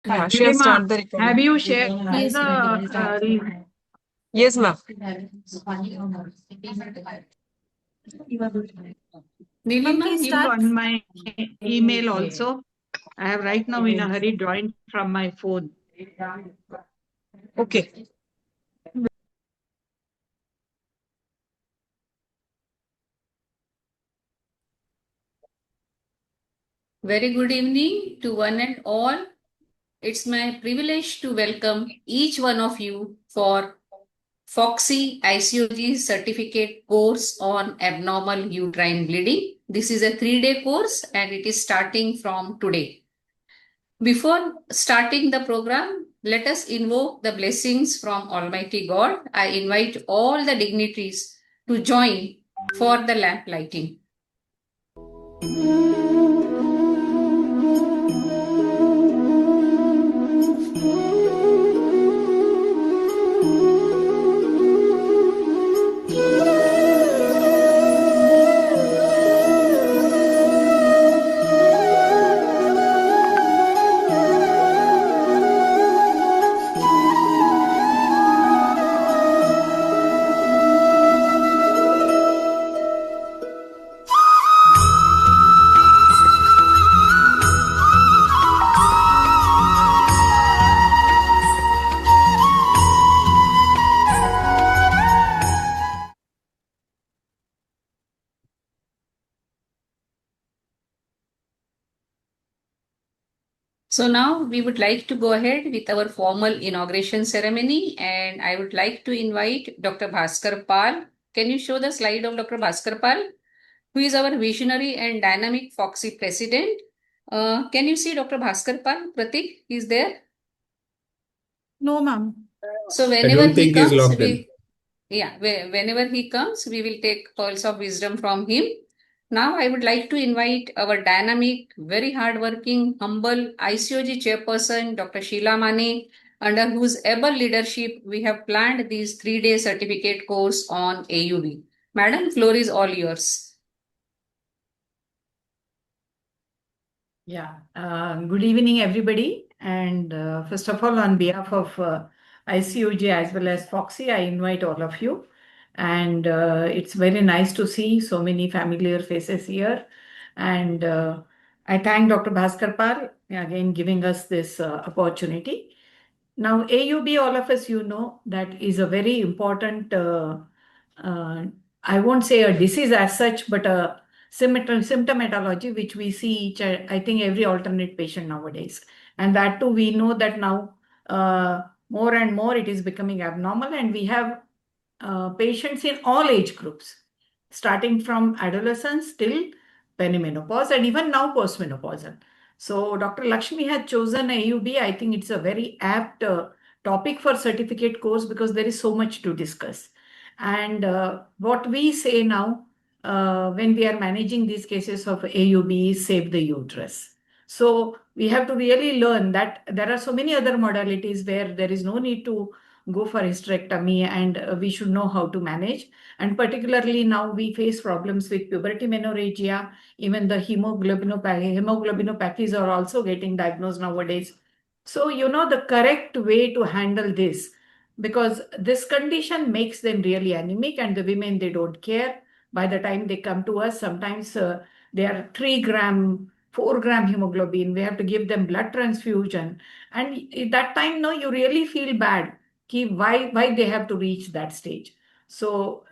Shall Nilima, start the recording. have you shared Yes, the Yes, ma'am. Nilima, please you start. on my email also. I have right now in a hurry joined from my phone. Okay. Very good evening to one and all. It's my privilege to welcome each one of you for FOGSI ICOG certificate course on abnormal uterine bleeding. This is a 3-day course and it is starting from today. Before starting the program, let us invoke the blessings from Almighty God. I invite all the dignitaries to join for the lamp lighting. So now we would like to go ahead with our formal inauguration ceremony, and I would like to invite Dr. Bhaskar Pal. Can you show the slide of Dr. Bhaskar Pal, who is our visionary and dynamic FOGSI president? Can you see Dr. Bhaskar Pal? Pratik is there. No, ma'am. So I whenever don't he think he's comes, logged in. whenever he comes, we will take pearls of wisdom from him. Now I would like to invite our dynamic, very hardworking, humble ICOG chairperson, Dr. Sheila Mane, under whose able leadership we have planned this 3-day certificate course on AUB. Madam, floor is all yours. Yeah. Good evening, everybody. And first of all, on behalf of ICOG as well as FOGSI, I invite all of you. And it's very nice to see so many familiar faces here. And I thank Dr. Bhaskar Pal again giving us this opportunity. Now, AUB, all of us, that is a very important, I won't say a disease as such, but a symptomatology, which we see I think, every alternate patient nowadays. And that too, we know that now more and more it is becoming abnormal, and we have patients in all age groups, starting from adolescence till perimenopause, and even now postmenopausal. So Dr. Lakshmi had chosen AUB. I think it's a very apt topic for certificate course because there is so much to discuss. And what we say now when we are managing these cases of AUB is save the uterus. So we have to really learn that there are so many other modalities where there is no need to go for hysterectomy, and we should know how to manage. And particularly now we face problems with puberty menorrhagia. Even the hemoglobinopathies are also getting diagnosed nowadays. So, the correct way to handle this, because this condition makes them really anemic, and the women, they don't care. By the time they come to us, sometimes they are 3 gram, 4 gram hemoglobin. We have to give them blood transfusion. And at that time, no, you really feel bad. Why they have to reach that stage. So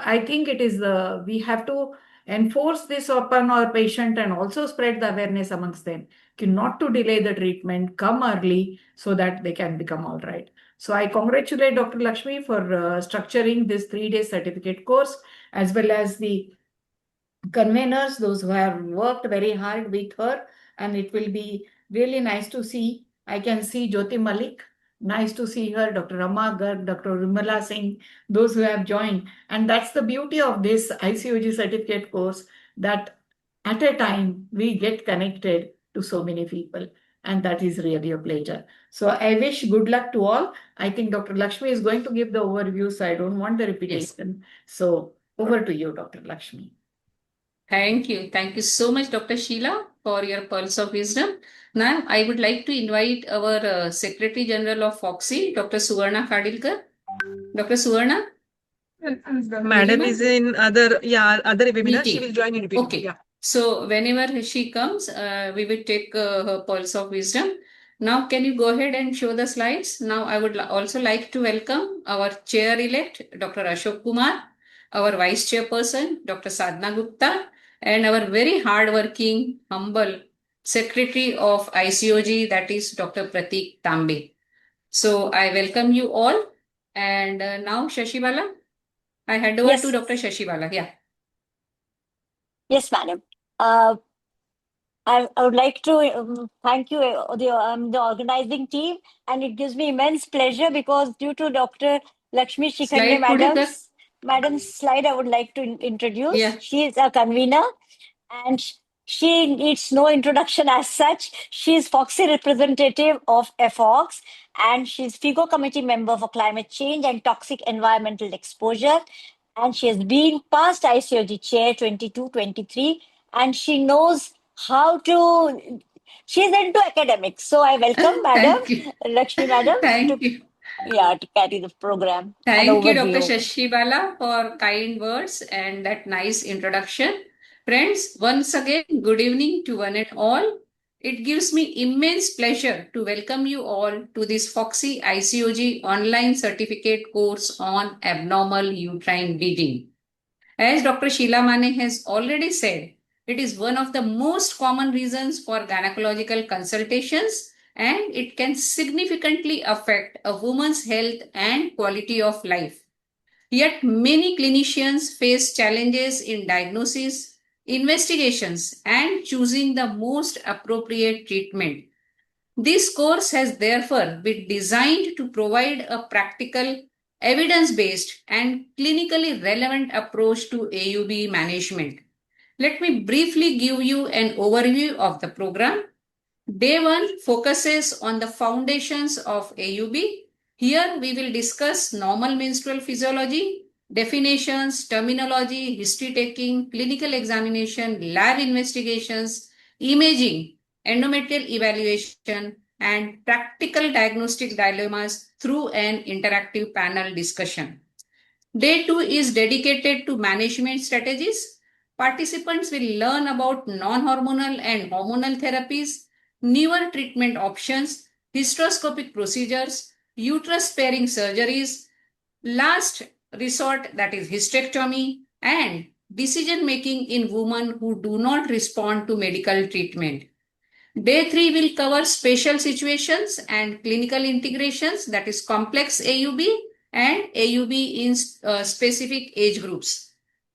I think it is we have to enforce this upon our patient and also spread the awareness amongst them, not to delay the treatment, come early so that they can become all right. So I congratulate Dr. Lakshmi for structuring this 3-day certificate course, as well as the conveners, those who have worked very hard with her. And it will be really nice to see. I can see Jyoti Malik. Nice to see her, Dr. Rama Garg, Dr. Rimala Singh, those who have joined. And that's the beauty of this ICOG certificate course, that at a time we get connected to so many people. And that is really a pleasure. So I wish good luck to all. I think Dr. Lakshmi is going to give the overview, so I don't want the repetition. Yes. So over to you, Dr. Lakshmi. Thank you. Thank you so much, Dr. Sheila. for your Pulse of Wisdom. Now, I would like to invite our Secretary General of FOGSI, Dr. Suvarna Khadilkar. Dr. Suvarna? Madam is in other webinar. Meeting. She will join in webinar. Okay. Yeah. So whenever she comes, we will take her Pulse of Wisdom. Now, can you go ahead and show the slides? Now, I would also like to welcome our chair-elect, Dr. Ashok Kumar, our Vice Chairperson, Dr. Sadhna Gupta, and our very hardworking, humble Secretary of ICOG, that is Dr. Pratik Tambe. So, I welcome you all. And now, Shashibala, I hand over to Dr. Shashibala. Yeah. Yes, madam. I would like to thank you, the organizing team, and it gives me immense pleasure because due to Dr. Lakshmi Shikhande madam's slide, I would like to introduce. Yeah. She is a convener, and she needs no introduction as such. She is FOGSI representative of FOGS, and she's FIGO committee member for climate change and toxic environmental exposure. And she has been past ICOG chair 22-23, and she knows how to. She's into academics, so I welcome Madam Lakshmi Madam to carry the program. Thank you, Dr. Shashibala, for kind words and that nice introduction. Friends, once again, good evening to one and all. It gives me immense pleasure to welcome you all to this FOGSI ICOG online certificate course on abnormal uterine bleeding. As Dr. Sheila Mane has already said, it is one of the most common reasons for gynecological consultations, and it can significantly affect a woman's health and quality of life. Yet many clinicians face challenges in diagnosis, investigations, and choosing the most appropriate treatment. This course has therefore been designed to provide a practical, evidence-based, and clinically relevant approach to AUB management. Let me briefly give you an overview of the program. Day 1 focuses on the foundations of AUB. Here we will discuss normal menstrual physiology, definitions, terminology, history taking, clinical examination, lab investigations, imaging, endometrial evaluation, and practical diagnostic dilemmas through an interactive panel discussion. Day 2 is dedicated to management strategies. Participants will learn about non-hormonal and hormonal therapies, newer treatment options, hysteroscopic procedures, uterus-sparing surgeries, last resort, that is hysterectomy, and decision-making in women who do not respond to medical treatment. Day 3 will cover special situations and clinical integrations, that is complex AUB and AUB in specific age groups.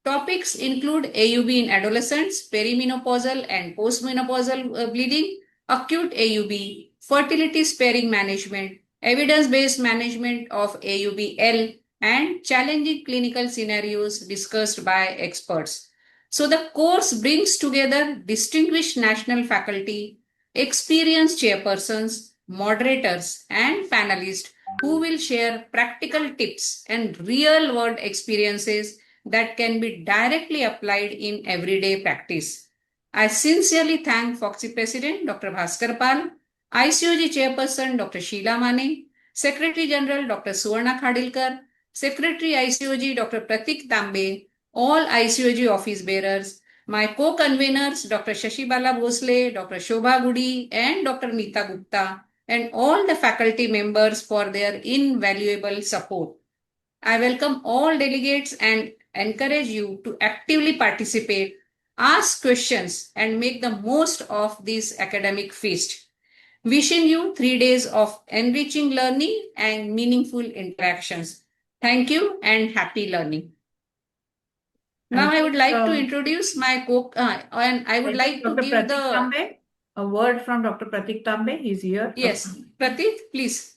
Topics include AUB in adolescents, perimenopausal and postmenopausal bleeding, acute AUB, fertility sparing management, evidence-based management of AUB-L, and challenging clinical scenarios discussed by experts. So the course brings together distinguished national faculty, experienced chairpersons, moderators, and panelists who will share practical tips and real-world experiences that can be directly applied in everyday practice. I sincerely thank FOGSI President Dr. Bhaskar Pal, ICOG Chairperson Dr. Sheila Mane, Secretary General Dr. Suvarna Khadilkar, Secretary ICOG Dr. Pratik Tambe, all ICOG office bearers, my co-conveners Dr. Shashibala Bhosle, Dr. Shobha Gudi, and Dr. Meeta Gupta, and all the faculty members for their invaluable support. I welcome all delegates and encourage you to actively participate, ask questions, and make the most of this academic feast. Wishing you 3 days of enriching learning and meaningful interactions. Thank you and happy learning. Now I would like to introduce my and I would like to give a word from Dr. Pratik Tambe. He's here. Yes, Pratik, please.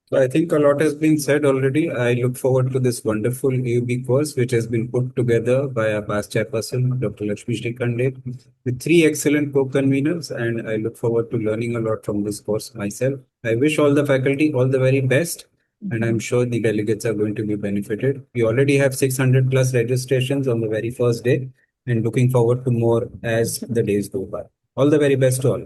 So I think a lot has been said already. I look forward to this wonderful AUB course, which has been put together by our past chairperson, Dr. Lakshmi Shikhande, with 3 excellent co-conveners, and I look forward to learning a lot from this course myself. I wish all the faculty all the very best, and I'm sure the delegates are going to be benefited. We already have 600 plus registrations on the very first day, and looking forward to more as the days go by. All the very best to all.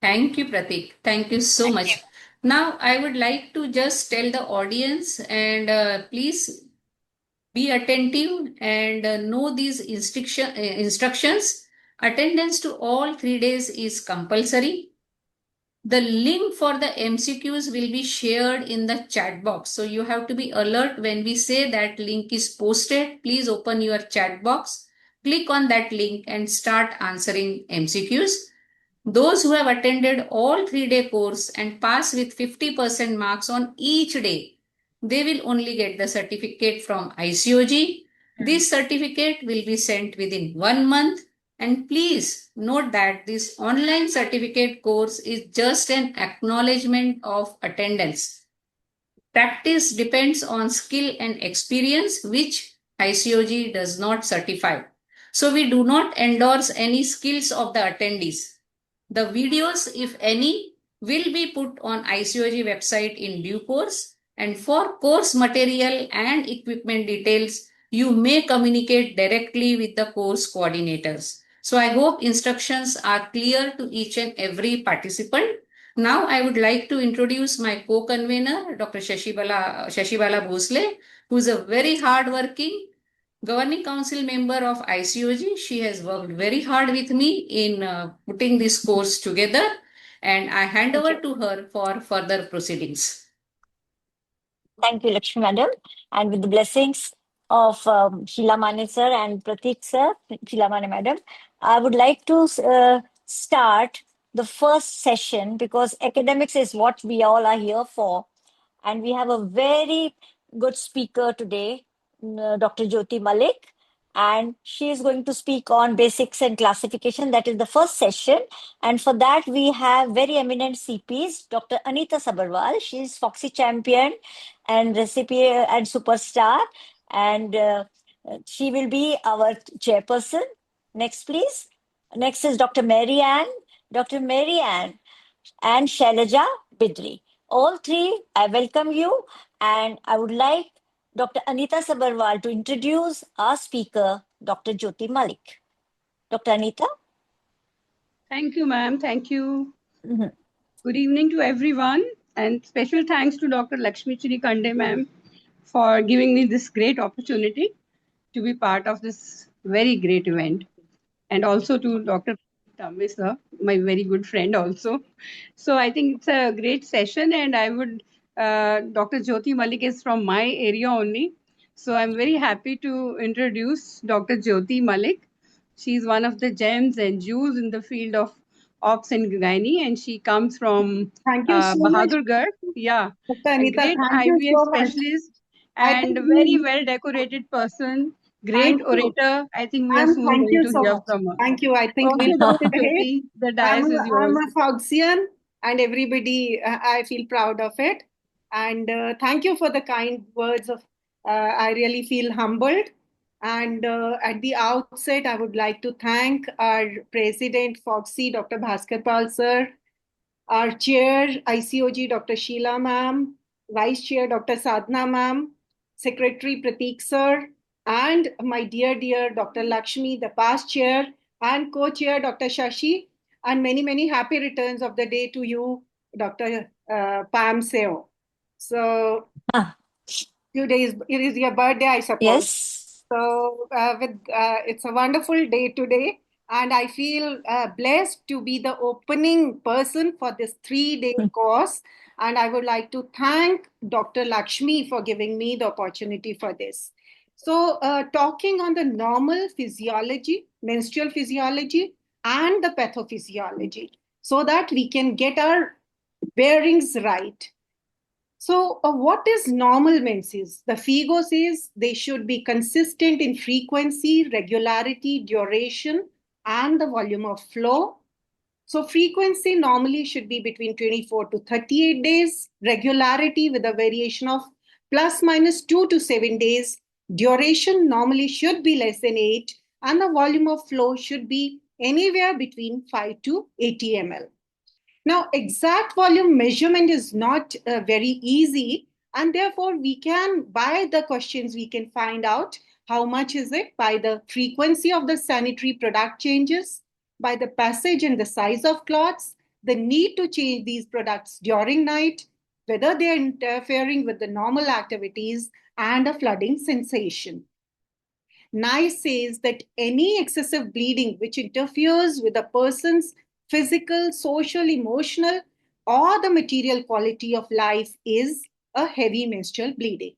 Thank you, Pratik. Thank you so much. Now, I would like to just tell the audience and please be attentive and know these instructions. Attendance to all 3 days is compulsory. The link for the MCQs will be shared in the chat box. So you have to be alert when we say that link is posted. Please open your chat box, click on that link and start answering MCQs. Those who have attended all 3-day course and pass with 50% marks on each day, they will only get the certificate from ICOG. This certificate will be sent within 1 month. And please note that this online certificate course is just an acknowledgement of attendance. Practice depends on skill and experience, which ICOG does not certify. So we do not endorse any skills of the attendees. The videos, if any, will be put on ICOG website in due course. And for course material and equipment details, you may communicate directly with the course coordinators. So I hope instructions are clear to each and every participant. Now I would like to introduce my co-convener, Dr. Shashibala Bhosle, who is a very hardworking Governing Council member of ICOG. She has worked very hard with me in putting this course together, and I hand over to her for further proceedings. Thank you, Lakshmi Madam. And with the blessings of Sheila Mane sir and Pratik sir, Sheila Mane Madam, I would like to start the first session because academics is what we all are here for. And we have a very good speaker today, Dr. Jyoti Malik. And she is going to speak on basics and classification. That is the first session. And for that, we have very eminent CPs, Dr. Anita Sabharwal. She is FOGSI champion and recipe and superstar. And she will be our chairperson. Next, please. Next is Dr. Mary Ann. Dr. Mary Ann and Shailaja Bidri. All three, I welcome you. And I would like Dr. Anita Sabharwal to introduce our speaker, Dr. Jyoti Malik. Dr. Anita? Thank you, ma'am. Thank you. Mhm. Good evening to everyone. And special thanks to Dr. Lakshmi Chiri Kande, ma'am, for giving me this great opportunity to be part of this very great event. And also to Dr. Tambe, sir, my very good friend also. So I think it's a great session, and I would, Dr. Jyoti Malik is from my area only. So I'm very happy to introduce Dr. Jyoti Malik. She's one of the gems and jewels in the field of obs and gynae, and she comes from Thank you so much, Bahadurgarh. Yeah, Dr. a Anita. great Thank you IVF so much. specialist I and think very well decorated person. Great Thank you. orator. I think we are soon Thank going you to so hear much. from her. Thank you. I think Okay, we Dr. ahead. Jyoti, the dais is I'm yours. a FOGSian and everybody, I feel proud of it. And thank you for the kind words of, I really feel humbled. And at the outset, I would like to thank our President FOGSI, Dr. Bhaskar Pal sir, our chair, ICOG, Dr. Sheila ma'am, vice chair, Dr. Sadhna ma'am, secretary Pratik sir, and my dear Dr. Lakshmi, the past chair, and co-chair Dr. Shashi, and many happy returns of the day to you, Dr. Pam-COEIN. So today it is your birthday, I suppose. Yes. So it's a wonderful day today. And I feel blessed to be the opening person for this 3-day course. And I would like to thank Dr. Lakshmi for giving me the opportunity for this. So talking on the normal physiology, menstrual physiology, and the pathophysiology, so that we can get our bearings right. So what is normal menses? The FIGO says they should be consistent in frequency, regularity, duration, and the volume of flow. So frequency normally should be between 24 to 38 days, regularity with a variation of plus minus 2 to 7 days. Duration normally should be less than 8, and the volume of flow should be anywhere between 5 to 80 ml. Now, exact volume measurement is not very easy, and therefore we can, by the questions, we can find out how much is it by the frequency of the sanitary product changes, by the passage and the size of clots, the need to change these products during night, whether they're interfering with the normal activities, and a flooding sensation. NICE says that any excessive bleeding which interferes with a person's physical, social, emotional, or the material quality of life is a heavy menstrual bleeding.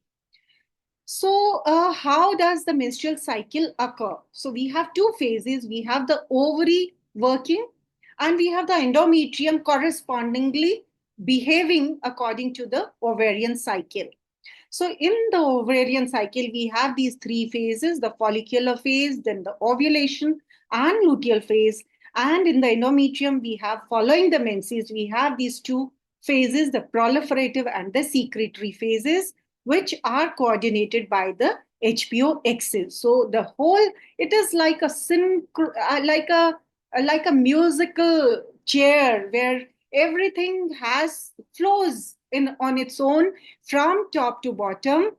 So how does the menstrual cycle occur? So we have two phases. We have the ovary working and we have the endometrium correspondingly behaving according to the ovarian cycle. So in the ovarian cycle, we have these three phases, the follicular phase, then the ovulation and luteal phase. And in the endometrium, we have, following the menses, we have these two phases, the proliferative and the secretory phases, which are coordinated by the HPO-Xs. So the whole, it is like a musical chair where everything flows on its own from top to bottom,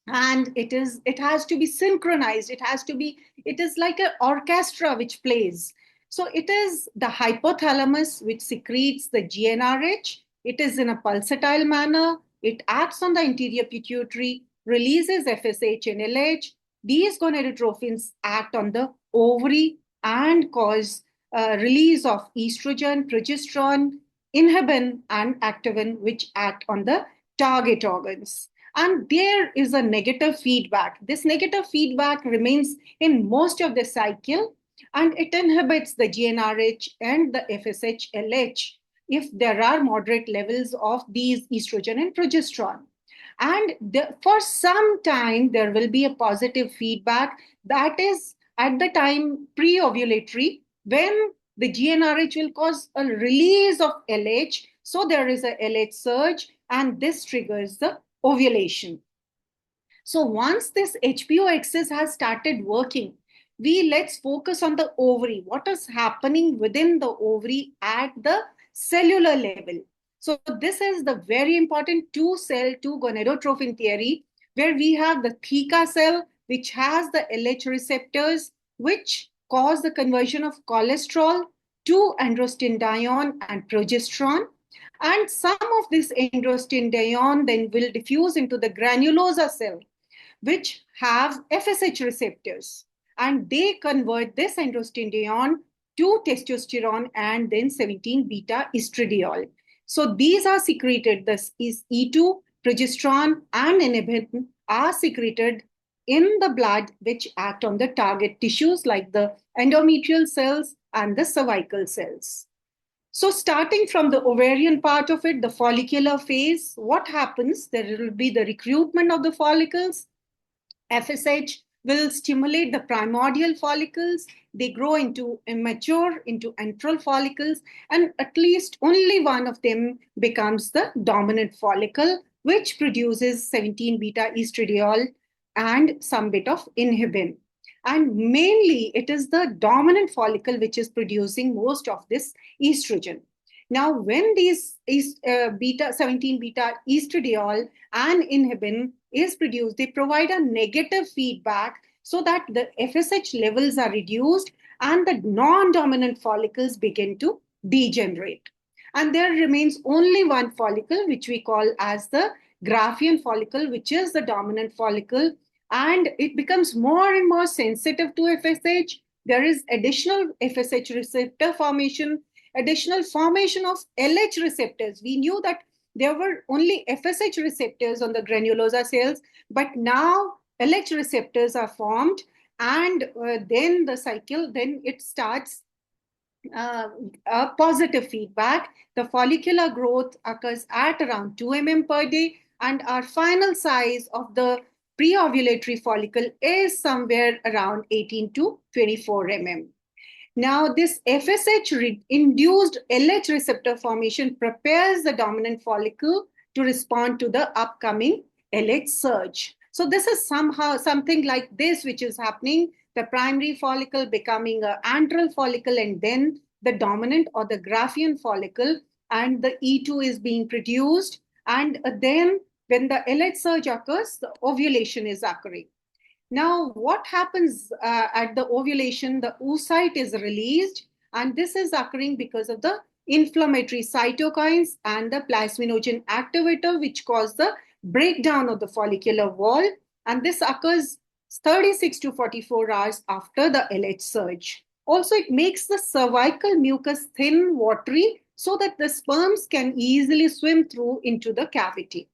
and it has to be synchronized. It is like an orchestra which plays. So it is the hypothalamus which secretes the GnRH. It is in a pulsatile manner. It acts on the anterior pituitary, releases FSH and LH. These gonadotropins act on the ovary and cause release of estrogen, progesterone, inhibin, and activin, which act on the target organs. And there is a negative feedback. This negative feedback remains in most of the cycle, and it inhibits the GnRH and the FSH-LH if there are moderate levels of these estrogen and progesterone. And for some time, there will be a positive feedback, that is at the time pre-ovulatory, when the GnRH will cause a release of LH. So there is a LH surge, and this triggers the ovulation. So once this HPO-Xs has started working, let's focus on the ovary. What is happening within the ovary at the cellular level? So this is the very important two-cell, two-gonadotrophin theory, where we have the theca cell, which has the LH receptors, which cause the conversion of cholesterol to androstenedione and progesterone. And some of this androstenedione then will diffuse into the granulosa cell, which have FSH receptors. And they convert this androstenedione to testosterone and then 17-beta estradiol. So these are secreted. This is E2, progesterone, and inhibin are secreted in the blood, which act on the target tissues like the endometrial cells and the cervical cells. So starting from the ovarian part of it, the follicular phase, what happens? There will be the recruitment of the follicles. FSH will stimulate the primordial follicles. They grow into immature, into antral follicles, and at least only one of them becomes the dominant follicle, which produces 17-beta estradiol and some bit of inhibin. And mainly, it is the dominant follicle which is producing most of this estrogen. Now, when these 17-beta estradiol and inhibin is produced, they provide a negative feedback so that the FSH levels are reduced and the non-dominant follicles begin to degenerate. And there remains only one follicle, which we call as the Graafian follicle, which is the dominant follicle, and it becomes more and more sensitive to FSH. There is additional FSH receptor formation, additional formation of LH receptors. We knew that there were only FSH receptors on the granulosa cells, but now LH receptors are formed, and then the cycle, then it starts a positive feedback. The follicular growth occurs at around 2 mm per day, and our final size of the pre-ovulatory follicle is somewhere around 18 to 24 mm. Now, this FSH-induced LH receptor formation prepares the dominant follicle to respond to the upcoming LH surge. So this is somehow something like this, which is happening, the primary follicle becoming an antral follicle, and then the dominant or the Graafian follicle, and the E2 is being produced. And then when the LH surge occurs, the ovulation is occurring. Now, what happens at the ovulation? The oocyte is released, And this is occurring because of the inflammatory cytokines and the plasminogen activator, which cause the breakdown of the follicular wall. And this occurs 36 to 44 hours after the LH surge. Also, it makes the cervical mucus thin, watery, so that the sperms can easily swim through into the cavity.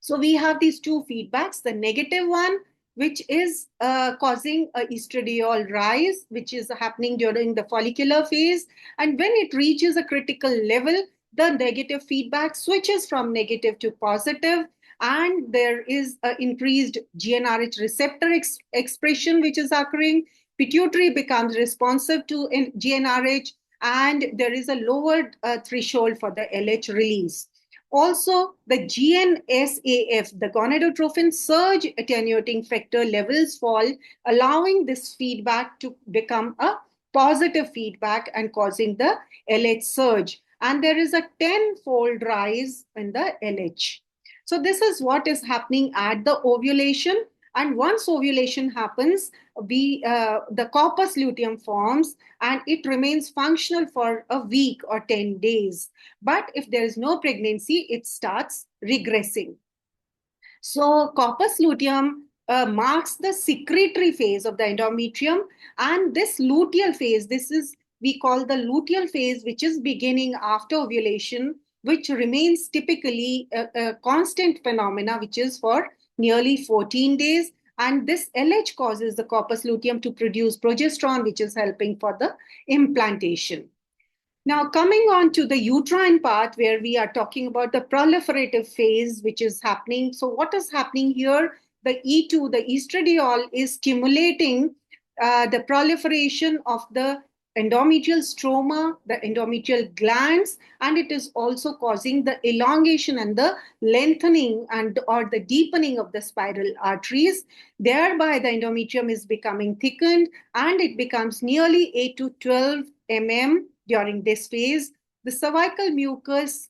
So we have these two feedbacks, the negative one, which is causing a estradiol rise, which is happening during the follicular phase. And when it reaches a critical level, the negative feedback switches from negative to positive, and there is an increased GnRH receptor expression, which is occurring. Pituitary becomes responsive to GnRH, and there is a lowered threshold for the LH release. Also, the GNSAF, the gonadotrophin surge attenuating factor levels fall, allowing this feedback to become a positive feedback and causing the LH surge. And there is a 10-fold rise in the LH. So this is what is happening at the ovulation. And once ovulation happens, the corpus luteum forms and it remains functional for a week or 10 days. But if there is no pregnancy, it starts regressing. So corpus luteum marks the secretory phase of the endometrium, and this luteal phase, we call the luteal phase, which is beginning after ovulation, which remains typically a constant phenomena, which is for nearly 14 days. And this LH causes the corpus luteum to produce progesterone, which is helping for the implantation. Now, coming on to the uterine part, where we are talking about the proliferative phase, which is happening. So what is happening here? The E2, the estradiol, is stimulating the proliferation of the endometrial stroma, the endometrial glands, and it is also causing the elongation and the lengthening or the deepening of the spiral arteries. Thereby, the endometrium is becoming thickened, and it becomes nearly 8 to 12 mm during this phase. The cervical mucus,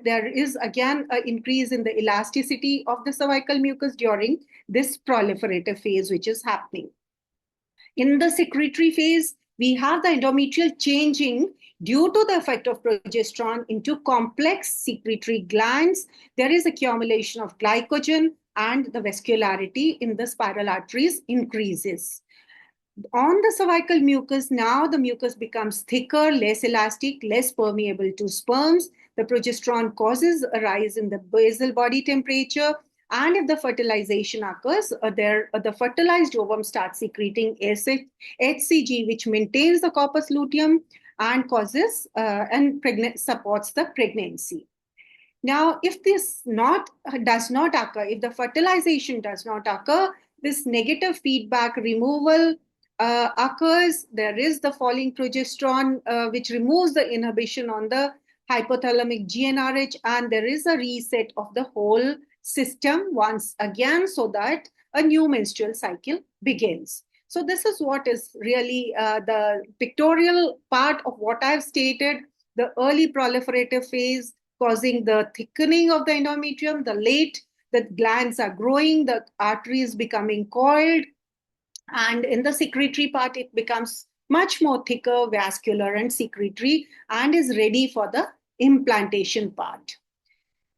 there is again an increase in the elasticity of the cervical mucus during this proliferative phase, which is happening. In the secretory phase, we have the endometrial changing due to the effect of progesterone into complex secretory glands. There is accumulation of glycogen, and the vascularity in the spiral arteries increases. On the cervical mucus, now the mucus becomes thicker, less elastic, less permeable to sperms. The progesterone causes a rise in the basal body temperature. And if the fertilization occurs, the fertilized ovum starts secreting HCG, which maintains the corpus luteum and causes supports the pregnancy. Now, if this does not occur, if the fertilization does not occur, this negative feedback removal occurs. There is the falling progesterone, which removes the inhibition on the hypothalamic GnRH, and there is a reset of the whole system once again, so that a new menstrual cycle begins. So this is what is really the pictorial part of what I've stated: the early proliferative phase causing the thickening of the endometrium, the glands are growing, the artery is becoming coiled, and in the secretory part, it becomes much more thicker, vascular, and secretory, and is ready for the implantation part.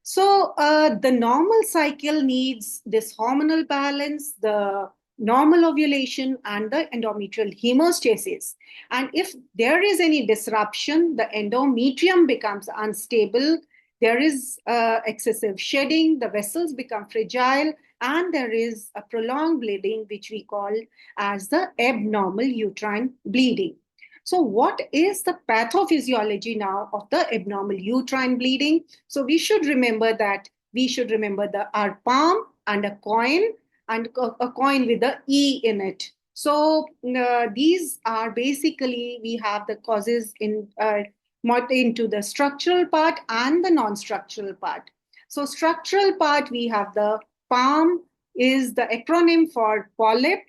So the normal cycle needs this hormonal balance, the normal ovulation, and the endometrial hemostasis. And if there is any disruption, the endometrium becomes unstable, there is excessive shedding, the vessels become fragile, and there is a prolonged bleeding, which we call as the abnormal uterine bleeding. So what is the pathophysiology now of the abnormal uterine bleeding? So we should remember our palm and a coin, and a coin with the E in it. So these are basically, we have the causes into the structural part and the non-structural part. So structural part, we have the palm is the acronym for polyp,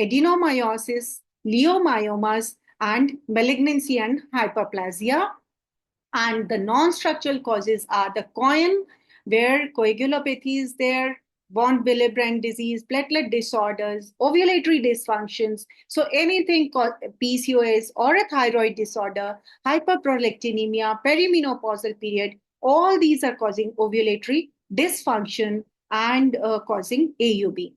adenomyosis, leiomyomas, and malignancy and hyperplasia. And the non-structural causes are the coin, where coagulopathy is there, von Willebrand disease, platelet disorders, ovulatory dysfunctions. So anything called PCOS or a thyroid disorder, hyperprolactinemia, perimenopausal period, all these are causing ovulatory dysfunction and causing AUB.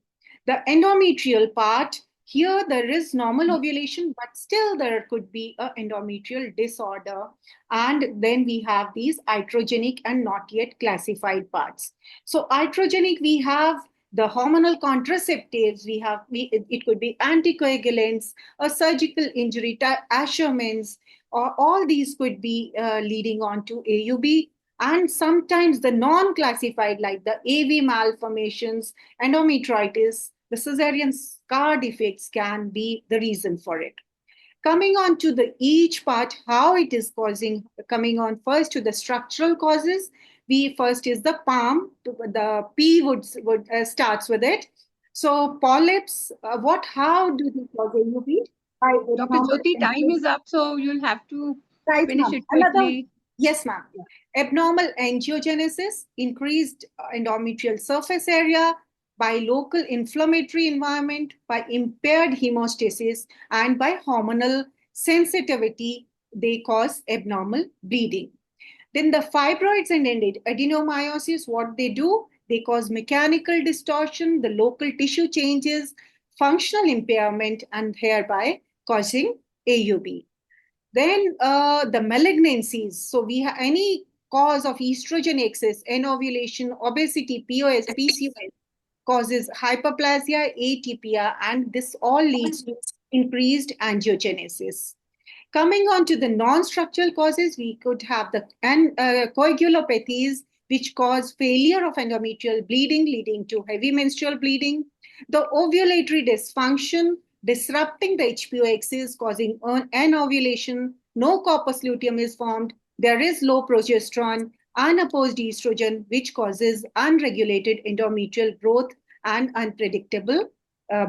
The endometrial part, here there is normal ovulation, but still there could be a endometrial disorder. And then we have these iatrogenic and not yet classified parts. So iatrogenic, we have the hormonal contraceptives, it could be anticoagulants, a surgical injury, Asherman's, or all these could be leading on to AUB. And sometimes the non-classified, like the AV malformations, endometritis, the cesarean scar defects can be the reason for it. Coming on to the each part, how it is causing, coming on first to the structural causes. We first is the palm, the P would starts with it. So polyps, how do they cause AUB? Dr. Jyoti, time is up, so you'll have to Right, finish ma'am. it quickly. Yes, ma'am. Abnormal angiogenesis, increased endometrial surface area, by local inflammatory environment, by impaired hemostasis, and by hormonal sensitivity, they cause abnormal bleeding. Then the fibroids and adenomyosis, what they do, they cause mechanical distortion, the local tissue changes, functional impairment, and hereby causing AUB. Then the malignancies. So we have any cause of estrogen excess, anovulation, obesity, POS, PCOS causes hyperplasia, atypia, and this all leads to increased angiogenesis. Coming on to the non-structural causes, we could have the coagulopathies, which cause failure of endometrial bleeding, leading to heavy menstrual bleeding. The ovulatory dysfunction, disrupting the HPO axis, causing anovulation. No corpus luteum is formed. There is low progesterone, unopposed estrogen, which causes unregulated endometrial growth and unpredictable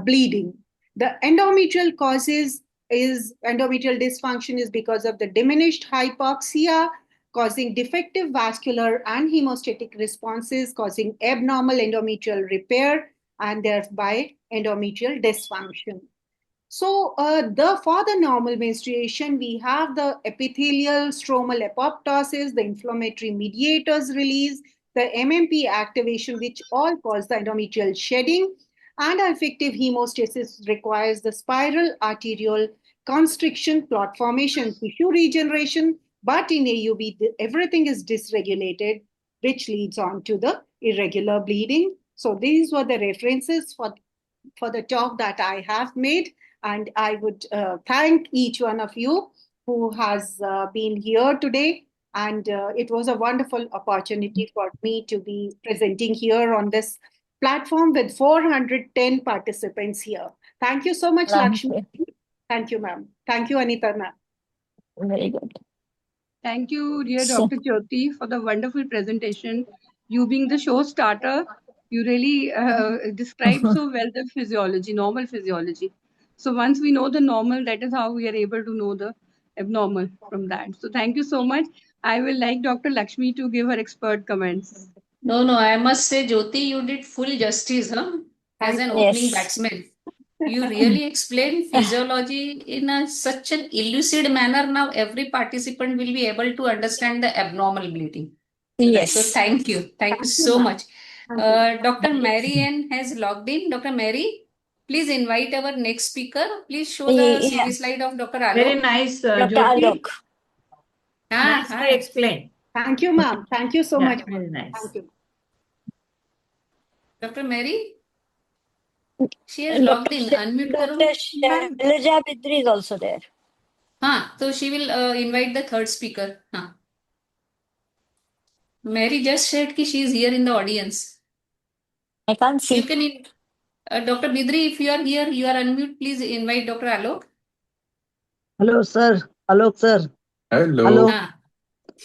bleeding. The endometrial causes is endometrial dysfunction is because of the diminished hypoxia, causing defective vascular and hemostatic responses, causing abnormal endometrial repair, and thereby endometrial dysfunction. So for the normal menstruation, we have the epithelial stromal apoptosis, the inflammatory mediators release, the MMP activation, which all cause the endometrial shedding, and effective hemostasis requires the spiral arterial constriction, clot formation, tissue regeneration. But in AUB, everything is dysregulated, which leads on to the irregular bleeding. So these were the references for the talk that I have made. And I would thank each one of you who has been here today. And it was a wonderful opportunity for me to be presenting here on this platform with 410 participants here. Thank you so much, Lakshmi. Thank you, ma'am. Thank you, Anita, ma'am. Very good. Thank you, dear So- Dr. Jyoti, for the wonderful presentation. You being the show starter, you really described so well the physiology, normal physiology. So once we know the normal, that is how we are able to know the abnormal from that. So thank you so much. I will like Dr. Lakshmi to give her expert comments. No, I must say, Jyoti, you did full justice, huh? As an opening Yes. batsman. You really explained physiology in such an elucid manner. Now every participant will be able to understand the abnormal bleeding. Yes. So thank you. Thank you so much. Dr. Mary Ann has logged in. Dr. Mary, please invite our next speaker. Please show the Yeah. CV slide of Dr. Alok. Very nice, Dr. Jyoti. Alok. Nicely explained. Thank you, ma'am. Thank you so much. Very nice. Thank you. Dr. Mary? She has logged in. Unmute Dr. karo. Shailaja Bidri is also there. So she will invite the third speaker. Mary just said that she is here in the audience. I can't see. You can, Dr. Bidri, if you are here, you are unmute. Please invite Dr. Alok. Hello, sir. Alok, sir. Hello. Hello. Hello.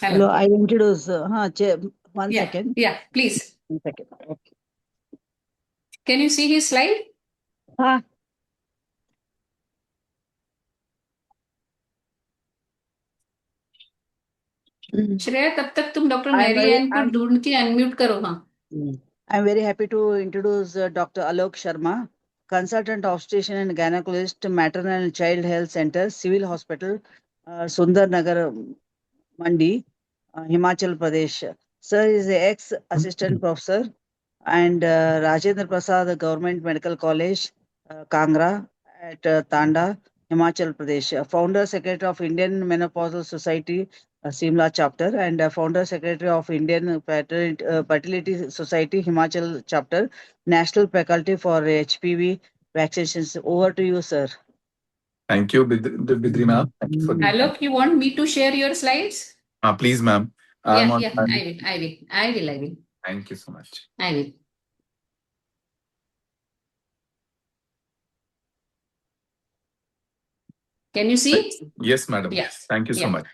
Hello. I introduce. One Yeah. second. Yeah, please. 1 second. Okay. Can you see his slide? Shreya तब तक तुम doctor Mary N को ढूंढ के unmute करो. I'm very happy to introduce Dr. Alok Sharma, consultant obstetrician and gynecologist, maternal and child health center, civil hospital, Sundar Nagar, Mandi, Himachal Pradesh. Sir is a ex-assistant professor and Rajendra Prasad Government Medical College, Kangra at Tanda, Himachal Pradesh. Founder Secretary of Indian Menopausal Society, Simla chapter, and Founder Secretary of Indian Fertility Society, Himachal chapter, National Faculty for HPV vaccinations. Over to you, sir. Thank you, Bidri ma'am. Thank you for the. Alok, you want me to share your slides? Please, ma'am. I'm Yeah, on. yeah, I will. Thank you so much. I will. Can you see? Yes, madam. Yes. Thank you so Yeah. much.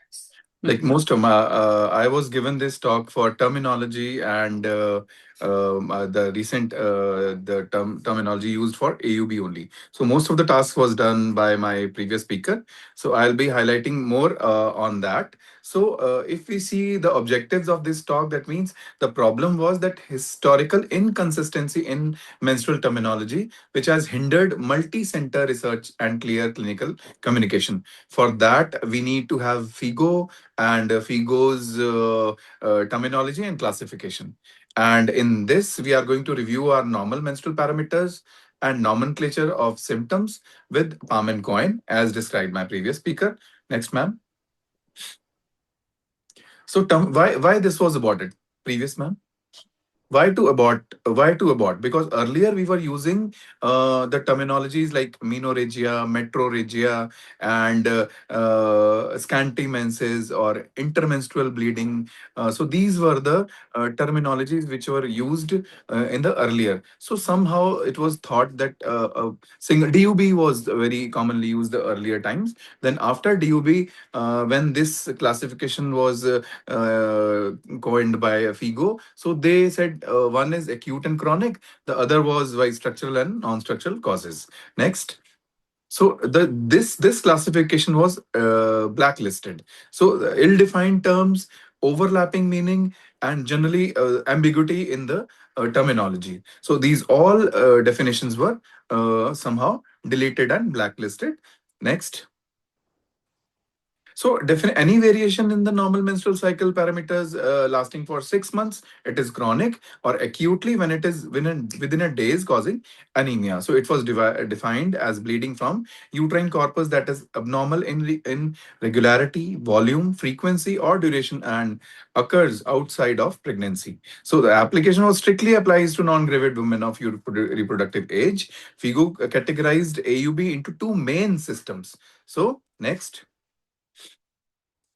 Like most of my, I was given this talk for terminology and the recent the terminology used for AUB only. So most of the task was done by my previous speaker. So I'll be highlighting more on that. So if we see the objectives of this talk, that means the problem was that historical inconsistency in menstrual terminology, which has hindered multi-center research and clear clinical communication. For that, we need to have FIGO and FIGO's terminology and classification. And in this, we are going to review our normal menstrual parameters and nomenclature of symptoms with PALM-COEIN as described by previous speaker. Next, ma'am. So why this was aborted? Previous, ma'am. Why to abort? Why to abort? Because earlier we were using the terminologies like menorrhagia, metrorrhagia, and scanty menses or intermenstrual bleeding. So these were the terminologies which were used in the earlier. So somehow it was thought that single DUB was very commonly used the earlier times. Then after DUB, when this classification was coined by FIGO, so they said one is acute and chronic, the other was by structural and non-structural causes. Next. So this classification was blacklisted. So ill-defined terms, overlapping meaning, and generally ambiguity in the terminology. So these all definitions were somehow deleted and blacklisted. Next. So any variation in the normal menstrual cycle parameters lasting for 6 months, it is chronic, or acutely when it is within a day is causing anemia. So it was defined as bleeding from uterine corpus that is abnormal in regularity, volume, frequency, or duration and occurs outside of pregnancy. So the application was strictly applies to non-gravid women of reproductive age. FIGO categorized AUB into two main systems. So next.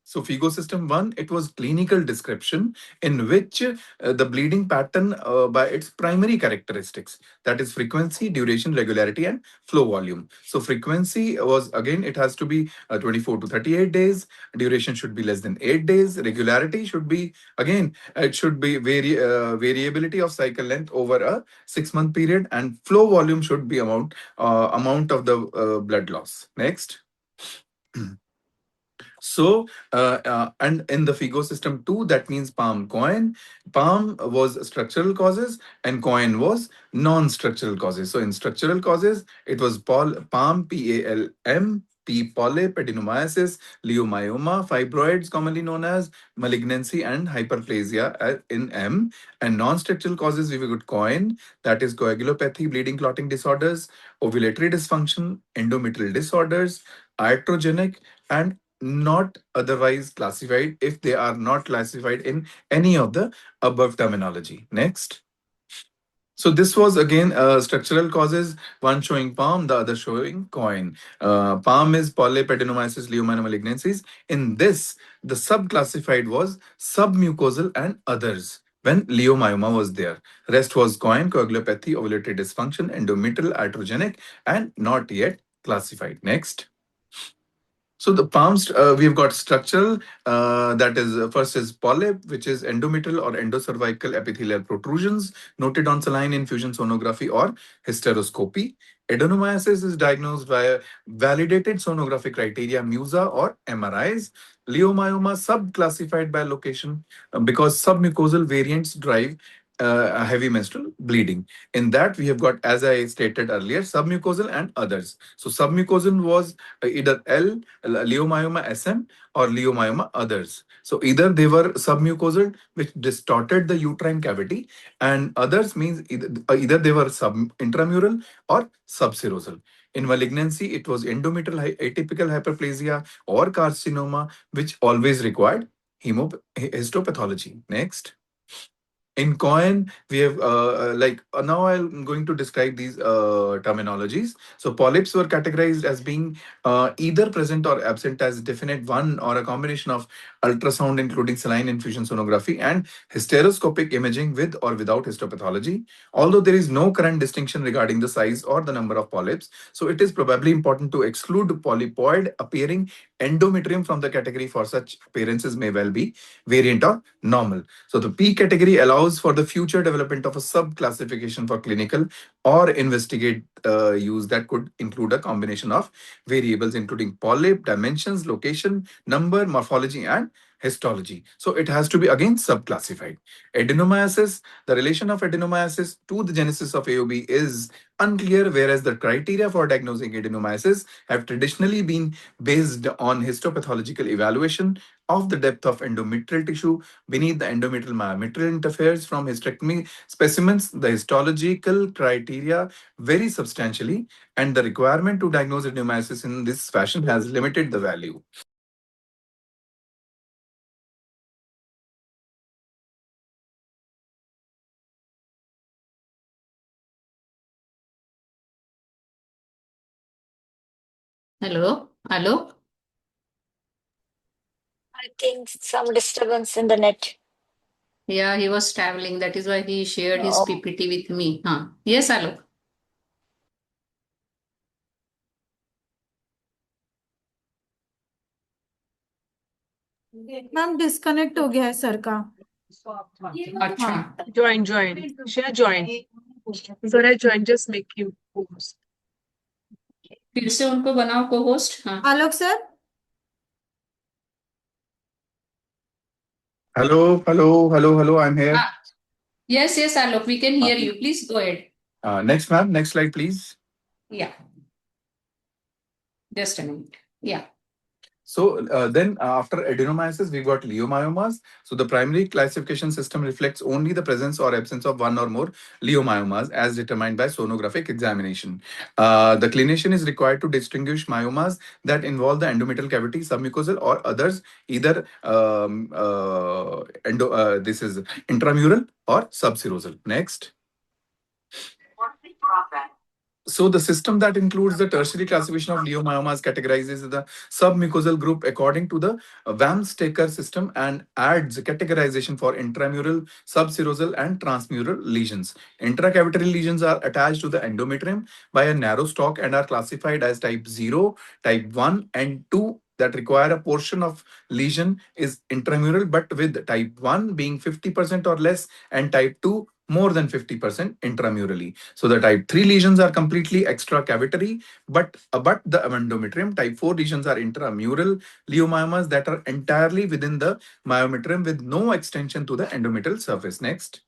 So FIGO system 1, it was clinical description in which the bleeding pattern by its primary characteristics, that is frequency, duration, regularity, and flow volume. So frequency was, again, it has to be 24 to 38 days. Duration should be less than 8 days. Regularity should be, again, it should be variability of cycle length over a 6-month period, and flow volume should be amount of the blood loss. Next. So, and in the FIGO system 2, that means PALM-COEIN. PALM was structural causes and COEIN was non-structural causes. So in structural causes, it was PALM, PALM, P. polyp, adenomyosis, leiomyoma, fibroids, commonly known as malignancy, and hyperplasia in M. And non-structural causes, we got COEIN, that is coagulopathy, bleeding clotting disorders, ovulatory dysfunction, endometrial disorders, iatrogenic, and not otherwise classified if they are not classified in any of the above terminology. Next. So this was again structural causes, one showing PALM, the other showing COEIN. PALM is polyp, adenomyosis, leiomyoma, malignancies. In this, the subclassified was submucosal and others when leiomyoma was there. Rest was COEIN, coagulopathy, ovulatory dysfunction, endometrial, iatrogenic, and not yet classified. Next. So the palms, we've got structural, that is first is polyp, which is endometrial or endocervical epithelial protrusions noted on saline infusion sonography or hysteroscopy. Adenomyosis is diagnosed via validated sonographic criteria, MUSA or MRIs. Leiomyoma subclassified by location because submucosal variants drive heavy menstrual bleeding. In that, we have got, as I stated earlier, submucosal and others. So submucosal was either L, leiomyoma SM, or leiomyoma others. So either they were submucosal, which distorted the uterine cavity, and others means either they were intramural or subserosal. In malignancy, it was endometrial atypical hyperplasia or carcinoma, which always required histopathology. Next. In COEIN, we have now I'm going to describe these terminologies. So polyps were categorized as being either present or absent as definite one or a combination of ultrasound, including saline infusion sonography, and hysteroscopic imaging with or without histopathology. Although there is no current distinction regarding the size or the number of polyps, so it is probably important to exclude polypoid appearing endometrium from the category, for such appearances may well be variant or normal. So the P category allows for the future development of a sub-classification for clinical or investigate use that could include a combination of variables, including polyp, dimensions, location, number, morphology, and histology. So it has to be again sub-classified. Adenomyosis, the relation of adenomyosis to the genesis of AUB is unclear, whereas the criteria for diagnosing adenomyosis have traditionally been based on histopathological evaluation of the depth of endometrial tissue beneath the endometrial myometrial interferes from hysterectomy specimens. The histological criteria vary substantially, and the requirement to diagnose adenomyosis in this fashion has limited the value. Hello? Hello? I think some disturbance in the net. Yeah, he was traveling. That is why he shared his Oh. PPT with me. Huh. Yes, Alok. Ma'am disconnect हो गया है sir का अच्छा. Join. Share join. Zara join, just make you host. फिर से उनको बनाओ को होस्ट. हाँ. आलोक sir Hello, I'm here. Ah, yes, Alok, we can hear you. Please go ahead. Next, ma'am. Next slide, please. Yeah. Just a minute. Yeah. So then after adenomyosis, we've got leiomyomas. So the primary classification system reflects only the presence or absence of one or more leiomyomas as determined by sonographic examination. The clinician is required to distinguish myomas that involve the endometrial cavity, submucosal, or others, either this is intramural or subserosal. Next. So the system that includes the tertiary classification of leiomyomas categorizes the submucosal group according to the Wamsteker system and adds categorization for intramural, subserosal, and transmural lesions. Intracavitary lesions are attached to the endometrium by a narrow stalk and are classified as type 0, type 1, and 2 that require a portion of lesion is intramural, but with type 1 being 50% or less and type 2 more than 50% intramurally. So the type 3 lesions are completely extracavitary, but the endometrium. Type 4 lesions are intramural leiomyomas that are entirely within the myometrium with no extension to the endometrial surface. Next.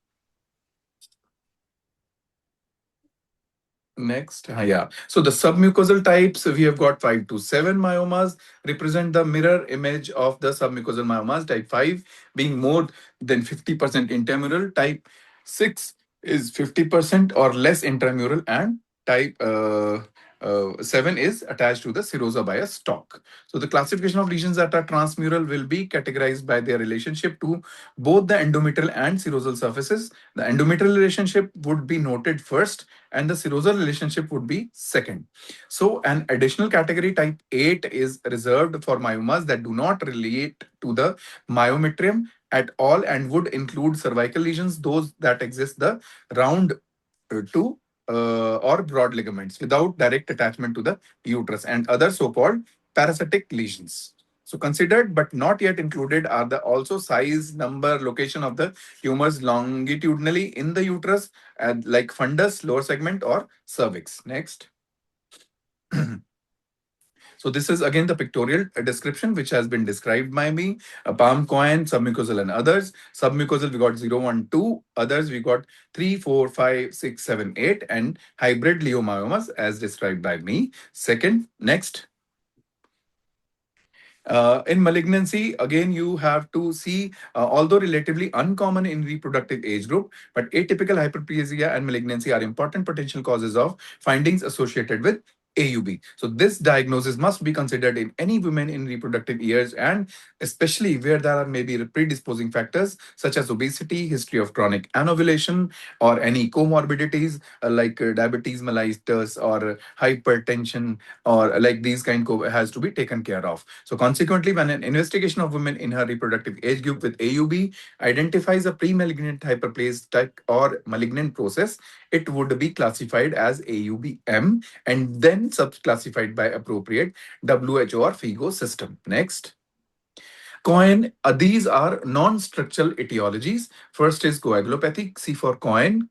Yeah. So the submucosal types, we have got 5 to 7 myomas represent the mirror image of the submucosal myomas. Type 5 being more than 50% intramural. Type 6 is 50% or less intramural, and type 7 is attached to the serosa by a stalk. So the classification of lesions that are transmural will be categorized by their relationship to both the endometrial and serosal surfaces. The endometrial relationship would be noted first, and the serosal relationship would be second. So an additional category, type 8, is reserved for myomas that do not relate to the myometrium at all and would include cervical lesions, those that exist the round to or broad ligaments without direct attachment to the uterus, and other so-called parasitic lesions. So considered but not yet included are the also size, number, location of the tumors longitudinally in the uterus, like fundus, lower segment, or cervix. Next. So So this is again the pictorial description which has been described by me. PALM-COEIN, submucosal and others. Submucosal we got 0, 1, 2. Others we got 3, 4, 5, 6, 7, 8, and hybrid leiomyomas as described by me. Second, next. In malignancy, again, you have to see, although relatively uncommon in reproductive age group, but atypical hyperplasia and malignancy are important potential causes of findings associated with AUB. So this diagnosis must be considered in any women in reproductive years, and especially where there are maybe predisposing factors such as obesity, history of chronic anovulation, or any comorbidities like diabetes mellitus or hypertension, or like these kind has to be taken care of. So consequently, when an investigation of women in her reproductive age group with AUB identifies a pre-malignant hyperplasia or malignant process, it would be classified as AUBM and then subclassified by appropriate WHO or FIGO system. Next. COEIN, these are non-structural etiologies. First is coagulopathy, C for COEIN,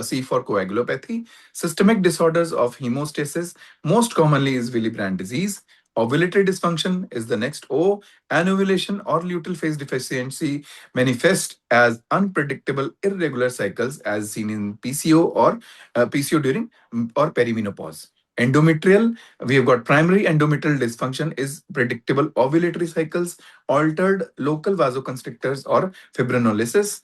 C for coagulopathy. Systemic disorders of hemostasis, most commonly is Willebrand disease. Ovulatory dysfunction is the next O. Anovulation or luteal phase deficiency manifest as unpredictable, irregular cycles as seen in PCO or PCO during or perimenopause. Endometrial, we have got primary endometrial dysfunction is predictable ovulatory cycles, altered local vasoconstrictors or fibrinolysis.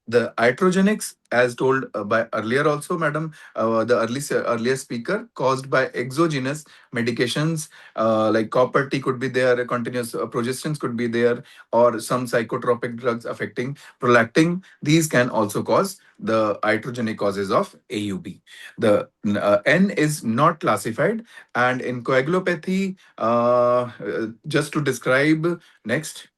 The iatrogenics, as told by earlier also, madam, the earlier speaker, caused by exogenous medications like copper T could be there, continuous progestins could be there, or some psychotropic drugs affecting prolactin. These can also cause the iatrogenic causes of AUB. The N is not classified, and in coagulopathy, just to describe, next.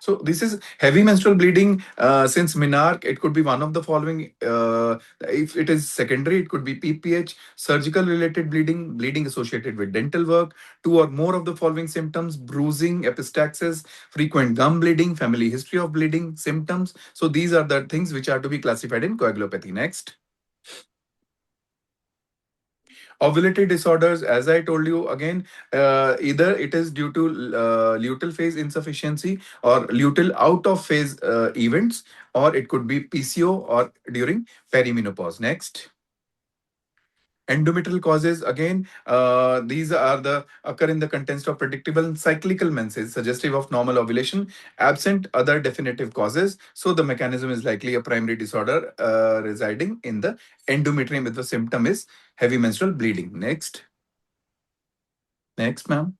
So this is heavy menstrual bleeding. Since menarche, it could be one of the following. If it is secondary, it could be PPH, surgical related bleeding, bleeding associated with dental work, 2 or more of the following symptoms: bruising, epistaxis, frequent gum bleeding, family history of bleeding symptoms. So these are the things which are to be classified in coagulopathy. Next. Ovulatory disorders, as I told you again, either it is due to luteal phase insufficiency or luteal out of phase events, or it could be PCO or during perimenopause. Next. Endometrial causes, again, these are the occur in the context of predictable and cyclical menses, suggestive of normal ovulation, absent other definitive causes. So the mechanism is likely a primary disorder residing in the endometrium, with the symptom is heavy menstrual bleeding. Next, ma'am.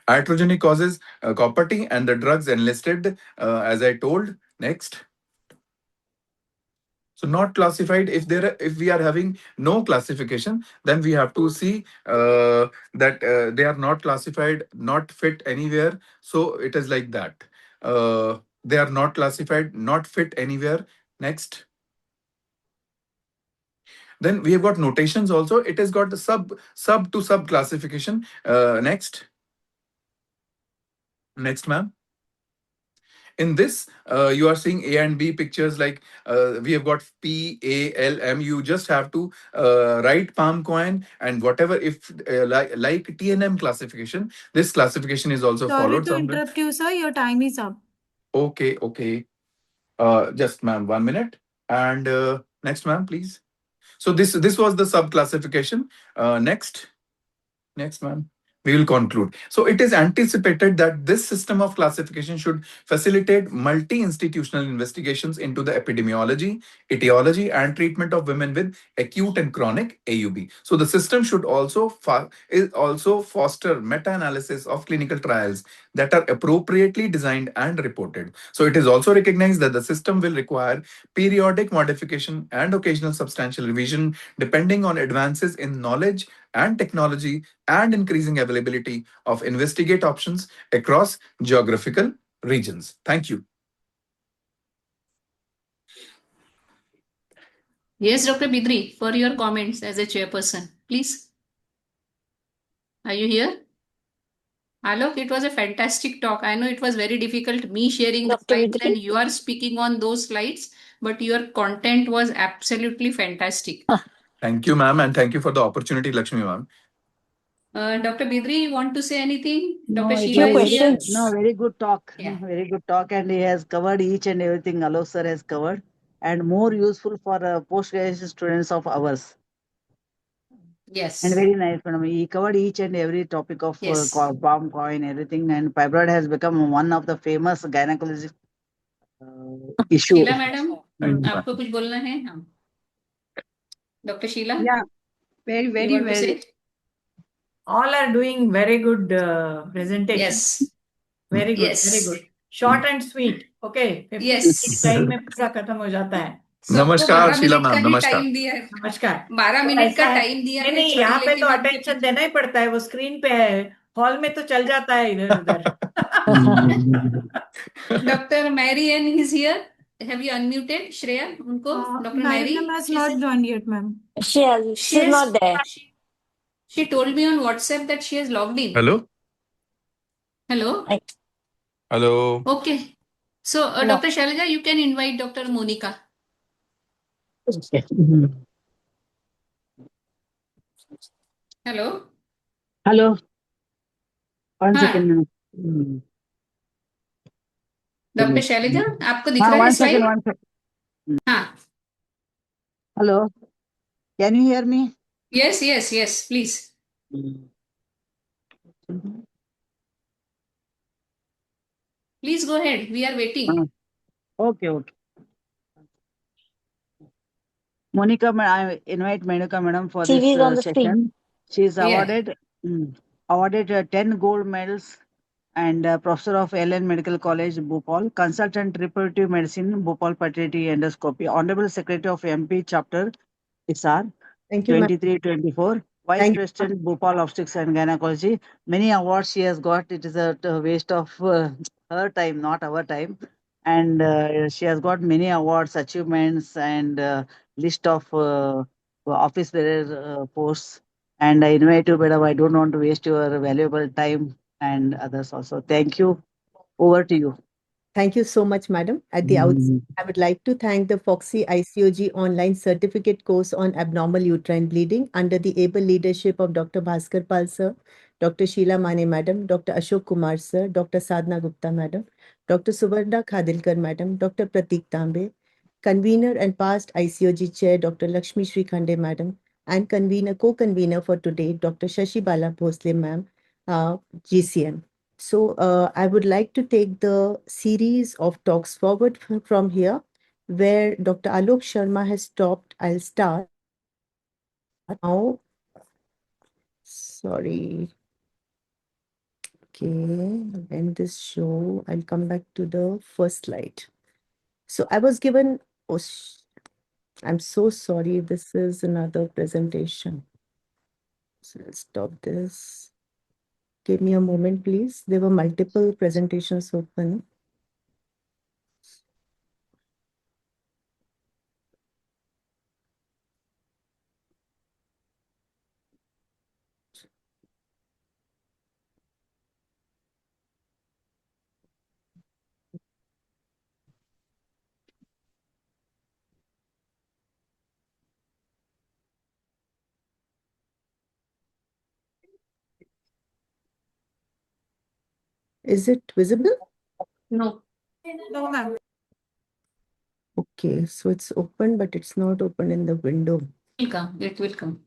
Iatrogenic causes, copper T and the drugs enlisted, as I told. Next. So not classified. If we are having no classification, then we have to see that they are not classified, not fit anywhere. So it is like that. They are not classified, not fit anywhere. Next. Then we have got notations also. It has got the sub to sub classification. Next. Next, ma'am. In this, you are seeing A and B pictures, like we have got P, A, L, M. You just have to write PALM-COEIN and whatever, if like TNM classification, this classification is also Sorry followed to somewhere. interrupt you, sir. Your time is up. Okay. Just ma'am, 1 minute. And next, ma'am, please. So this was the sub classification. Next, ma'am. We will conclude. So it is anticipated that this system of classification should facilitate multi-institutional investigations into the epidemiology, etiology, and treatment of women with acute and chronic AUB. So the system should also foster meta-analysis of clinical trials that are appropriately designed and reported. So it is also recognized that the system will require periodic modification and occasional substantial revision depending on advances in knowledge and technology and increasing availability of investigate options across geographical regions. Thank you. Yes, Dr. Bidri, for your comments as a chairperson, please. Are you here? Alok, it was a fantastic talk. I know it was very difficult, me sharing the Dr. slides Vidri? and you are speaking on those slides, but your content was absolutely fantastic. Thank you, ma'am, and thank you for the opportunity, Lakshmi, ma'am. Dr. Bidri, you want to say anything? No, Dr. it Sheila was is here. questions. no very good talk. Yeah. Very good talk, and he has covered each and everything Alok sir has covered, and more useful for post-graduation students of ours. And Yes. very nice, madam. He covered each and every topic of Yes. palm coin, everything, and fibroid has become one of the famous gynecologic issue. Sheela madam Thank you, आपको ma'am. कुछ बोलना है? हाँ, doctor Sheela, Yeah, very, you very want to well. say? All are doing very good presentation. Yes. Very good, Yes. very good. Short and sweet. Okay. 15 Yes. Time में पूरा खत्म हो जाता है. सबको नमस्कार 12 शीला मिनट का मैम, ही नमस्कार. टाइम दिया है. नमस्कार. 12 तो मिनट ऐसा का है. टाइम दिया है. नहीं, छड़ी यहाँ पे लेके तो मत अटेंशन बैठिए. देना ही पड़ता है. वो स्क्रीन पे है. हॉल में तो चल जाता है इधर उधर. Dr. Mary Ann is here. Have you unmuted Shreya? उनको Dr. Mary. Mariam has not joined yet, ma'am. She's not there. She told me on WhatsApp that she has logged in. Hello? Hello. Hello? Okay. So, No. Dr. Shailaja, you can invite Dr. Monica. Hello. Hello. One हाँ. second. Doctor Selja आपको दिख रहा है One slide? second, one second. हाँ. Hello. Can you hear me? Yes, yes, yes, please. Please go ahead. We are waiting. Okay, okay. Monica, I invite Monica madam for CV is on this the screen. session. She is Yeah. awarded 10 gold medals and professor of LN Medical College, Bhopal, consultant reproductive medicine, Bhopal fertility endoscopy, honorable secretary of MP chapter, ISAR, Thank you, ma'am. 23-24, vice Thank you. president, Bhopal obstetrics and gynecology. Many awards she has got. It is a waste of her time, not our time. And she has got many awards, achievements, and list of office bearer posts. And I invite you, madam. I don't want to waste your valuable time and others also. Thank you. Over to you. Thank you so much, madam. At the outset, I would like to thank the FOGSI ICOG online certificate course on abnormal uterine bleeding under the able leadership of Dr. Bhaskar Pal sir, Dr. Sheila Mane madam, Dr. Ashok Kumar sir, Dr. Sadhna Gupta madam, Dr. Suvarna Khadilkar madam, Dr. Pratik Tambe, convener and past ICOG chair, Dr. Lakshmi Sri Khande madam, and co-convener for today, Dr. Shashi Bala Bhosle ma'am, GCM. So I would like to take the series of talks forward from here, where Dr. Alok Sharma has stopped. I'll start now. Sorry. Okay, I'll end this show. I'll come back to the first slide. So I was given, I'm so sorry, this is another presentation. So let's stop this. Give me a moment, please. There were multiple presentations open. Is it visible? No. No, ma'am. Okay, so it's open, but it's not open in the window. It will come. It will come.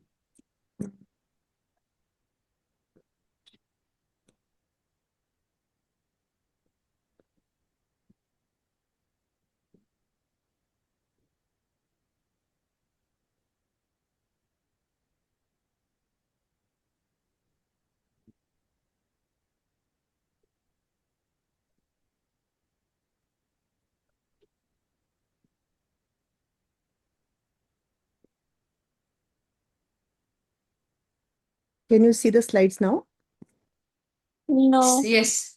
Can you see the slides now? No. Yes.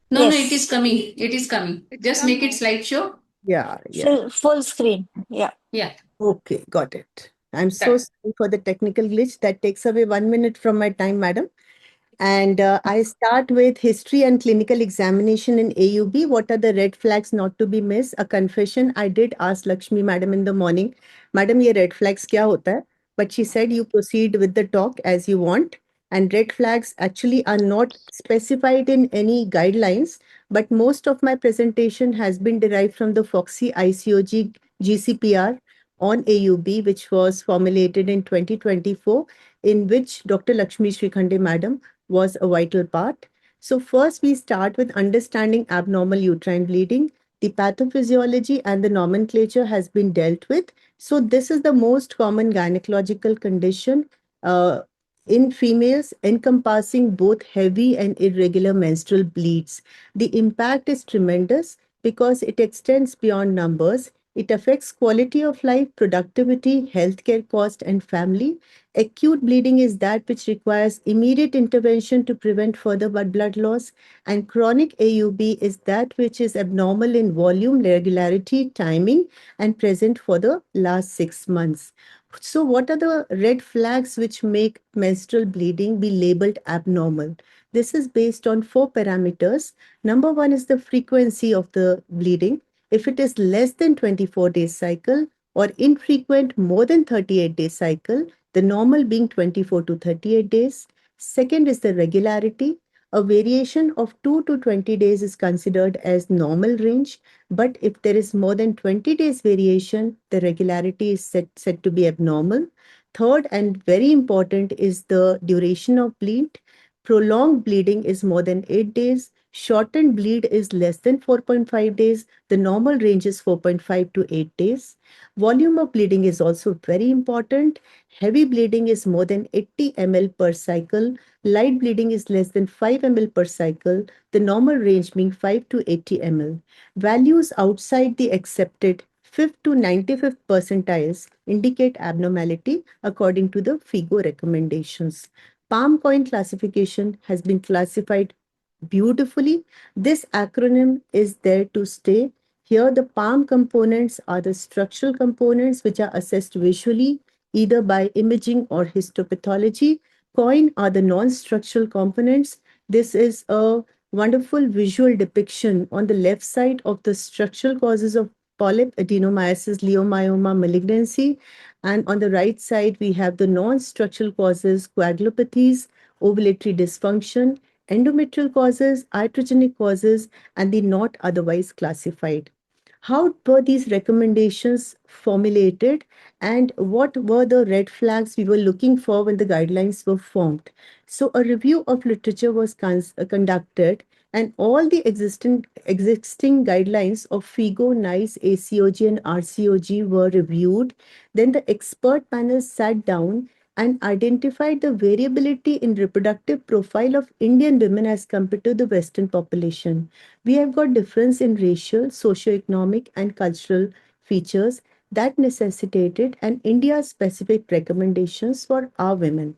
No, Yes. it is coming. It is coming. Just make it slideshow. Yeah, yeah. Full screen. Yeah. Yeah. Okay, got it. I'm so Done. sorry for the technical glitch that takes away 1 minute from my time, madam. And I start with history and clinical examination in AUB. What are the red flags not to be missed? A confession, I did ask Lakshmi madam in the morning, Madam, ye red flags kya hota hai? But she said you proceed with the talk as you want. And red flags actually are not specified in any guidelines, but most of my presentation has been derived from the FOGSI ICOG GCPR on AUB, which was formulated in 2024, in which Dr. Lakshmi Srikhande madam was a vital part. So first we start with understanding abnormal uterine bleeding. The pathophysiology and the nomenclature has been dealt with. So this is the most common gynecological condition in females, encompassing both heavy and irregular menstrual bleeds. The impact is tremendous because it extends beyond numbers. It affects quality of life, productivity, healthcare cost, and family. Acute bleeding is that which requires immediate intervention to prevent further blood loss, and chronic AUB is that which is abnormal in volume, regularity, timing, and present for the last 6 months. So, what are the red flags which make menstrual bleeding be labeled abnormal? This is based on 4 parameters. Number one is the frequency of the bleeding. If it is less than 24 days cycle or infrequent more than 38 days cycle, the normal being 24 to 38 days. Second is the regularity. A variation of 2 to 20 days is considered as normal range, but if there is more than 20 days variation, the regularity is said to be abnormal. Third and very important is the duration of bleed. Prolonged bleeding is more than 8 days. Shortened bleed is less than 4.5 days. The normal range is 4.5 to 8 days. Volume of bleeding is also very important. Heavy bleeding is more than 80 ml per cycle. Light bleeding is less than 5 ml per cycle. The normal range being 5 to 80 ml. Values outside the accepted 5th to 95th percentiles indicate abnormality according to the FIGO recommendations. PALM-COEIN classification has been classified beautifully. This acronym is there to stay. Here, the PALM components are the structural components which are assessed visually, either by imaging or histopathology. COIN are the non-structural components. This is a wonderful visual depiction on the left side of the structural causes of polyp, adenomyosis, leiomyoma, malignancy. And on the right side, we have the non-structural causes, coagulopathies, ovulatory dysfunction, endometrial causes, iatrogenic causes, and the not otherwise classified. How were these recommendations formulated, and what were the red flags we were looking for when the guidelines were formed? So a review of literature was conducted, and all the existing guidelines of FIGO, NICE, ACOG, and RCOG were reviewed. Then the expert panel sat down and identified the variability in reproductive profile of Indian women as compared to the Western population. We have got difference in racial, socioeconomic, and cultural features that necessitated an India-specific recommendations for our women.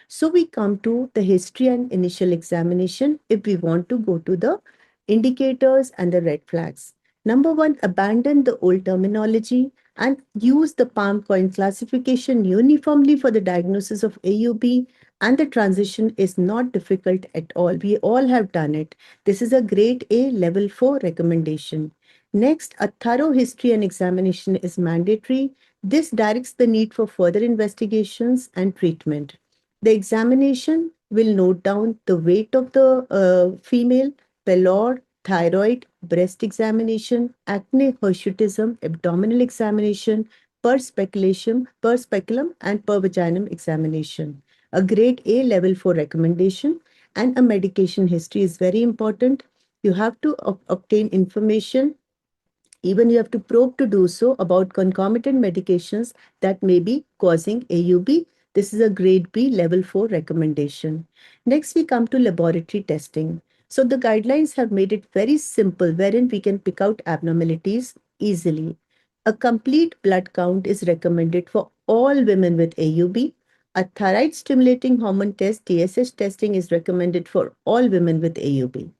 So we come to the history and initial examination if we want to go to the indicators and the red flags. Number one, abandon the old terminology and use the PALM-COEIN classification uniformly for the diagnosis of AUB, and the transition is not difficult at all. We all have done it. This is a grade A level 4 recommendation. Next, a thorough history and examination is mandatory. This directs the need for further investigations and treatment. The examination will note down the weight of the female, pallor, thyroid, breast examination, acne, hirsutism, abdominal examination, per speculum, and per vaginum examination. A grade A level 4 recommendation and a medication history is very important. You have to obtain information, even you have to probe to do so, about concomitant medications that may be causing AUB. This is a grade B level 4 recommendation. Next, we come to laboratory testing. So the guidelines have made it very simple, wherein we can pick out abnormalities easily. A complete blood count is recommended for all women with AUB. A thyroid stimulating hormone test, TSH testing, is recommended for all women with AUB.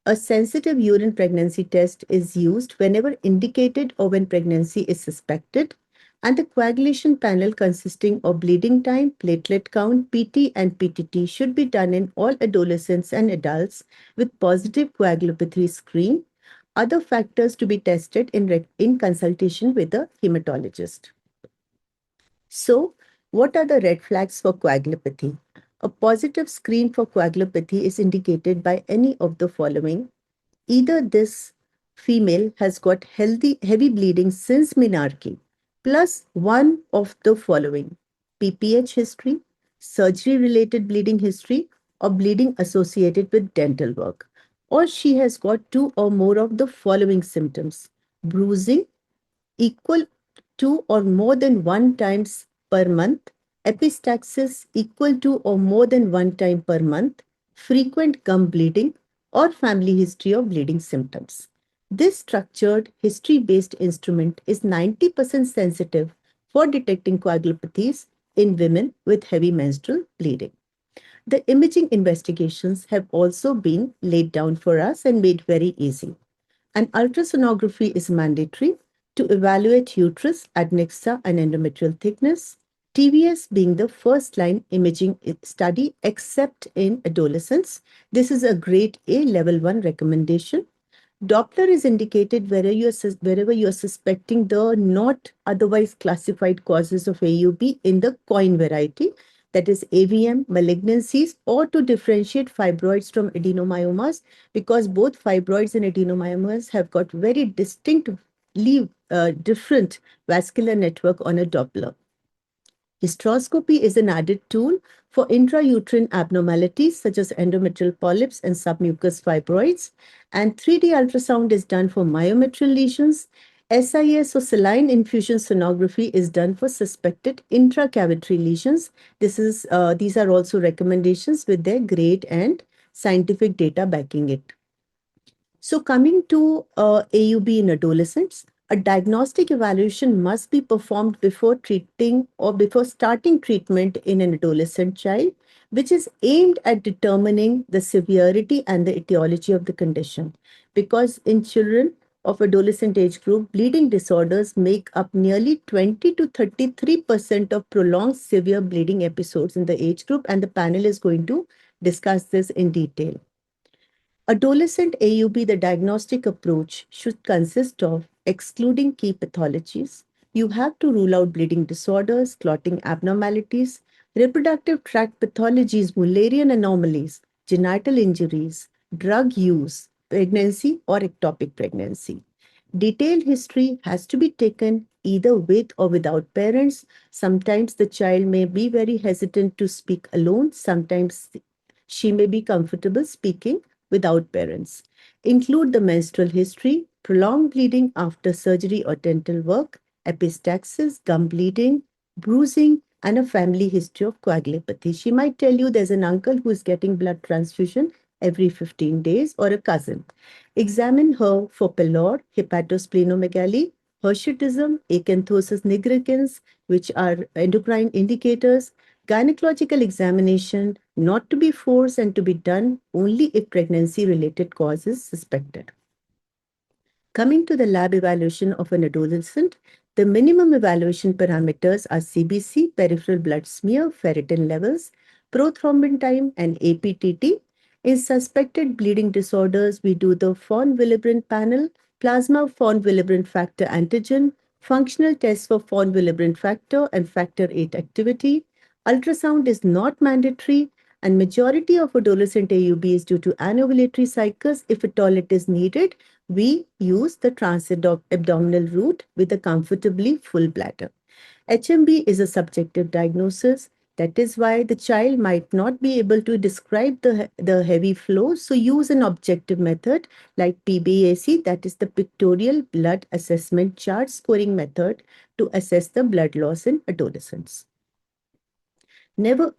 A sensitive urine pregnancy test is used whenever indicated or when pregnancy is suspected. And the coagulation panel consisting of bleeding time, platelet count, PT, and PTT should be done in all adolescents and adults with positive coagulopathy screen. Other factors to be tested in consultation with a hematologist. So, what are the red flags for coagulopathy? A positive screen for coagulopathy is indicated by any of the following. Either this female has got heavy bleeding since menarche, plus one of the following: PPH history, surgery-related bleeding history, or bleeding associated with dental work. Or she has got two or more of the following symptoms: bruising, equal to or more than 1 times per month, epistaxis equal to or more than 1 time per month, frequent gum bleeding, or family history of bleeding symptoms. This structured history-based instrument is 90% sensitive for detecting coagulopathies in women with heavy menstrual bleeding. The imaging investigations have also been laid down for us and made very easy. An ultrasonography is mandatory to evaluate uterus, adnexa, and endometrial thickness, TVS being the first line imaging study except in adolescents. This is a grade A level 1 recommendation. Doppler is indicated wherever you are suspecting the not otherwise classified causes of AUB in the COEIN variety, that is AVM, malignancies, or to differentiate fibroids from adenomyomas, because both fibroids and adenomyomas have got very distinctly different vascular network on a Doppler. Hysteroscopy is an added tool for intrauterine abnormalities such as endometrial polyps and submucous fibroids, and 3D ultrasound is done for myometrial lesions. SIS or saline infusion sonography is done for suspected intracavitary lesions. These are also recommendations with their grade and scientific data backing it. So coming to AUB in adolescents, a diagnostic evaluation must be performed before treating or before starting treatment in an adolescent child, which is aimed at determining the severity and the etiology of the condition. Because in children of adolescent age group, bleeding disorders make up nearly 20 to 33% of prolonged severe bleeding episodes in the age group, and the panel is going to discuss this in detail. Adolescent AUB, the diagnostic approach should consist of excluding key pathologies. You have to rule out bleeding disorders, clotting abnormalities, reproductive tract pathologies, Mullerian anomalies, genital injuries, drug use, pregnancy or ectopic pregnancy. Detailed history has to be taken either with or without parents. Sometimes the child may be very hesitant to speak alone. Sometimes she may be comfortable speaking without parents. Include the menstrual history, prolonged bleeding after surgery or dental work, epistaxis, gum bleeding, bruising, and a family history of coagulopathy. She might tell you there's an uncle who is getting blood transfusion every 15 days or a cousin. Examine her for pylori, hepatosplenomegaly, hirsutism, acanthosis nigricans, which are endocrine indicators, gynecological examination not to be forced and to be done only if pregnancy-related cause is suspected. Coming to the lab evaluation of an adolescent, the minimum evaluation parameters are CBC, peripheral blood smear, ferritin levels, prothrombin time, and APTT. In suspected bleeding disorders, we do the von Willebrand panel, plasma von Willebrand factor antigen, functional tests for von Willebrand factor and factor VIII activity. Ultrasound is not mandatory, and majority of adolescent AUB is due to anovulatory cycles. If at all it is needed, we use the transabdominal route with a comfortably full bladder. HMB is a subjective diagnosis. That is why the child might not be able to describe the heavy flow. So use an objective method like PBAC, that is the pictorial blood assessment chart scoring method to assess the blood loss in adolescents.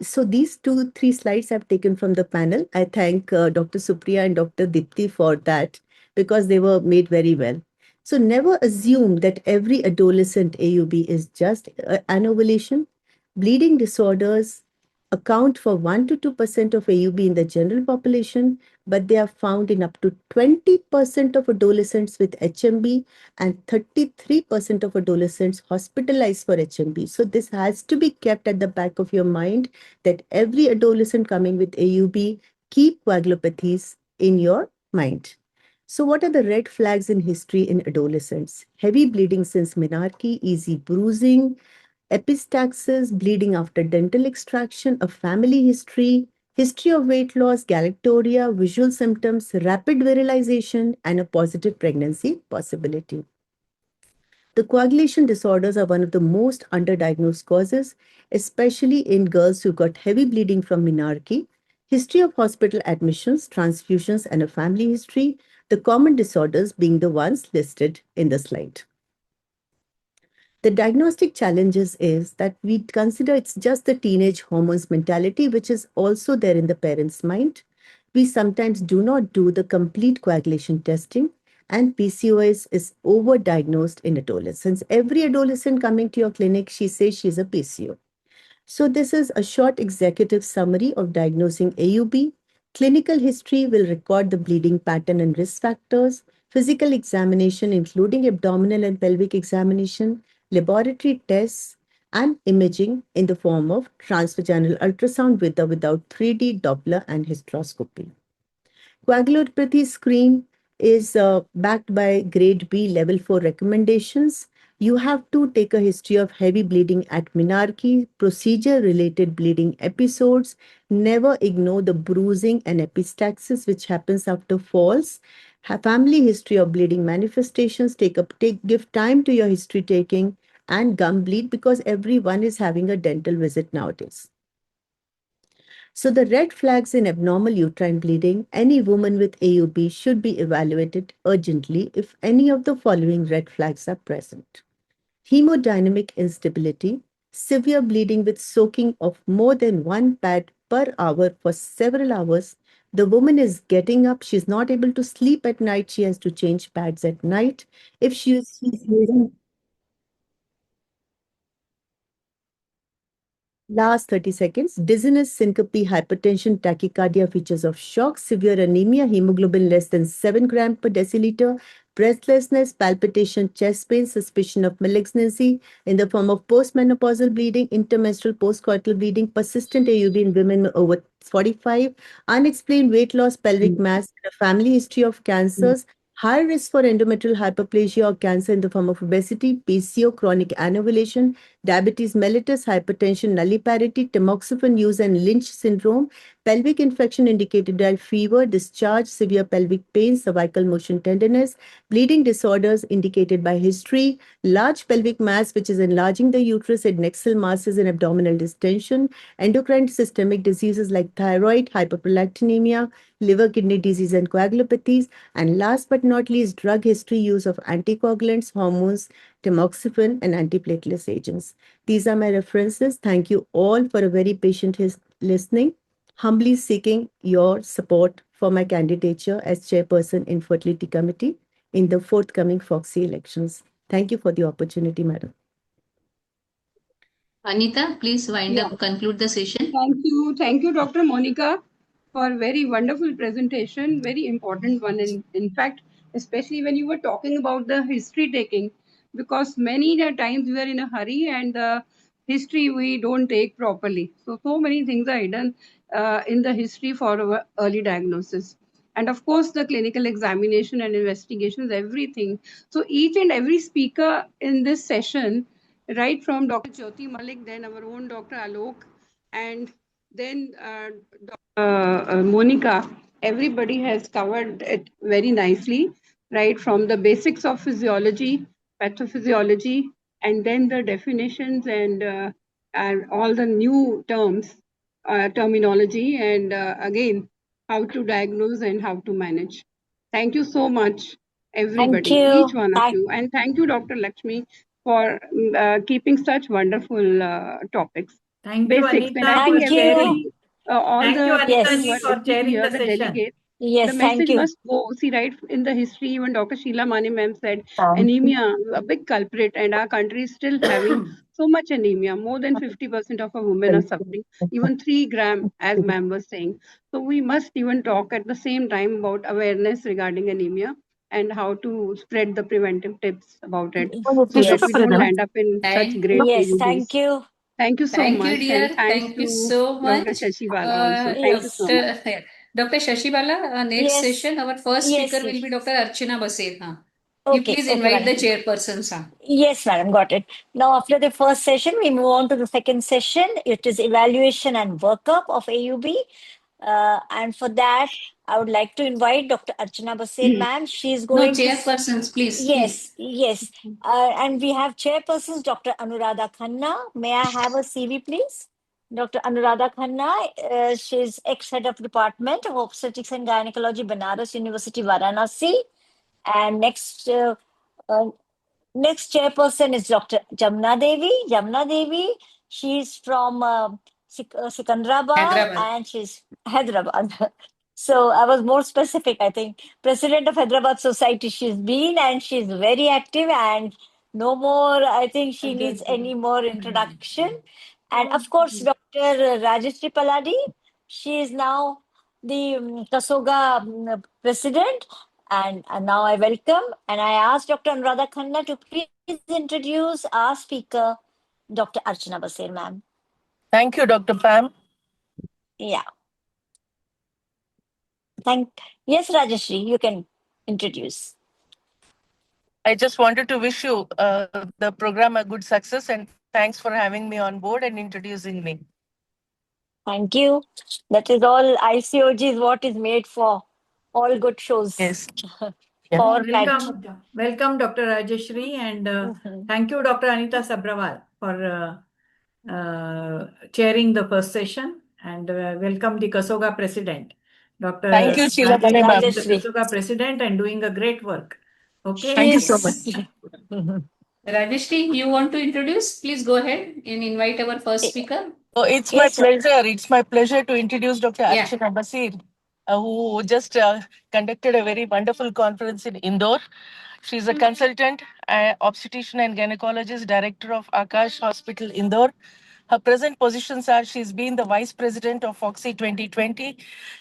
So these 3 slides I've taken from the panel. I thank Dr. Supriya and Dr. Dipti for that because they were made very well. So never assume that every adolescent AUB is just anovulation. Bleeding disorders account for 1 to 2% of AUB in the general population, but they are found in up to 20% of adolescents with HMB and 33% of adolescents hospitalized for HMB. So this has to be kept at the back of your mind that every adolescent coming with AUB, keep coagulopathies in your mind. So what are the red flags in history in adolescents? Heavy bleeding since menarche, easy bruising, epistaxis, bleeding after dental extraction, a family history, history of weight loss, galactoria, visual symptoms, rapid virilization, and a positive pregnancy possibility. The coagulation disorders are one of the most underdiagnosed causes, especially in girls who got heavy bleeding from menarche, history of hospital admissions, transfusions, and a family history, the common disorders being the ones listed in the slide. The diagnostic challenges is that we consider it's just the teenage hormones mentality, which is also there in the parent's mind. We sometimes do not do the complete coagulation testing, and PCOS is overdiagnosed in adolescents. Every adolescent coming to your clinic, she says she's a PCO. So this is a short executive summary of diagnosing AUB. Clinical history will record the bleeding pattern and risk factors. Physical examination, including abdominal and pelvic examination, laboratory tests, and imaging in the form of transvaginal ultrasound with or without 3D Doppler and hysteroscopy. Coagulopathy screen is backed by grade B level 4 recommendations. You have to take a history of heavy bleeding at menarche, procedure related bleeding episodes. Never ignore the bruising and epistaxis which happens after falls. Have family history of bleeding manifestations. Give time to your history taking, and gum bleed because everyone is having a dental visit nowadays. So the red flags in abnormal uterine bleeding, any woman with AUB should be evaluated urgently if any of the following red flags are present. Hemodynamic instability, severe bleeding with soaking of more than one pad per hour for several hours. The woman is getting up, she's not able to sleep at night, she has to change pads at night. If she's using last 30 seconds, dizziness, syncope, hypertension, tachycardia, features of shock, severe anemia, hemoglobin less than 7 grams per deciliter, breathlessness, palpitation, chest pain, suspicion of malignancy in the form of postmenopausal bleeding, intermenstrual postcoital bleeding, persistent AUB in women over 45, unexplained weight loss, pelvic mass, and a family history of cancers, high risk for endometrial hyperplasia or cancer in the form of obesity, PCO, chronic anovulation, diabetes mellitus, hypertension, nulliparity, tamoxifen use and Lynch syndrome, pelvic infection indicated by fever, discharge, severe pelvic pain, cervical motion tenderness, bleeding disorders indicated by history, large pelvic mass which is enlarging the uterus, adnexal masses and abdominal distension, endocrine systemic diseases like thyroid, hyperprolactinemia, liver kidney disease and coagulopathies, and last but not least, drug history use of anticoagulants, hormones, tamoxifen, and antiplatelet agents. These are my references. Thank you all for a very patient listening. Humbly seeking your support for my candidature as chairperson in Fertility Committee in the forthcoming FOGSI elections. Thank you for the opportunity, madam. Anita, please wind up, conclude the session. Thank you, Dr. Monica, for a very wonderful presentation, very important one. In fact, especially when you were talking about the history taking, because many times we are in a hurry and the history we don't take properly. So many things are hidden in the history for our early diagnosis. And of course, the clinical examination and investigations, everything. So each and every speaker in this session, right from Dr. Jyoti Malik, then our own Dr. Alok, and then Monica, everybody has covered it very nicely, right from the basics of physiology, pathophysiology, and then the definitions and all the new terms, terminology, and again, how to diagnose and how to manage. Thank you so much, everybody, each one of you. And thank you, Dr. Lakshmi, for keeping such wonderful topics. Thank you, Basics. Anita, And I for think sharing. all Thank you, the Anita people ji, who are for listening chairing here, the the session. delegates, Yes, The thank message you. must go. See, right in the history, even Dr. Sheila Mani ma'am said Um, anemia, a big culprit, and our country is still having so much anemia. More than 50% of our women are suffering, even 3 gram, as ma'am was saying. So we must even talk at the same time about awareness regarding anemia and how to spread the preventive tips about it so that Yes. we don't end up in such Thank, great Yes, AUBs. thank you. Thank you so thank you, much, and dear. thanks Thank you to so Dr. much. Shashibala also. Thank you so much. Dr. Dr. Shashibala, next Yes. session, our first Yes, speaker will yes. be Dr. Archana Basil. You Okay, please okay, invite the madam. chairpersons. Yes, madam, got it. Now, after the first session, we move on to the second session. It is evaluation and workup of AUB. And for that, I would like to invite Dr. Archana Basil, ma'am. She's No, going to. chairpersons, please, Yes, please. yes. And we have chairpersons, Dr. Anuradha Khanna. May I have a CV, please? Dr. Anuradha Khanna, she's ex-head of Department of Obstetrics and Gynecology, Banaras University, Varanasi. And uh, next chairperson is Dr. Jamna Devi. Jamna Devi, she's from Sikandrabad Hyderabad. and she's Hyderabad. So I was more specific, I think. President of Hyderabad Society she's been, and she's very active, and no more, I think she needs any more introduction. And of course, Dr. Rajeshri Paladi, she is now the Kasoga president. And now I welcome and I ask Dr. Anuradha Khanna to please introduce our speaker, Dr. Archana Basil, ma'am. Thank you, Dr. Pam. Yeah. Yes, Rajeshri, you can introduce. I just wanted to wish you the program a good success, and thanks for having me on board and introducing me. Thank you. That is all. ICOG is what is made for. All good shows. Yes. Welcome, welcome, Dr. Rajeshri, and thank you, Dr. Anita Sabrawal, for chairing the first session, and welcome the Kasoga president, Dr. Thank you, Sheila Bane, ma'am. the Kasoga president, and doing a great work. Okay. Thank you so much. Rajeshri, you want to introduce? Please go ahead and invite our first speaker. Oh, it's my pleasure. It's my pleasure to introduce Dr. Yeah. Archana Basil, who just conducted a very wonderful conference in Indore. She's a consultant, obstetrician and gynecologist, director of Akash Hospital, Indore. Her present positions are she's been the vice president of FOGSI 2020,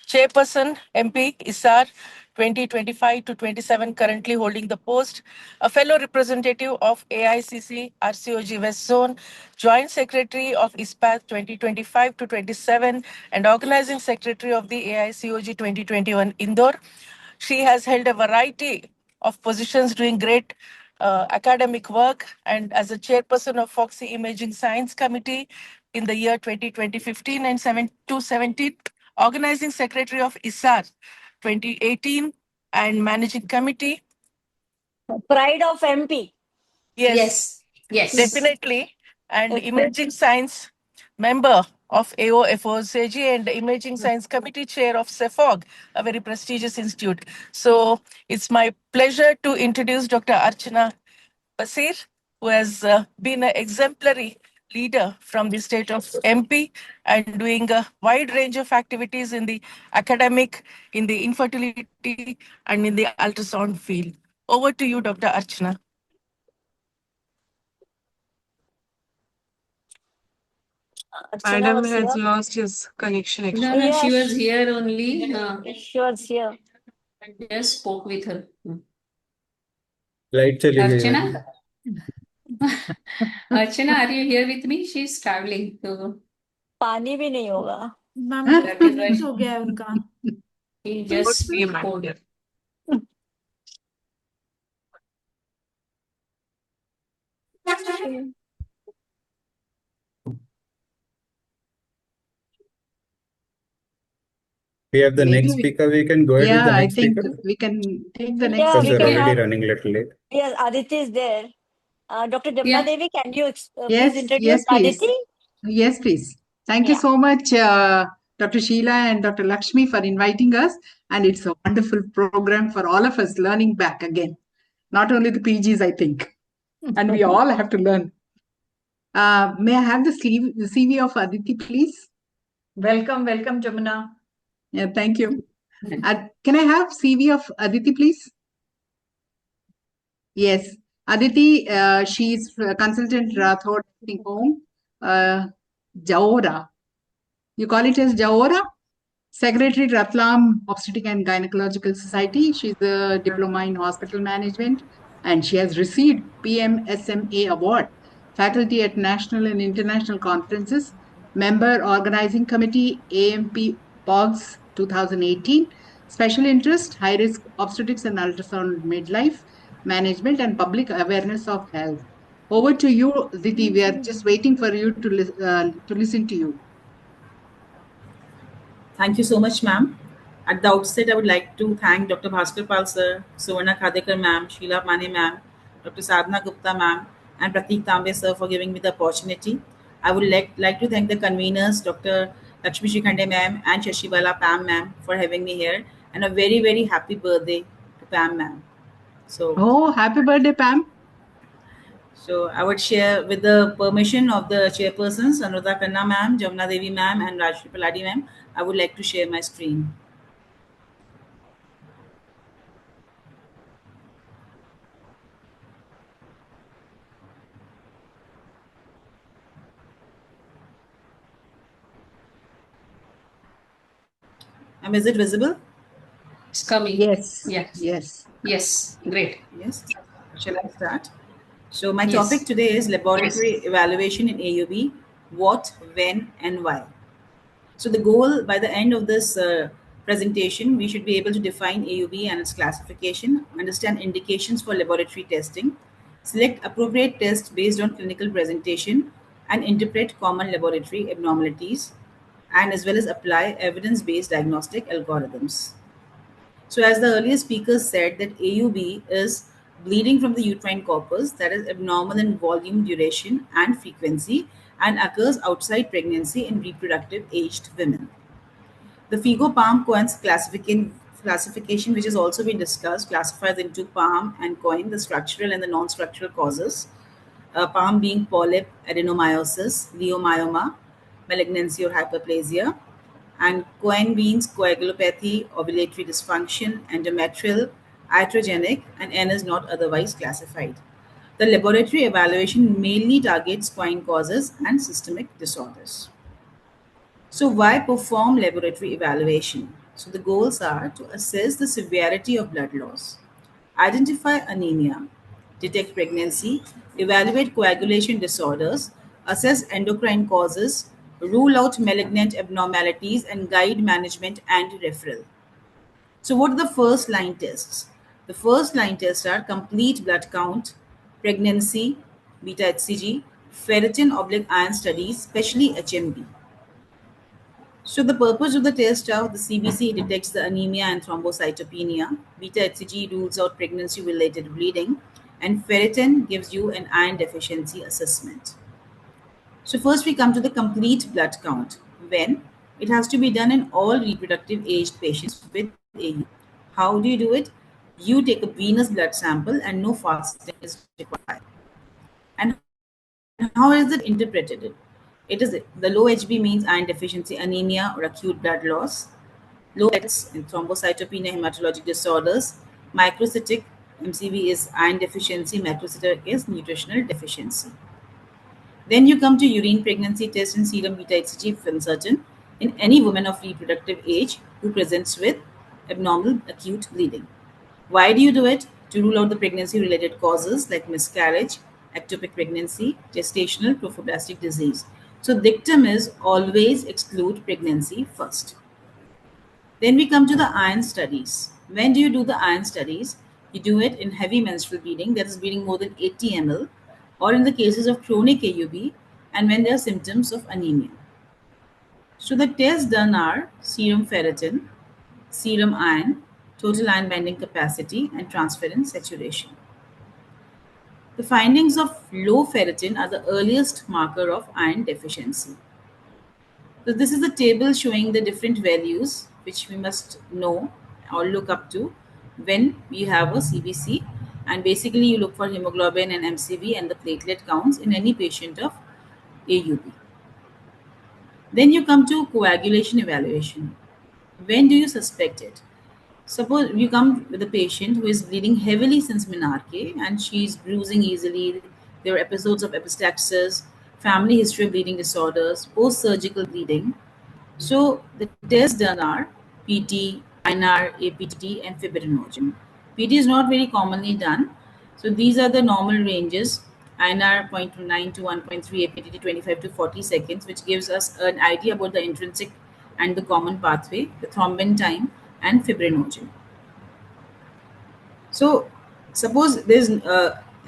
chairperson MP ISAR 2025 to 27, currently holding the post, a fellow representative of AICC RCOG West Zone, joint secretary of ISPAT 2025 to 27, and organizing secretary of the AICOG 2021 Indore. She has held a variety of positions doing great academic work, and as a chairperson of FOGSI Imaging Science Committee in the year 2015 and 17, organizing secretary of ISAR 2018 and managing committee. Pride of MP. Yes. Yes. Definitely. And imaging science member of FOGSI and Imaging Science Committee Chair of CEFOG, a very prestigious institute. So it's my pleasure to introduce Dr. Archana Basil, who has been an exemplary leader from the state of MP and doing a wide range of activities in the academic, in the infertility, and in the ultrasound field. Over to you, Dr. Archana. Madam has lost his connection actually. No, she was here only. She was here. I just spoke with her. Light chali gayi Archana? Archana, are you here with me? She's traveling. So पानी भी नहीं होगा. Ma'am that is why disconnect हो गया है उनका. he just spoke. We have the next speaker. We can go ahead with the next speaker. Yeah, I think we can take the next Yeah, Because we we're can already have. running a little late. Yes, Aditi is there. Dr. Jamna Yeah. Devi, can you please Yes, introduce yes, please. Aditi? Yes, please. Thank you so much, Dr. Sheila and Dr. Lakshmi, for inviting us. And it's a wonderful program for all of us learning back again. Not only the PGs, I think. And we all have to learn. May I have the CV of Aditi, please? Welcome, welcome, Jamuna. Yeah, thank you. Can I have CV of Aditi, please? Yes, Aditi, she's consultant Rathod nursing home, Jaora. You call it as Jaora? Secretary Ratlam Obstetric and Gynecological Society. She's a diploma in hospital management and she has received PMSMA award, faculty at national and international conferences, member organizing committee AMP POGS 2018, special interest high risk obstetrics and ultrasound midlife management and public awareness of health. Over to you, Ziti. We are just waiting for you to listen to you. Thank you so much, ma'am. At the outset, I would like to thank Dr. Bhaskar Pal sir, Suvarna Khadekar ma'am, Sheila Mane ma'am, Dr. Sadhana Gupta ma'am, and Pratik Tambe sir for giving me the opportunity. I would like to thank the conveners, Dr. Lakshmi Shikhande ma'am and Shashibala Pam ma'am for having me here, and a very, very happy birthday to Pam ma'am. Oh, happy birthday, Pam. So I would share with the permission of the chairpersons, Anuradha Khanna ma'am, Jamna Devi ma'am, and Rajshri Paladi ma'am, I would like to share my screen. Is it visible? It's coming. Yes. Yes. Yes. Yes. Great. Yes. Shall I start? So my Yes. topic today is laboratory evaluation in AUB. What, when, and why. So the goal by the end of this presentation, we should be able to define AUB and its classification, understand indications for laboratory testing, select appropriate tests based on clinical presentation, and interpret common laboratory abnormalities, and as well as apply evidence-based diagnostic algorithms. So as the earlier speaker said, that AUB is bleeding from the uterine corpus that is abnormal in volume, duration, and frequency, and occurs outside pregnancy in reproductive aged women. The FIGO PALM-COEIN classification, which has also been discussed, classifies into PALM and COEIN, the structural and the non-structural causes. PALM being polyp, adenomyosis, leiomyoma, malignancy or hyperplasia, and COEIN means coagulopathy, ovulatory dysfunction, endometrial, iatrogenic, and N is not otherwise classified. The laboratory evaluation mainly targets COEIN causes and systemic disorders. So why perform laboratory evaluation? So the goals are to assess the severity of blood loss, identify anemia, detect pregnancy, evaluate coagulation disorders, assess endocrine causes, rule out malignant abnormalities, and guide management and referral. So what are the first line tests? The first line tests are complete blood count, pregnancy, beta HCG, ferritin/iron studies, especially HMB. So the purpose of the test are the CBC detects the anemia and thrombocytopenia, beta HCG rules out pregnancy-related bleeding, and ferritin gives you an iron deficiency assessment. So first we come to the complete blood count. When? It has to be done in all reproductive aged patients with AU. How do you do it? You take a venous blood sample and no fasting is required. And how is it interpreted? It is the low HB means iron deficiency anemia or acute blood loss. Low X in thrombocytopenia hematologic disorders. Microcytic MCV is iron deficiency, macrocytic is nutritional deficiency. Then you come to urine pregnancy test and serum beta HCG if uncertain in any woman of reproductive age who presents with abnormal acute bleeding. Why do you do it? To rule out the pregnancy-related causes like miscarriage, ectopic pregnancy, gestational trophoblastic disease. So dictum is always exclude pregnancy first. Then we come to the iron studies. When do you do the iron studies? You do it in heavy menstrual bleeding, that is bleeding more than 80 ml, or in the cases of chronic AUB, and when there are symptoms of anemia. So the tests done are serum ferritin, serum iron, total iron binding capacity, and transferrin saturation. The findings of low ferritin are the earliest marker of iron deficiency. So this is a table showing the different values which we must know or look up to when we have a CBC, and basically you look for hemoglobin and MCV and the platelet counts in any patient of AUB. Then you come to coagulation evaluation. When do you suspect it? Suppose you come with a patient who is bleeding heavily since menarche and she's bruising easily. There are episodes of epistaxis, family history of bleeding disorders, post surgical bleeding. So the tests done are PT, INR, APT, and fibrinogen. PT is not very commonly done. So these are the normal ranges: INR 0.29 to 1.3, APT 25 to 40 seconds, which gives us an idea about the intrinsic and the common pathway, the thrombin time, and fibrinogen. So suppose there's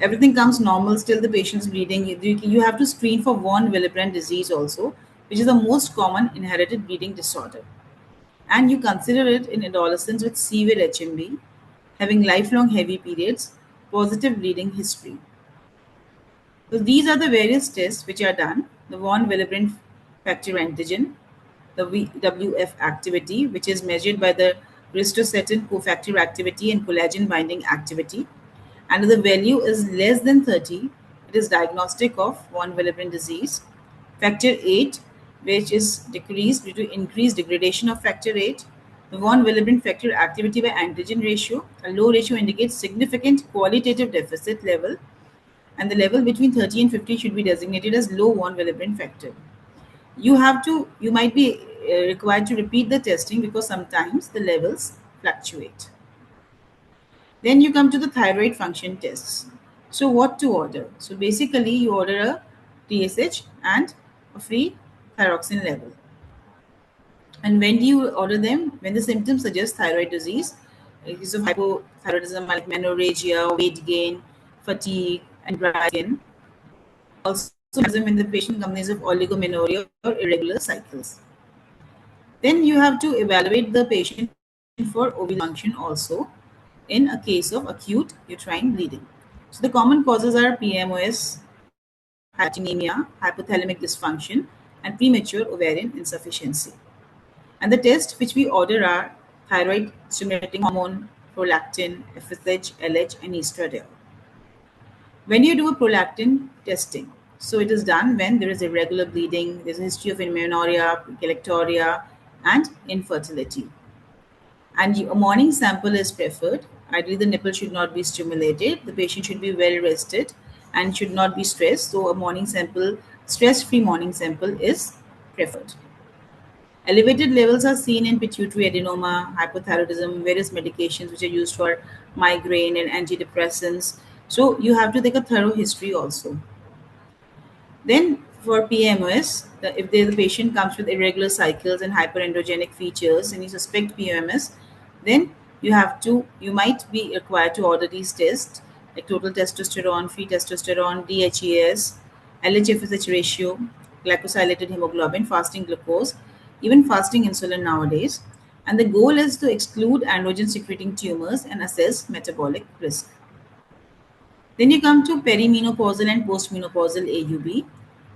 everything comes normal, still the patient's bleeding. You have to screen for von Willebrand disease also, which is the most common inherited bleeding disorder. And you consider it in adolescents with severe HMB, having lifelong heavy periods, positive bleeding history. So these are the various tests which are done: the von Willebrand factor antigen, the WF activity, which is measured by the ristocetin cofactor activity and collagen binding activity, and if the value is less than 30, it is diagnostic of von Willebrand disease. Factor 8, which is decreased due to increased degradation of factor 8. The von Willebrand factor activity by antigen ratio. A low ratio indicates significant qualitative deficit level, and the level between 30 and 50 should be designated as low von Willebrand factor. You might be required to repeat the testing because sometimes the levels fluctuate. Then you come to the thyroid function tests. So what to order? So basically you order a TSH and a free thyroxine level. And when do you order them? When the symptoms suggest thyroid disease, case of hypothyroidism like menorrhagia, weight gain, fatigue, and dry skin. Also when the patient complains of oligomenorrhea or irregular cycles. Then you have to evaluate the patient for ovulation function also in a case of acute uterine bleeding. So the common causes are PMOS, hypotonemia, hypothalamic dysfunction, and premature ovarian insufficiency. And the tests which we order are thyroid stimulating hormone, prolactin, FSH, LH, and estradiol. When you do a prolactin testing, so it is done when there is irregular bleeding, there's a history of amenorrhea, galactorrhea, and infertility. And a morning sample is preferred. Ideally, the nipple should not be stimulated. The patient should be well rested and should not be stressed. So, a morning sample, stress-free morning sample is preferred. Elevated levels are seen in pituitary adenoma, hypothyroidism, various medications which are used for migraine and antidepressants. So, you have to take a thorough history also. Then for PMS, if the patient comes with irregular cycles and hyperandrogenic features and you suspect PMS, then you might be required to order these tests like total testosterone, free testosterone, DHEAS, LH-FSH ratio, glycosylated hemoglobin, fasting glucose, even fasting insulin nowadays. And the goal is to exclude androgen secreting tumors and assess metabolic risk. Then you come to perimenopausal and postmenopausal AUB.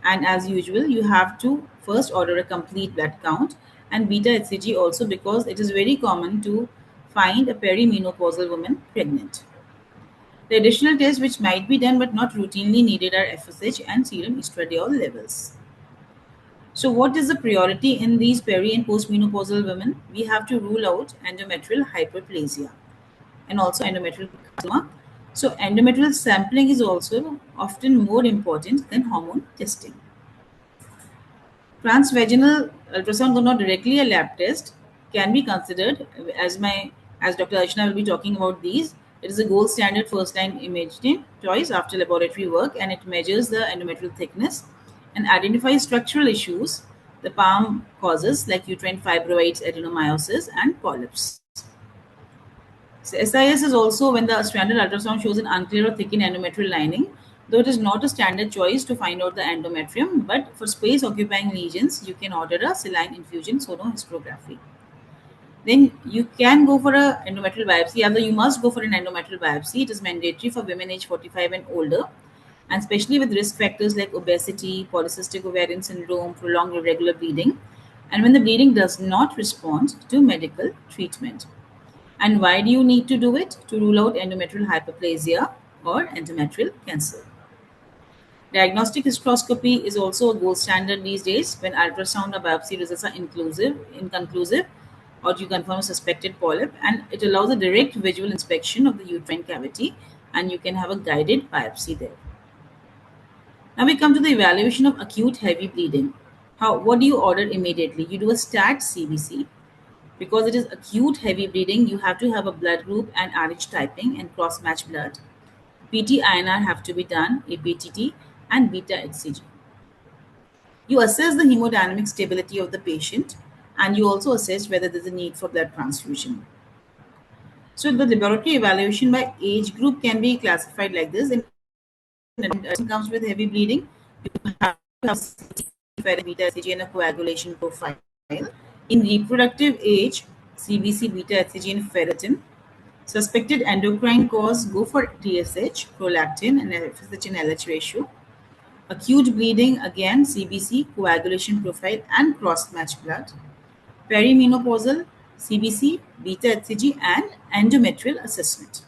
And as usual, you have to first order a complete blood count and beta HCG also, because it is very common to find a perimenopausal woman pregnant. The additional tests which might be done but not routinely needed are FSH and serum estradiol levels. So what is the priority in these peri and postmenopausal women? We have to rule out endometrial hyperplasia and also endometrial carcinoma. So endometrial sampling is also often more important than hormone testing. Transvaginal ultrasound, though not directly a lab test, can be considered as Dr. Archana will be talking about these. It is a gold standard first line imaging choice after laboratory work, and it measures the endometrial thickness and identifies structural issues the PALM causes like uterine fibroids, adenomyosis, and polyps. So SIS is also when the standard ultrasound shows an unclear or thickened endometrial lining, though it is not a standard choice to find out the endometrium, but for space occupying lesions, you can order a saline infusion sonohysterography. Then you can go for an endometrial biopsy, although you must go for an endometrial biopsy. It is mandatory for women age 45 and older, and especially with risk factors like obesity, polycystic ovarian syndrome, prolonged irregular bleeding, and when the bleeding does not respond to medical treatment. And why do you need to do it? To rule out endometrial hyperplasia or endometrial cancer. Diagnostic hysteroscopy is also a gold standard these days when ultrasound or biopsy results are inconclusive. or you confirm a suspected polyp, and it allows a direct visual inspection of the uterine cavity, and you can have a guided biopsy there. Now we come to the evaluation of acute heavy bleeding. What do you order immediately? You do a stat CBC. Because it is acute heavy bleeding, you have to have a blood group and RH typing and cross-match blood. PT-INR have to be done, APTT, and beta HCG. You assess the hemodynamic stability of the patient, and you also assess whether there's a need for blood transfusion. So the laboratory evaluation by age group can be classified like this. In comes with heavy bleeding, you have to have ferritin, beta HCG, and a coagulation profile. In reproductive age, CBC, beta HCG, and ferritin. Suspected endocrine cause, go for TSH, prolactin, and FSH and LH ratio. Acute bleeding, again, CBC, coagulation profile, and cross-match blood. Perimenopausal, CBC, beta HCG, and endometrial assessment.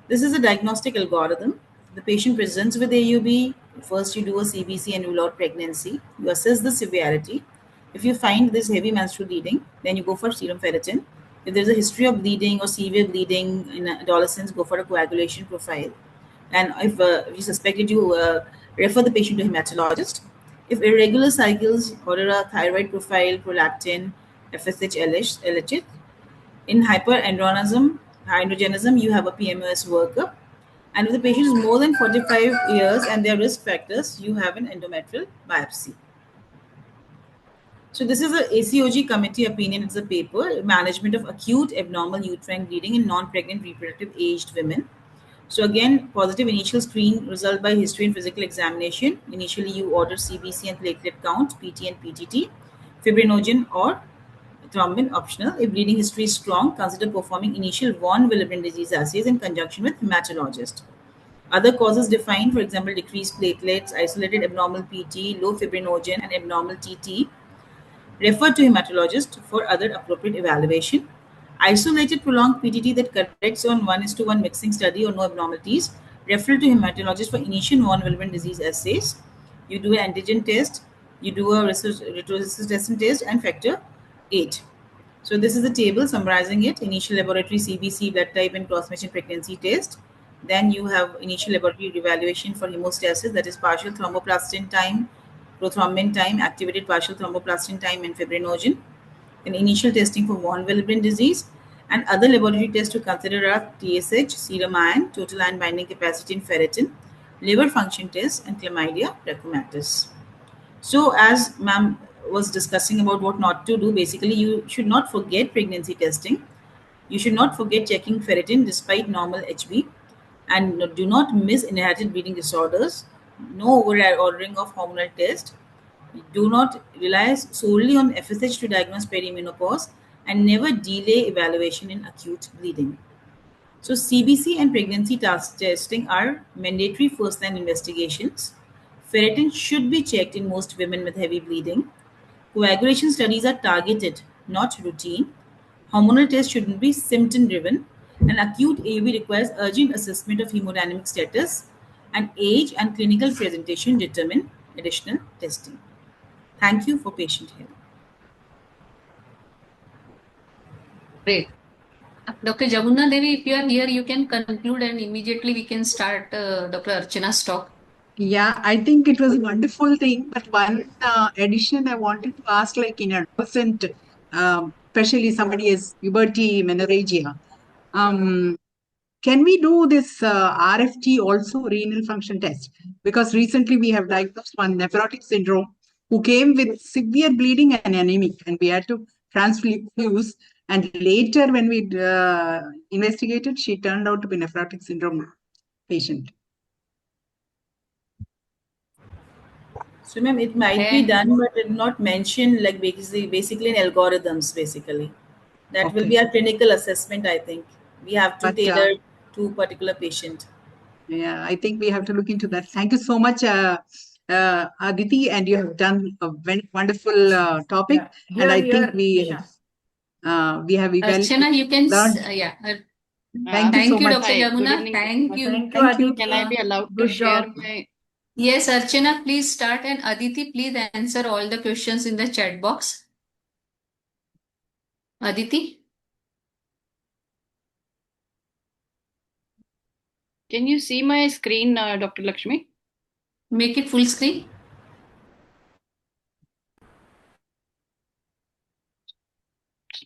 This is a diagnostic algorithm. The patient presents with AUB. First, you do a CBC and rule out pregnancy. You assess the severity. If you find this heavy menstrual bleeding, then you go for serum ferritin. If there's a history of bleeding or severe bleeding in adolescents, go for a coagulation profile. And if you suspect it, you refer the patient to a hematologist. If irregular cycles, order a thyroid profile, prolactin, FSH, LH. In hyperandrogenism, you have a PMOS workup. And if the patient is more than 45 years and their risk factors, you have an endometrial biopsy. So this is a ACOG committee opinion. It's a paper, management of acute abnormal uterine bleeding in non-pregnant reproductive aged women. So again, positive initial screen result by history and physical examination. Initially, you order CBC and platelet count, PT and PTT, fibrinogen or thrombin optional. If bleeding history is strong, consider performing initial von Willebrand disease assays in conjunction with hematologist. Other causes defined, for example, decreased platelets, isolated abnormal PT, low fibrinogen, and abnormal TT. Refer to hematologist for other appropriate evaluation. Isolated prolonged PTT that corrects on 1:1 mixing study or no abnormalities. Refer to hematologist for initial von Willebrand disease assays. You do an antigen test, you do a retroresistance test, and factor 8. So this is the table summarizing it. Initial laboratory CBC, blood type, and cross-matching pregnancy test. Then you have initial laboratory evaluation for hemostasis, that is partial thromboplastin time, prothrombin time, activated partial thromboplastin time, and fibrinogen. Then initial testing for von Willebrand disease, and other laboratory tests to consider are TSH, serum iron, total iron binding capacity, and ferritin, liver function tests, and chlamydia trachomatis. So as ma'am was discussing about what not to do, basically you should not forget pregnancy testing. You should not forget checking ferritin despite normal HB, and do not miss inherited bleeding disorders. No over ordering of hormonal test. Do not rely solely on FSH to diagnose perimenopause, and never delay evaluation in acute bleeding. So CBC and pregnancy testing are mandatory first-line investigations. Ferritin should be checked in most women with heavy bleeding. Coagulation studies are targeted, not routine. Hormonal tests shouldn't be symptom-driven. And acute AUB requires urgent assessment of hemodynamic status, and age and clinical presentation determine additional testing. Thank you for patient hearing. Great. Dr. Jamuna Devi, if you are here, you can conclude and immediately we can start Dr. Archana's talk. Yeah, I think it was a wonderful thing. But one addition I wanted to ask, like in adolescent, especially somebody has puberty, menorrhagia, can we do this RFT also, renal function test? Because recently we have diagnosed one nephrotic syndrome who came with severe bleeding and anemic, and we had to transfuse. And later, when we investigated, she turned out to be nephrotic syndrome patient. So, ma'am, it might be done, but it not mentioned like basically in algorithms. Basically, that will be our clinical assessment. I think we have to tailor to particular patient. Yeah, I think we have to look into that. Thank you so much, Aditi, and you have done a very wonderful topic. Yeah. And I think we have Archana, you can Thank you so much. Dr. Yamuna. Thank you. Thank you, Aditi. Can I be allowed to Good share job. my? Yes, Archana, please start, and Aditi, please answer all the questions in the chat box. Aditi, Can you see my screen, Dr. Lakshmi? make it full screen.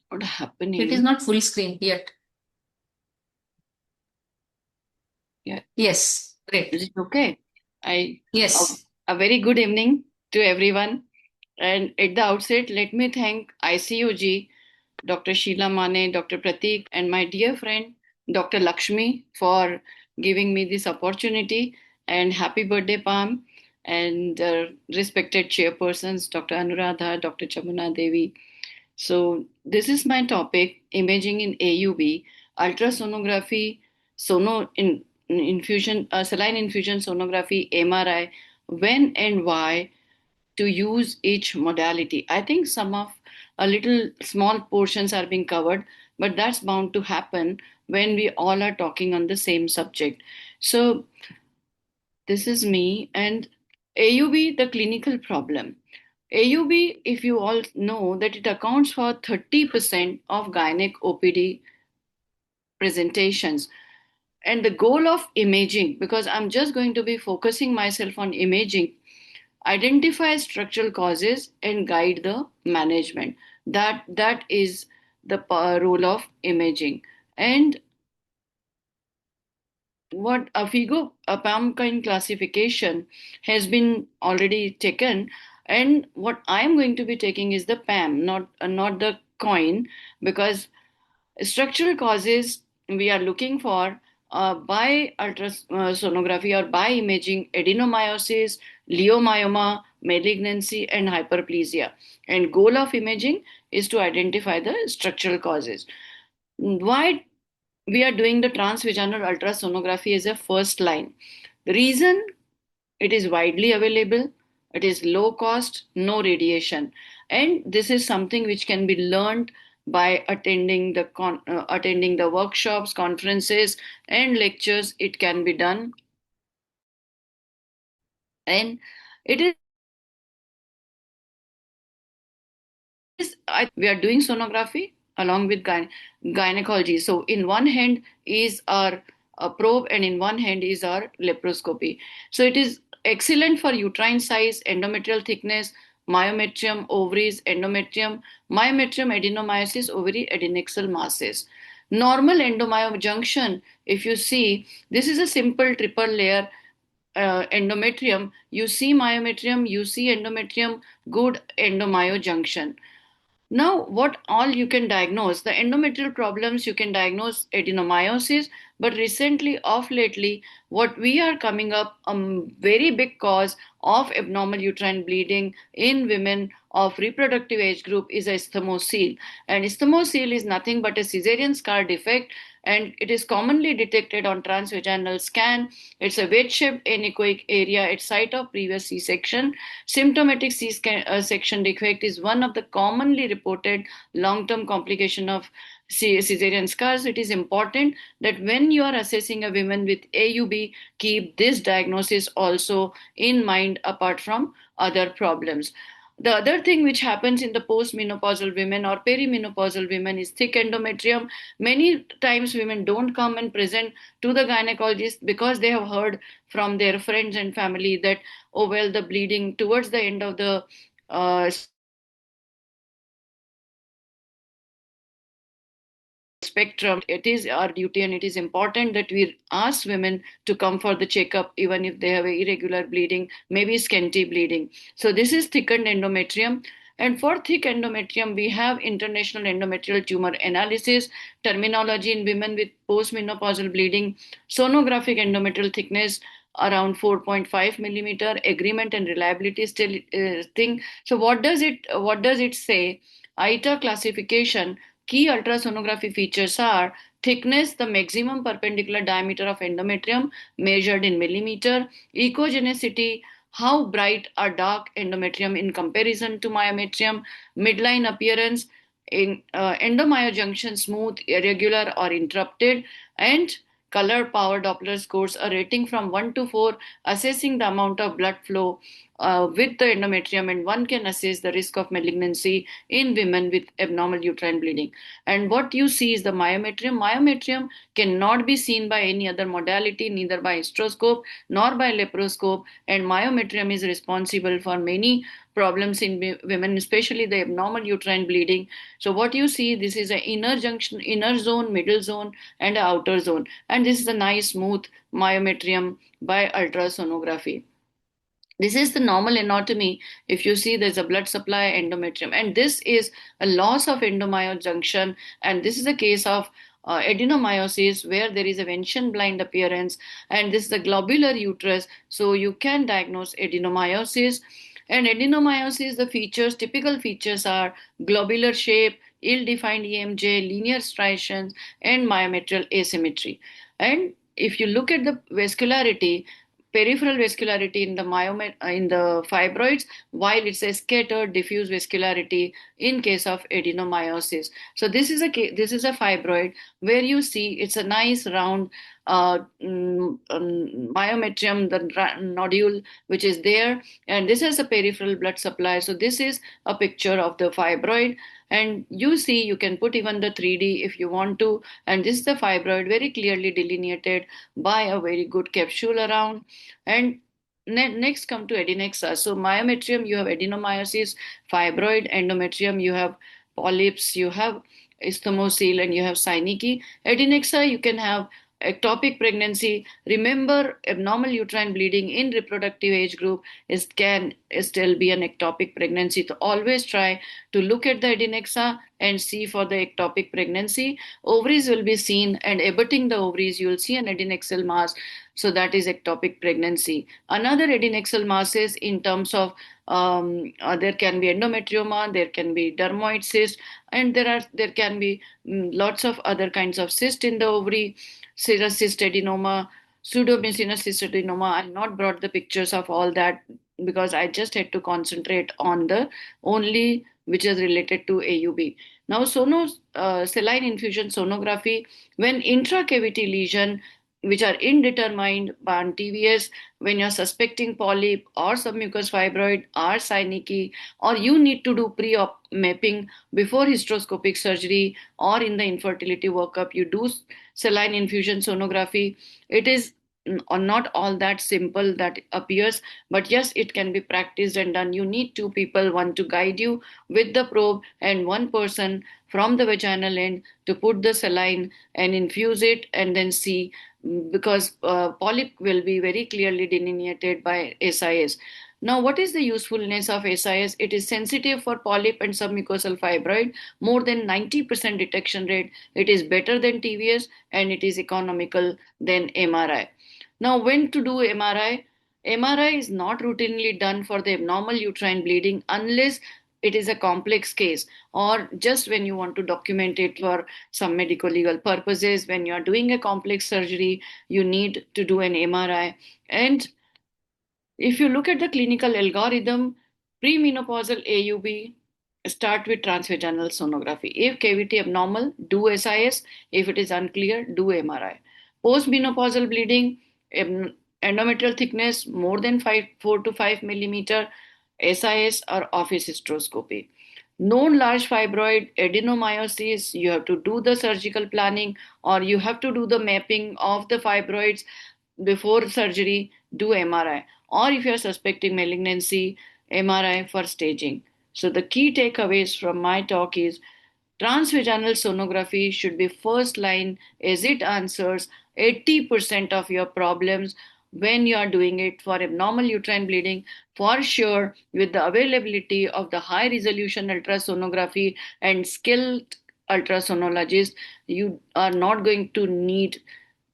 What's happening? It is not full screen yet. Yeah. Yes, great. Is it okay? Yes. A very good evening to everyone. And at the outset, let me thank ICOG, Dr. Sheila Mane, Dr. Pratik, and my dear friend, Dr. Lakshmi, for giving me this opportunity. And happy birthday, Pam, and respected chairpersons, Dr. Anuradha, Dr. Chamuna Devi. So this is my topic, imaging in AUB, ultrasonography, infusion, saline infusion sonography, MRI, when and why to use each modality. I think some of a little small portions are being covered, but that's bound to happen when we all are talking on the same subject. So this is me and AUB, the clinical problem. AUB, if you all know that it accounts for 30% of gynec OPD presentations. And the goal of imaging, because I'm just going to be focusing myself on imaging, identify structural causes and guide the management. That is the role of imaging. And what a FIGO, a PALM-COEIN classification has been already taken, and what I am going to be taking is the PAM, not the COIN, because structural causes we are looking for by ultrasonography or by imaging adenomyosis, leiomyoma, malignancy, and hyperplasia. And goal of imaging is to identify the structural causes. Why we are doing the transvaginal ultrasonography as a first line? The reason, it is widely available, it is low cost, no radiation, and this is something which can be learned by attending the workshops, conferences, and lectures. It can be done, and it is. We are doing sonography along with gynecology. So in one hand is our probe, and in one hand is our laparoscopy. So it is excellent for uterine size, endometrial thickness, myometrium, ovaries, endometrium, myometrium, adenomyosis, ovary, adnexal masses. Normal endomyo junction, if you see, this is a simple triple layer endometrium. You see myometrium, you see endometrium, good endomyo junction. Now, what all you can diagnose? The endometrial problems, you can diagnose adenomyosis, but recently, of lately, what we are coming up, a very big cause of abnormal uterine bleeding in women of reproductive age group is isthmocele. And isthmocele is nothing but a cesarean scar defect, and it is commonly detected on transvaginal scan. It's a wedge-shaped anechoic area at site of previous C-section. Symptomatic C-section defect is one of the commonly reported long-term complication of cesarean scars. It is important that when you are assessing a woman with AUB, keep this diagnosis also in mind apart from other problems. The other thing which happens in the postmenopausal women or perimenopausal women is thick endometrium. Many times women don't come and present to the gynecologist because they have heard from their friends and family that, oh, well, the bleeding towards the end of the spectrum, it is our duty and it is important that we ask women to come for the checkup even if they have irregular bleeding, maybe scanty bleeding. So this is thickened endometrium. And for thick endometrium, we have international endometrial tumor analysis, terminology in women with postmenopausal bleeding, sonographic endometrial thickness around 4.5 millimeter, agreement and reliability still thing. So what does it say? ITA classification. Key ultrasonography features are thickness, the maximum perpendicular diameter of endometrium measured in millimeter, echogenicity, how bright or dark endometrium in comparison to myometrium, midline appearance, in endomyo junction smooth, irregular or interrupted, and color power Doppler scores a rating from 1 to 4, assessing the amount of blood flow with the endometrium, and one can assess the risk of malignancy in women with abnormal uterine bleeding. And what you see is the myometrium. Myometrium cannot be seen by any other modality, neither by hysteroscope nor by laparoscope, and myometrium is responsible for many problems in women, especially the abnormal uterine bleeding. So what you see, this is an inner junction, inner zone, middle zone, and an outer zone. And this is a nice smooth myometrium by ultrasonography. This is the normal anatomy. If you see, there's a blood supply, endometrium, and this is a loss of endomyo junction, and this is a case of adenomyosis where there is a Venetian blind appearance, and this is the globular uterus, so you can diagnose adenomyosis. And adenomyosis, the features, typical features are globular shape, ill-defined EMJ, linear striations, and myometrial asymmetry. And if you look at the vascularity, peripheral vascularity in the in the fibroids, while it's a scattered diffuse vascularity in case of adenomyosis. So this is a fibroid where you see it's a nice round myometrium, the nodule which is there, and this is a peripheral blood supply. So this is a picture of the fibroid, and you see you can put even the 3D if you want to, and this is the fibroid very clearly delineated by a very good capsule around. And next come to adnexa. So myometrium, you have adenomyosis, fibroid, endometrium, you have polyps, you have isthmocele, and you have synecdoche. Adnexa, you can have ectopic pregnancy. Remember, abnormal uterine bleeding in reproductive age group can still be an ectopic pregnancy. So always try to look at the adnexa and see for the ectopic pregnancy. Ovaries will be seen, and abutting the ovaries, you will see an adnexal mass. So that is ectopic pregnancy. Another adnexal masses in terms of there can be endometrioma, there can be dermoid cyst, and there can be lots of other kinds of cyst in the ovary, serous cyst adenoma, pseudomycinous cyst adenoma. I not brought the pictures of all that because I just had to concentrate on the only which is related to AUB. Now, saline infusion sonography, when intracavity lesion which are indetermined by TVS, when you're suspecting polyp or submucous fibroid or synecdoche, or you need to do pre-op mapping before hysteroscopic surgery or in the infertility workup, you do saline infusion sonography. It is not all that simple that appears, but yes, it can be practiced and done. You need two people, one to guide you with the probe and one person from the vaginal end to put the saline and infuse it and then see, because polyp will be very clearly delineated by SIS. Now, what is the usefulness of SIS? It is sensitive for polyp and submucosal fibroid, more than 90% detection rate. It is better than TVS and it is economical than MRI. Now, when to do MRI? MRI is not routinely done for the abnormal uterine bleeding unless it is a complex case, or just when you want to document it for some medical legal purposes. When you are doing a complex surgery, you need to do an MRI. And if you look at the clinical algorithm, premenopausal AUB, start with transvaginal sonography. If cavity abnormal, do SIS. If it is unclear, do MRI. Postmenopausal bleeding, endometrial thickness more than 4 to 5 millimeter, SIS or office hysteroscopy. Known large fibroid, adenomyosis, you have to do the surgical planning or you have to do the mapping of the fibroids before surgery, do MRI. Or if you are suspecting malignancy, MRI for staging. So the key takeaways from my talk is transvaginal sonography should be first line as it answers 80% of your problems when you are doing it for abnormal uterine bleeding. For sure, with the availability of the high resolution ultrasonography and skilled ultrasonologists, you are not going to need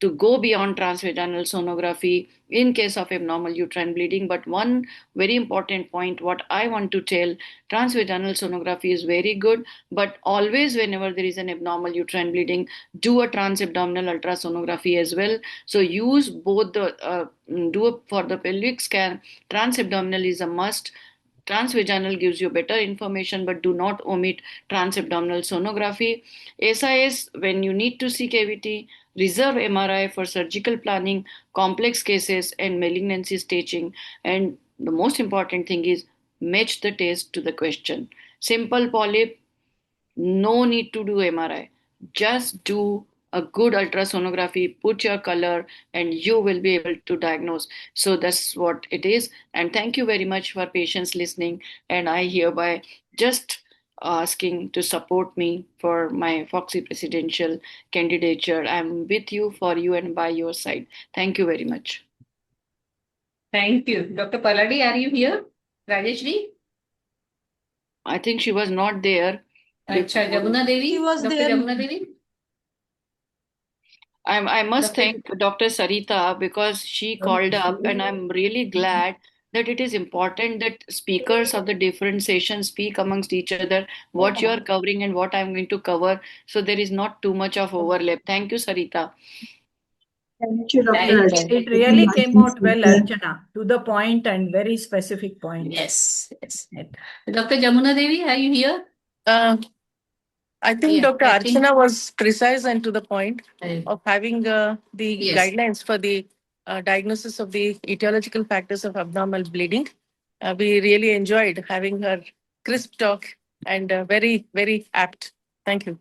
to go beyond transvaginal sonography in case of abnormal uterine bleeding. But one very important point, what I want to tell, transvaginal sonography is very good, but always whenever there is an abnormal uterine bleeding, do a transabdominal ultrasonography as well. So use both the, for the pelvic scan, transabdominal is a must. Transvaginal gives you better information, but do not omit transabdominal sonography. SIS, when you need to see cavity, reserve MRI for surgical planning, complex cases, and malignancy staging. And the most important thing is match the test to the question. Simple polyp, no need to do MRI. Just do a good ultrasonography, put your color, and you will be able to diagnose. So that's what it is. And thank you very much for patience listening. And I hereby just asking to support me for my FOGSI presidential candidature. I'm with you, for you, and by your side. Thank you very much. Thank you. Dr. Paladi, are you here? Rajeshri? I think she was not there. Acha, Jamuna Devi? She was Dr. there. Jamuna Devi? I must thank Dr. Sarita because she called up, and I'm really glad that it is important that speakers of the different sessions speak amongst each other what you are covering and what I'm going to cover, so there is not too much of overlap. Thank you, Sarita. Thank you, Dr. It really came out well, Archana, to the point and very specific points. Yes, yes. Dr. Jamuna Devi, are you here? I think Yeah, Dr. I think- Archana was precise and to the point Right. of having the Yes. guidelines for the diagnosis of the etiological factors of abnormal bleeding. We really enjoyed having her crisp talk and very, very apt. Thank you.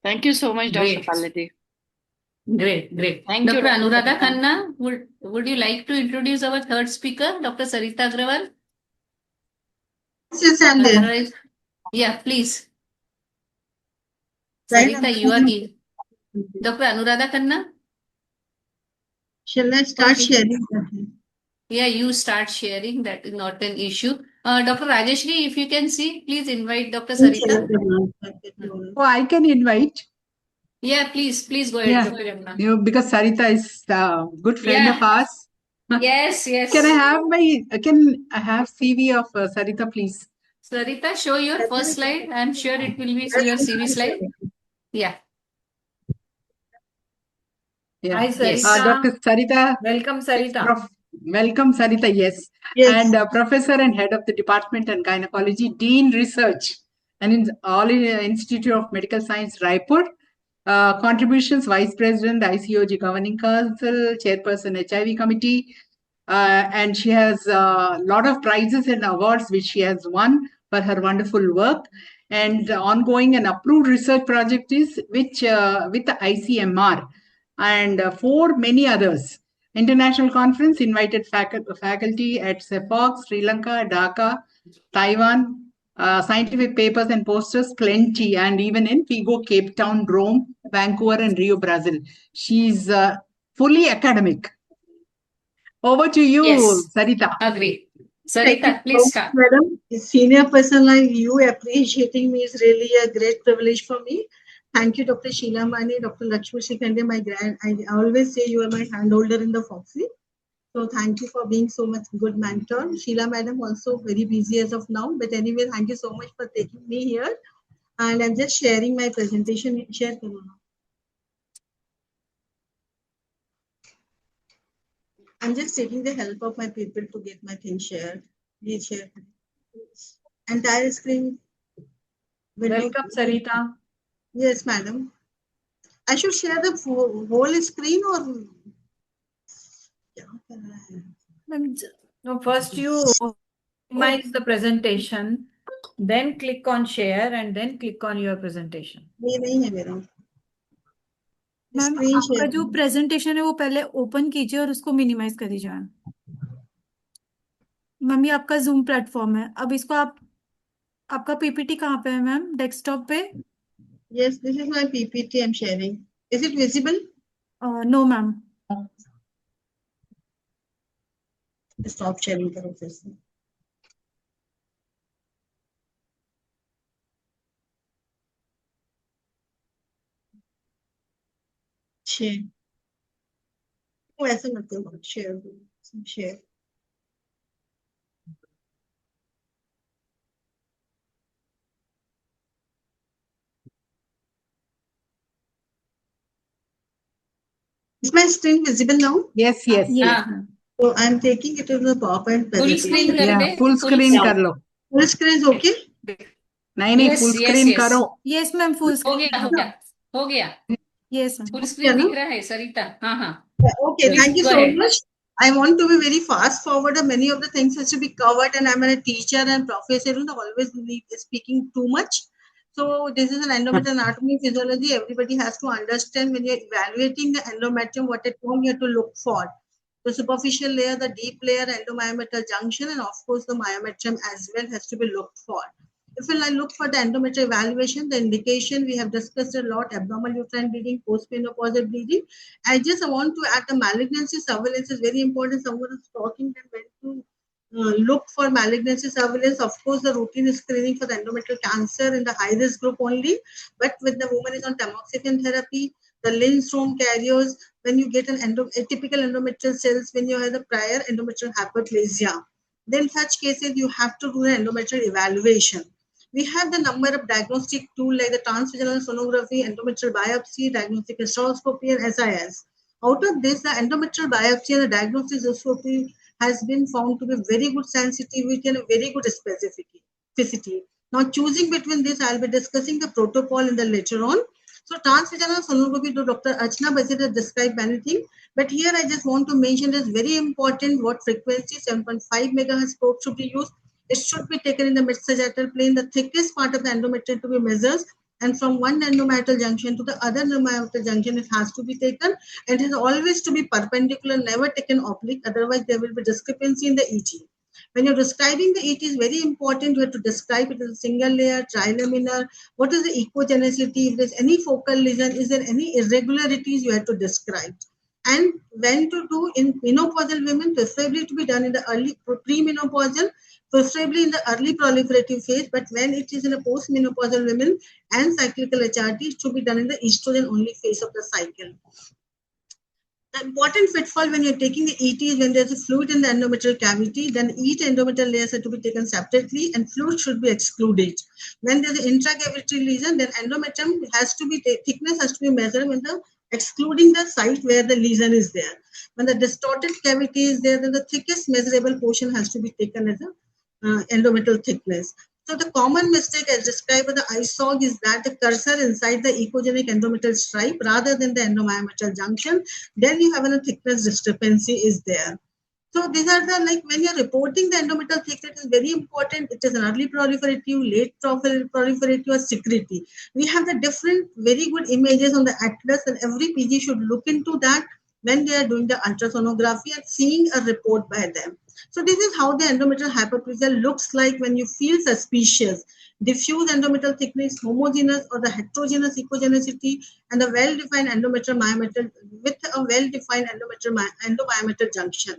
Thank you so much, Dr. Great. Paladi. Great, great. Thank you, Dr. Dr. Anuradha Sarita. Khanna, would you like to introduce our third speaker, Dr. Sarita Agrawal? Yes, I'm there. Otherwise, yeah, please. Right, Sarita, I'm you are coming. here. Dr. Anuradha Khanna? Shall I start Okay. sharing? Yeah, you start sharing. That is not an issue. Dr. Rajeshri, if you can see, please invite Dr. Sarita. Oh, I can invite. Yeah, please go ahead, Yeah, Dr. Jamuna. because Sarita is a good friend Yeah. of ours. Yes, yes. Can I have CV of Sarita, please? Sarita, show your first slide. I'm sure it will be your CV slide. Yeah. Yeah. Hi, Yes. Sarita. Dr. Sarita. Welcome, Sarita. Welcome, Sarita. Yes. Yes. And Professor and Head of the Department in Gynecology, Dean Research, and in All India Institute of Medical Science, Raipur. Contributions, Vice President, ICOG Governing Council, Chairperson, HIV Committee. And she has a lot of prizes and awards which she has won for her wonderful work. And ongoing and approved research project is with the ICMR and for many others. International conference invited faculty at FOGSI, Sri Lanka, Dhaka, Taiwan, scientific papers and posters plenty, and even in FIGO, Cape Town, Rome, Vancouver, and Rio, Brazil. She's fully academic. Over to you, Yes. Sarita. Agree. Thank you Sarita, so please much, start. madam. A senior person like you appreciating me is really a great privilege for me. Thank you, Dr. Sheila Mani, Dr. Lakshmi Shikande, I always say you are my handholder in the FOGSI. So thank you for being so much good mentor. Sheila madam also very busy as of now. But anyway, thank you so much for taking me here. And I'm just sharing my presentation. Share karo na. I'm just taking the help of my people to get my thing shared. Please share. Entire screen. Welcome, Sarita. Yes, madam. I should share the whole screen or? No, first you minimize the presentation, then click on share and then click on your presentation. ये नहीं है मेरा. Ma'am आपका जो presentation है वो पहले open कीजिए और उसको मिनिमाइज कर दीजिए मैम. मैम ये आपका जूम प्लेटफॉर्म है. अब इसको आपका पीपीटी कहाँ पे है मैम? डेस्कटॉप पे? Yes, this is my PPT I'm sharing. Is it visible? No, ma'am. Stop sharing करो फिर से. Share. वो ऐसे मत करो. Share. Is my screen visible now? Yes, yes. Yes. So I'm taking it to the PowerPoint presentation. Yeah, full screen कर लो. Full screen is okay? नहीं, full screen करो. Yes, ma'am, full हो screen. गया. Yes, ma'am. Full screen दिख रहा है सरिता. हाँ हाँ. Okay, Please thank you go so ahead. much. I want to be very fast forward. Many of the things has to be covered, and I'm a teacher and professor, and always speaking too much. So this is an endometrial anatomy physiology. Everybody has to understand when you're evaluating the endometrium, what at home you have to look for. The superficial layer, the deep layer, endomyometrial junction, and of course the myometrium as well has to be looked for. If I look for the endometrial evaluation, the indication we have discussed a lot: abnormal uterine bleeding, postmenopausal bleeding. I just want to add the malignancy surveillance is very important. Someone is talking that when to look for malignancy surveillance. Of course, the routine screening for the endometrial cancer in the high risk group only. But when the woman is on tamoxifen therapy, the Lindstrom carriers, when you get an atypical endometrial cells, when you have the prior endometrial hyperplasia, then such cases you have to do an endometrial evaluation. We have the number of diagnostic tools like the transvaginal sonography, endometrial biopsy, diagnostic hysteroscopy, and SIS. Out of this, the endometrial biopsy and the diagnostic hysteroscopy has been found to be very good sensitivity and a very good specificity. Now, choosing between this, I'll be discussing the protocol in the later on. So, transvaginal sonography, Dr. Archana Basit has described many things, but here I just want to mention is very important what frequency 7.5 megahertz probe should be used. It should be taken in the mid-sagittal plane, the thickest part of the endometrium to be measured, and from one endometrial junction to the other endometrial junction, it has to be taken, and it is always to be perpendicular, never taken oblique, otherwise there will be discrepancy in the ET. When you're describing the ET, is very important. You have to describe it as a single layer, trilaminar. What is the echogenicity? If there's any focal lesion, is there any irregularities you have to describe? And when to do in menopausal women, preferably to be done in the early premenopausal, preferably in the early proliferative phase. But when it is in a postmenopausal women and cyclical HRT, it should be done in the estrogen only phase of the cycle. The important pitfall when you're taking the ET is when there's a fluid in the endometrial cavity, then each endometrial layers are to be taken separately and fluid should be excluded. When there's an intracavitary lesion, then endometrium has to be, thickness has to be measured when the excluding the site where the lesion is there. When the distorted cavity is there, then the thickest measurable portion has to be taken as a endometrial thickness. So the common mistake as described by the ICOG is that the cursor inside the echogenic endometrial stripe rather than the endomyometrial junction, then you have a thickness discrepancy is there. So these are the, like when you're reporting the endometrial thickness is very important. It is an early proliferative, late proliferative, or secrety. We have the different very good images on the atlas, and every PG should look into that when they are doing the ultrasonography and seeing a report by them. So this is how the endometrial hyperplasia looks like when you feel suspicious. Diffuse endometrial thickness, homogeneous or the heterogeneous echogenicity, and a well-defined endometrial myometrial with a well-defined endomyometrial junction.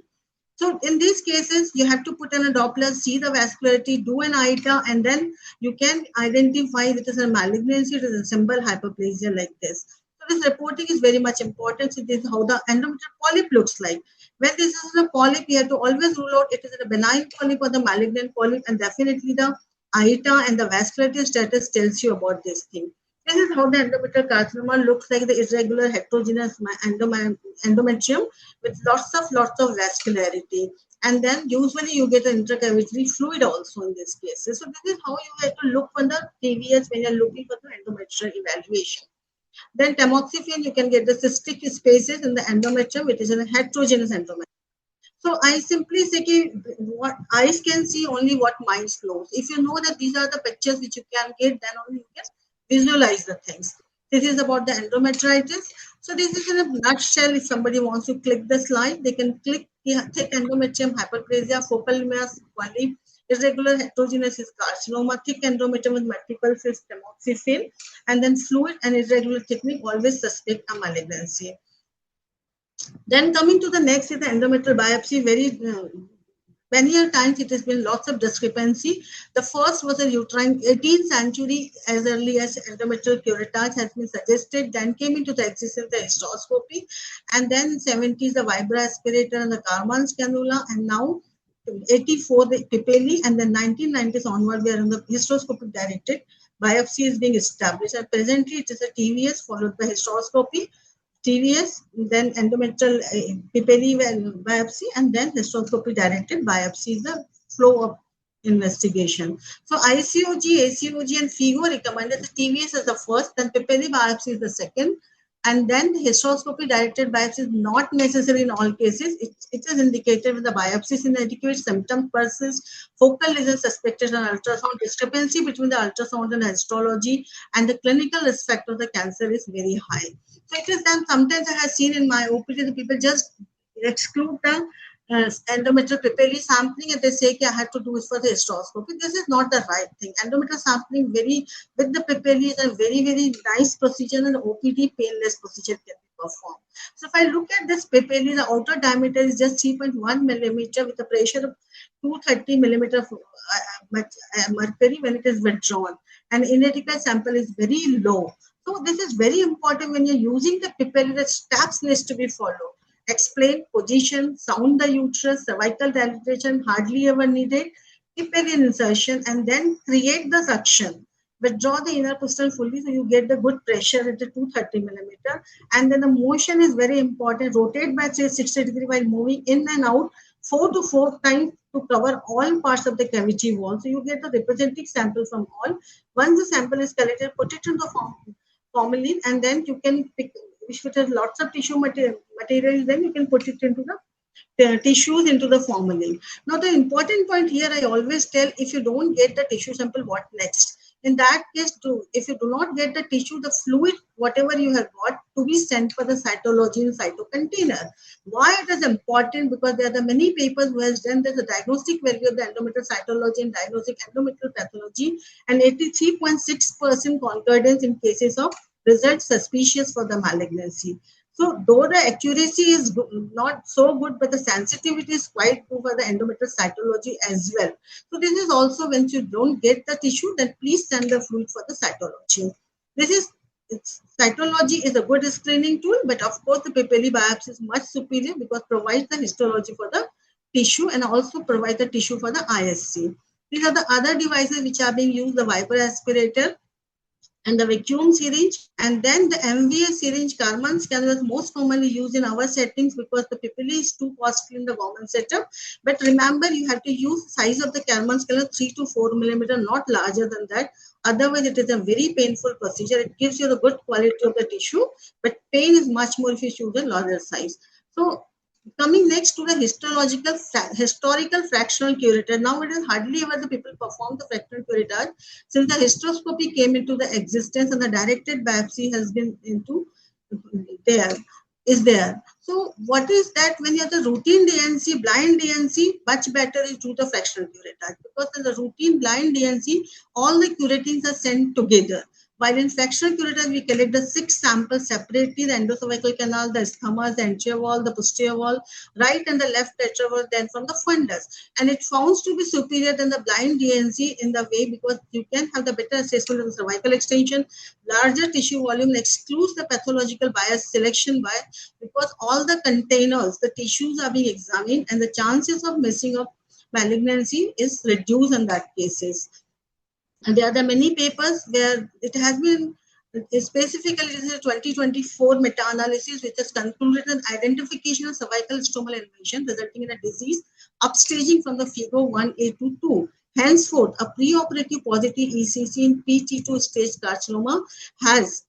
So in these cases, you have to put in a Doppler, see the vascularity, do an ITA, and then you can identify if it is a malignancy, it is a simple hyperplasia like this. So this reporting is very much important. So this is how the endometrial polyp looks like. When this is a polyp, you have to always rule out it is a benign polyp or the malignant polyp, and definitely the ITA and the vascularity status tells you about this thing. This is how the endometrial carcinoma looks like, the irregular heterogeneous endometrium with lots of vascularity. And then usually you get an intracavitary fluid also in this case. So this is how you have to look for the TVS when you're looking for the endometrial evaluation. Then tamoxifen, you can get the cystic spaces in the endometrium, which is a heterogeneous endometrium. So I simply say what eyes can see, only what minds knows. If you know that these are the pictures which you can get, then only you can visualize the things. This is about the endometritis. So this is in a nutshell. If somebody wants to click the slide, they can click thick endometrium, hyperplasia, focal mass, polyp, irregular heterogeneous carcinoma, thick endometrium with multiple cysts, tamoxifen, and then fluid and irregular thickening, always suspect a malignancy. Then coming to the next is the endometrial biopsy. Many times it has been lots of discrepancy. The first was a uterine, 18th century, as early as endometrial curettage has been suggested. Then came into the existence the hysteroscopy, and then in 70s the vibra aspirator and the Karman's cannula, and now 84 the Pipelli, and then 1990s onward we are on the hysteroscopic directed biopsy is being established. And presently it is a TVS followed by hysteroscopy. TVS, then endometrial Pipelli biopsy, and then hysteroscopy directed biopsy is the flow of investigation. So ICOG, ACOG, and FIGO recommended the TVS as the first, then Pipelli biopsy is the second, And then the hysteroscopy directed biopsy is not necessary in all cases. It is indicated when the biopsy is inadequate, symptoms persist, focal lesion suspected on ultrasound, discrepancy between the ultrasound and histology, and the clinical risk factor of the cancer is very high. So it is done. Sometimes I have seen in my OPD, the people just exclude the endometrial papilli sampling and they say I have to do it for the hysteroscopy. This is not the right thing. Endometrial sampling with the papilli is a very, very nice procedure and OPD painless procedure can be performed. So if I look at this papilli, the outer diameter is just 3.1 millimeter with a pressure of 230 millimeter of mercury when it is withdrawn, and inadequate sample is very low. So this is very important when you're using the papilli. The steps needs to be followed. Explain position, sound the uterus, cervical dilatation hardly ever needed, papillian insertion, and then create the suction. Withdraw the inner piston fully so you get the good pressure at the 230 millimeter. And then the motion is very important. Rotate by 360 degrees while moving in and out 4 to 4 times to cover all parts of the cavity wall. So you get the representative sample from all. Once the sample is collected, put it in the formalin, and then you can pick. If it has lots of tissue material, then you can put it into the tissues into the formalin. Now, the important point here, I always tell, if you don't get the tissue sample, what next? In that case, if you do not get the tissue, the fluid, whatever you have got, to be sent for the cytology in cytocontainer. Why it is important? Because there are the many papers who has done the diagnostic value of the endometrial cytology and diagnostic endometrial pathology, and 83.6% concordance in cases of results suspicious for the malignancy. So though the accuracy is not so good, but the sensitivity is quite good for the endometrial cytology as well. So this is also when you don't get the tissue, then please send the fluid for the cytology. Cytology is a good screening tool, but of course the papilli biopsy is much superior because it provides the histology for the tissue and also provides the tissue for the ISC. These are the other devices which are being used, the Viper aspirator and the vacuum syringe, and then the MVA syringe. Karman scanner is most commonly used in our settings because the papilli is too costly in the government setup. But remember, you have to use the size of the Karman scanner 3 to 4 millimeter, not larger than that. Otherwise, it is a very painful procedure. It gives you the good quality of the tissue, but pain is much more if you choose a larger size. So coming next to the historical fractional curettage. Now it is hardly ever the people perform the fractional curettage since the hysteroscopy came into the existence and the directed biopsy has been there. So what is that? When you have the routine DNC, blind DNC, much better is do the fractional curettage, because in the routine blind DNC, all the curettings are sent together. While in fractional curettage, we collect the 6 samples separately, the endocervical canal, the isthmus, the anterior wall, the posterior wall, right and the left lateral, then from the fundus. And it found to be superior than the blind DNC in the way because you can have the better assessment of the cervical extension, larger tissue volume, excludes the pathological bias, selection bias, because all the containers, the tissues are being examined and the chances of missing of malignancy is reduced in that cases. And there are the many papers where it has been specifically, it is a 2024 meta-analysis which has concluded an identification of cervical stromal invasion resulting in a disease upstaging from the FIGO 1A to 2. Henceforth, a preoperative positive ECC in PT2 stage carcinoma has,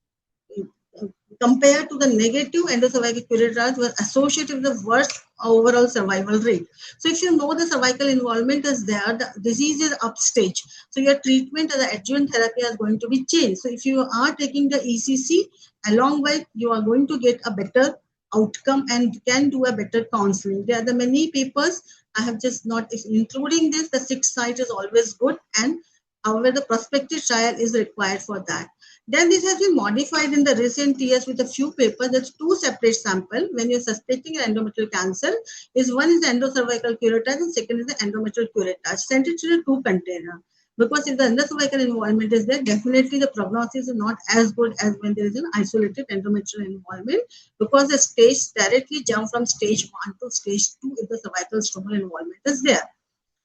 compared to the negative endocervical curettage, were associated with the worst overall survival rate. So if you know the cervical involvement is there, the disease is upstage. So your treatment as the adjuvant therapy is going to be changed. So if you are taking the ECC, along with you are going to get a better outcome and can do a better counseling. There are the many papers. I have just not including this. The 6 site is always good, and however the prospective trial is required for that. Then this has been modified in the recent years with a few papers. That's 2 separate samples when you're suspecting an endometrial cancer. One is the endocervical curettage and second is the endometrial curettage. Sent it to the 2 container. Because if the endocervical involvement is there, definitely the prognosis is not as good as when there is an isolated endometrial involvement, because the stage directly jump from stage 1 to stage 2 if the cervical stromal involvement is there.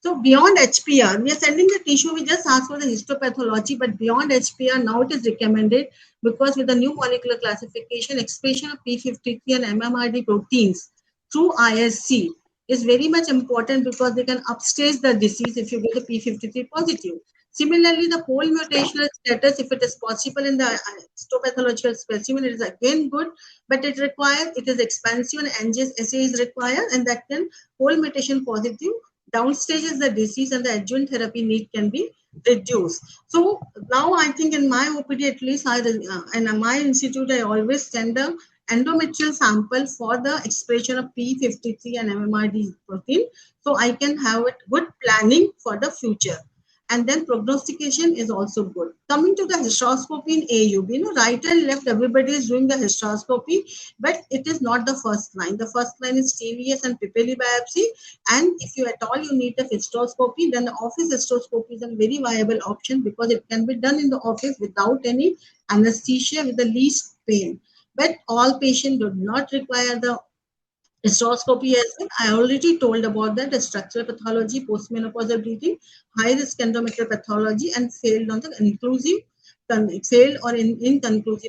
So beyond HPR, we are sending the tissue. We just asked for the histopathology, but beyond HPR, now it is recommended because with the new molecular classification, expression of P53 and MMRD proteins through ISC is very much important because they can upstage the disease if you get a P53 positive. Similarly, the pole mutational status, if it is possible in the histopathological specimen, it is again good, but it is expensive and NGS assay is required, and that can pole mutation positive. Downstages the disease and the adjuvant therapy need can be reduced. So now I think in my OPD at least, in my institute, I always send a endometrial sample for the expression of P53 and MMRD protein, so I can have it good planning for the future. And then prognostication is also good. Coming to the hysteroscopy in AUB, right and left, everybody is doing the hysteroscopy, but it is not the first line. The first line is TVS and Pipelli biopsy. And if you at all you need a hysteroscopy, then the office hysteroscopy is a very viable option because it can be done in the office without any anesthesia with the least pain. But all patients do not require the hysteroscopy as well. I already told about that, the structural pathology, postmenopausal bleeding, high-risk endometrial pathology, and failed on the inconclusive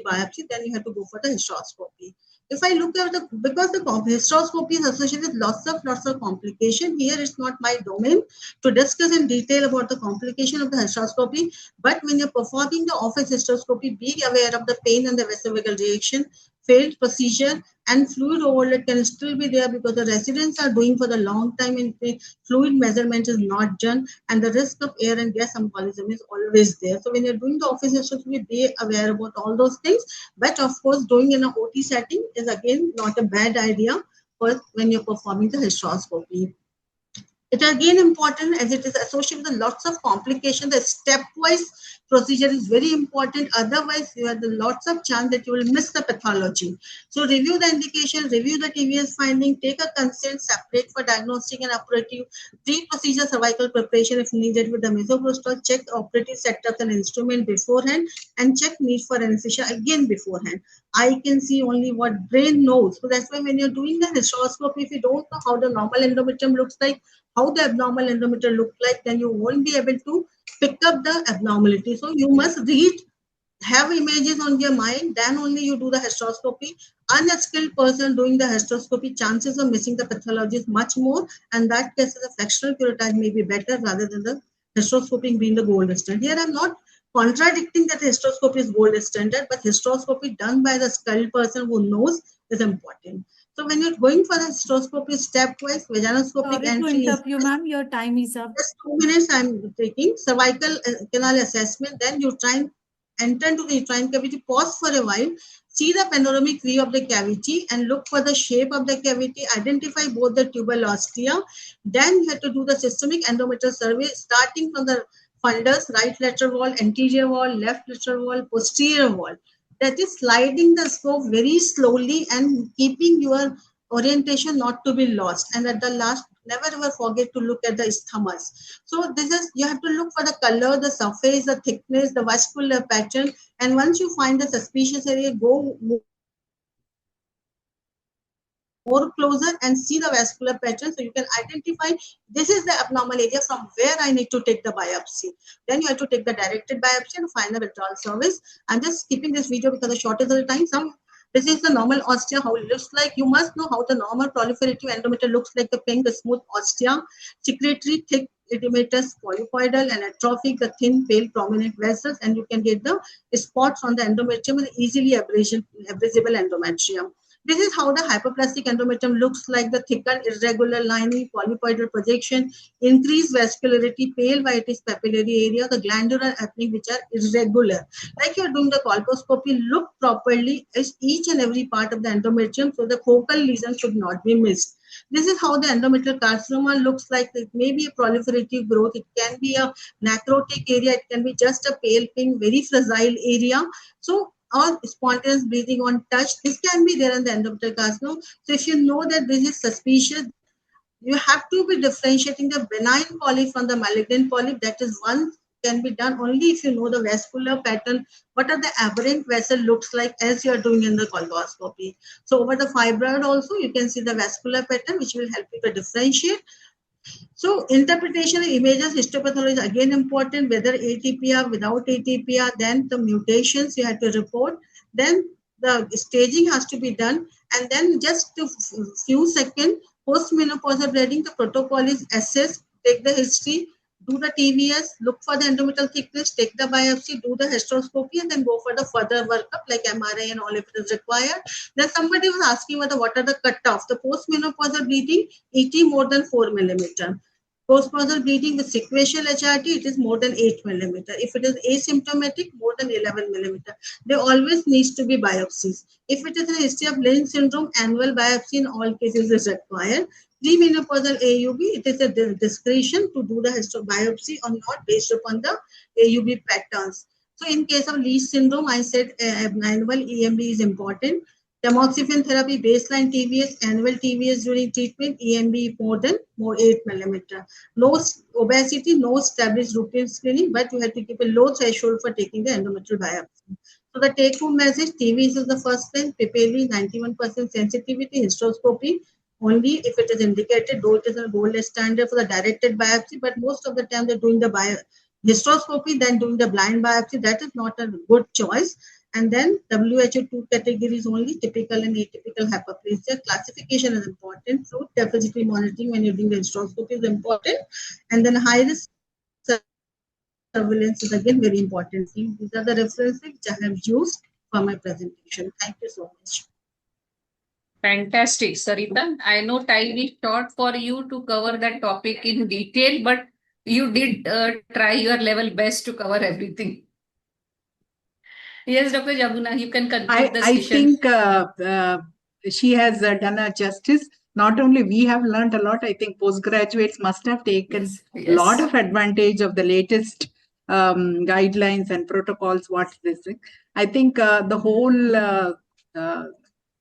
biopsy, then you have to go for the hysteroscopy. If I look at because the hysteroscopy is associated with lots of complication, here it's not my domain to discuss in detail about the complication of the hysteroscopy, but when you're performing the office hysteroscopy, be aware of the pain and the vasovagal reaction, failed procedure, and fluid overload can still be there because the residents are doing for the long time and the fluid measurement is not done, and the risk of air and gas embolism is always there. So when you're doing the office hysteroscopy, be aware about all those things. But of course, doing in an OT setting is again not a bad idea for when you're performing the hysteroscopy. It is again important as it is associated with lots of complications. The stepwise procedure is very important. Otherwise, you have lots of chance that you will miss the pathology. So review the indication, review the TVS finding, take a consent, separate for diagnostic and operative, pre-procedure cervical preparation if needed with the misoprostol, check operative setup and instrument beforehand, and check need for anesthesia again beforehand. I can see only what brain knows. So that's why when you're doing the hysteroscopy, if you don't know how the normal endometrium looks like, how the abnormal endometrium look like, then you won't be able to pick up the abnormality. So you must read, have images on your mind, then only you do the hysteroscopy. Unskilled person doing the hysteroscopy, chances of missing the pathology is much more, and that case the fractional curettage may be better rather than the hysteroscopy being the gold standard. Here I'm not contradicting that hysteroscopy is gold standard, but hysteroscopy done by the skilled person who knows is important. So when you're going for the hysteroscopy stepwise, vaginoscopic Sorry to entry is interrupt you, ma'am. Your time is up. just 2 minutes I'm taking. Cervical canal assessment, then you try and enter into the uterine cavity, pause for a while, see the panoramic view of the cavity and look for the shape of the cavity, identify both the tubal ostia. Then you have to do the systemic endometrial survey starting from the fundus, right lateral wall, anterior wall, left lateral wall, posterior wall. That is sliding the scope very slowly and keeping your orientation not to be lost. And at the last, never ever forget to look at the isthmus. So this is, you have to look for the color, the surface, the thickness, the vascular pattern. And once you find the suspicious area, go more closer and see the vascular pattern, so you can identify this is the abnormal area from where I need to take the biopsy. Then you have to take the directed biopsy and find the withdrawal service. I'm just skipping this video because the shortage of the time. This is the normal ostia, how it looks like. You must know how the normal proliferative endometrium looks like, the pink, the smooth ostia, secretory, thick edematous, polypoidal, and atrophic, the thin, pale, prominent vessels, and you can get the spots on the endometrium and easily abrasible endometrium. This is how the hyperplastic endometrium looks like, the thickened, irregular lining, polypoidal projection, increased vascularity, pale whitish papillary area, the glandular opening which are irregular. Like you're doing the colposcopy, look properly at each and every part of the endometrium so the focal lesion should not be missed. This is how the endometrial carcinoma looks like. It may be a proliferative growth, it can be a necrotic area, it can be just a pale pink, very fragile area. So or spontaneous breathing on touch, this can be there in the endometrial carcinoma. So if you know that this is suspicious, you have to be differentiating the benign polyp from the malignant polyp. That is one can be done only if you know the vascular pattern, what are the aberrant vessel looks like as you are doing in the colposcopy. So over the fibroid also you can see the vascular pattern which will help you to differentiate. So interpretation of images, histopathology is again important, whether ATPR, without ATPR, then the mutations you have to report, then the staging has to be done, and then just a few seconds post-menopausal bleeding, the protocol is assess, take the history, do the TVS, look for the endometrial thickness, take the biopsy, do the hysteroscopy, and then go for the further workup like MRI and all if it is required. Then somebody was asking whether what are the cutoffs. The postmenopausal bleeding, 80 more than 4 millimeter. Postmenopausal bleeding with sequential HRT, it is more than 8 millimeter. If it is asymptomatic, more than 11 millimeter. There always needs to be biopsies. If it is a history of Lynch syndrome, annual biopsy in all cases is required. Premenopausal AUB, it is a discretion to do the histobiopsy or not based upon the AUB patterns. So in case of Leach syndrome, I said annual EMB is important. Tamoxifen therapy, baseline TVS, annual TVS during treatment, EMB more 8 millimeter. No obesity, no established routine screening, but you have to keep a low threshold for taking the endometrial biopsy. So the take-home message, TVS is the first line, PPLV 91% sensitivity, hysteroscopy, only if it is indicated, though it is a gold standard for the directed biopsy, but most of the time they're doing the hysteroscopy, then doing the blind biopsy. That is not a good choice. And then WHO 2 categories only, typical and atypical hyperplasia. Classification is important. Fluid deficit monitoring when you're doing the hysteroscopy is important. And then high risk surveillance is again very important. These are the references which I have used for my presentation. Thank you so much. Fantastic, Sarita. I know time is short for you to cover that topic in detail, but you did try your level best to cover everything. Yes, Dr. Jabuna, you can conclude the I session. think she has done her justice. Not only we have learned a lot, I think postgraduates must have taken a lot of advantage of the latest guidelines and protocols. What's this thing? I think the whole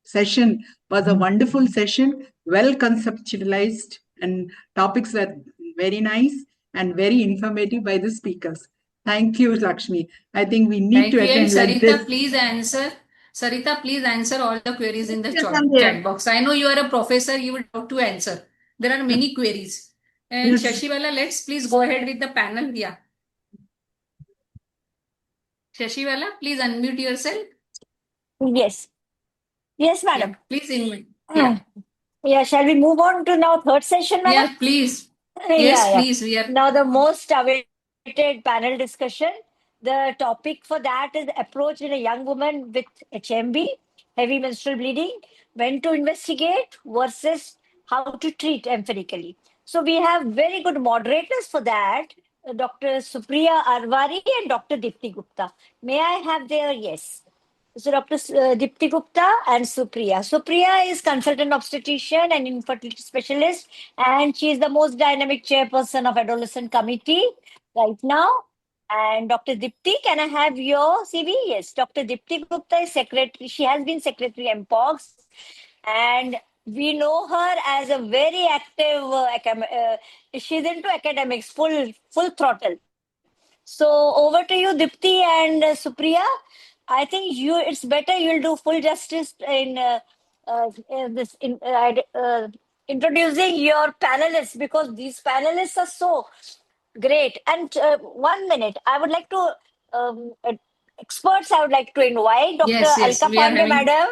session was a wonderful session, well conceptualized, and topics were very nice and very informative by the speakers. Thank you, Lakshmi. I think we need to attend like this. Please answer. Sarita, please answer all the queries in the chat box. I know you are a professor, you would have to answer. There are many queries. And Shashivala, let's please go ahead with the panel. Yeah. Shashivala, please unmute yourself. Yes. Yes, madam. Yeah, please unmute. Yeah, shall we move on to now third session, madam? Yeah, please. Yes, please. We are now the most awaited panel discussion. The topic for that is approach in a young woman with HMB, heavy menstrual bleeding, when to investigate versus how to treat empirically. So we have very good moderators for that, Dr. Supriya Arwari and Dr. Dipti Gupta. May I have their yes? So Dr. Dipti Gupta and Supriya. Supriya is consultant obstetrician and infertility specialist, and she is the most dynamic chairperson of adolescent committee right now. And Dr. Dipti, can I have your CV? Yes, Dr. Dipti Gupta is secretary. She has been secretary MPOGS, and we know her as a very active. She's into academics, full throttle. So over to you, Dipti and Supriya. I think it's better you'll do full justice in introducing your panelists, because these panelists are so great. And 1 minute, I would like to experts. I would like to invite Dr. Alka Pandey, madam.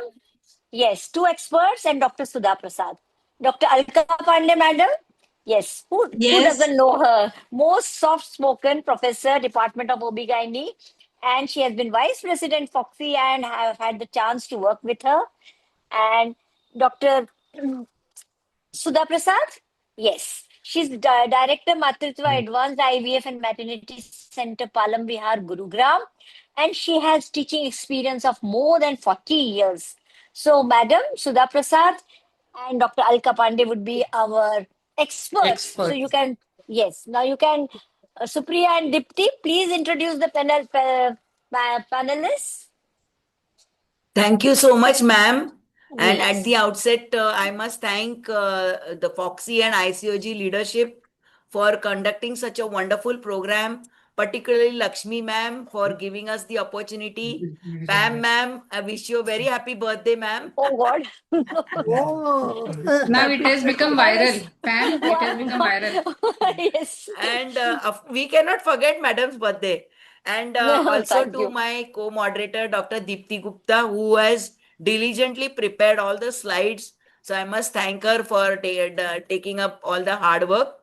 Yes, 2 experts and Dr. Sudha Prasad. Dr. Alka Pandey, madam. Yes, who doesn't know her? Most soft-spoken professor, Department of OB-GYN, and she has been vice president FOGSI and have had the chance to work with her. And Dr. Sudha Prasad, yes, she's director Matritva Advanced IVF and Maternity Center, Palam Vihar, Gurugram, and she has teaching experience of more than 40 years. So, Madam Sudha Prasad and Dr. Alka Pandey would be our experts. So you can, now you can, Supriya and Dipti, please introduce the panelists. Thank you so much, ma'am. And at the outset, I must thank the FOGSI and ICOG leadership for conducting such a wonderful program, particularly Lakshmi ma'am for giving us the opportunity. Pam ma'am, I wish you a very happy birthday, ma'am. Oh God. Now it has become viral. Pam, it has become viral. Yes. And we cannot forget madam's birthday. And also to my co-moderator, Dr. Dipti Gupta, who has diligently prepared all the slides. So I must thank her for taking up all the hard work.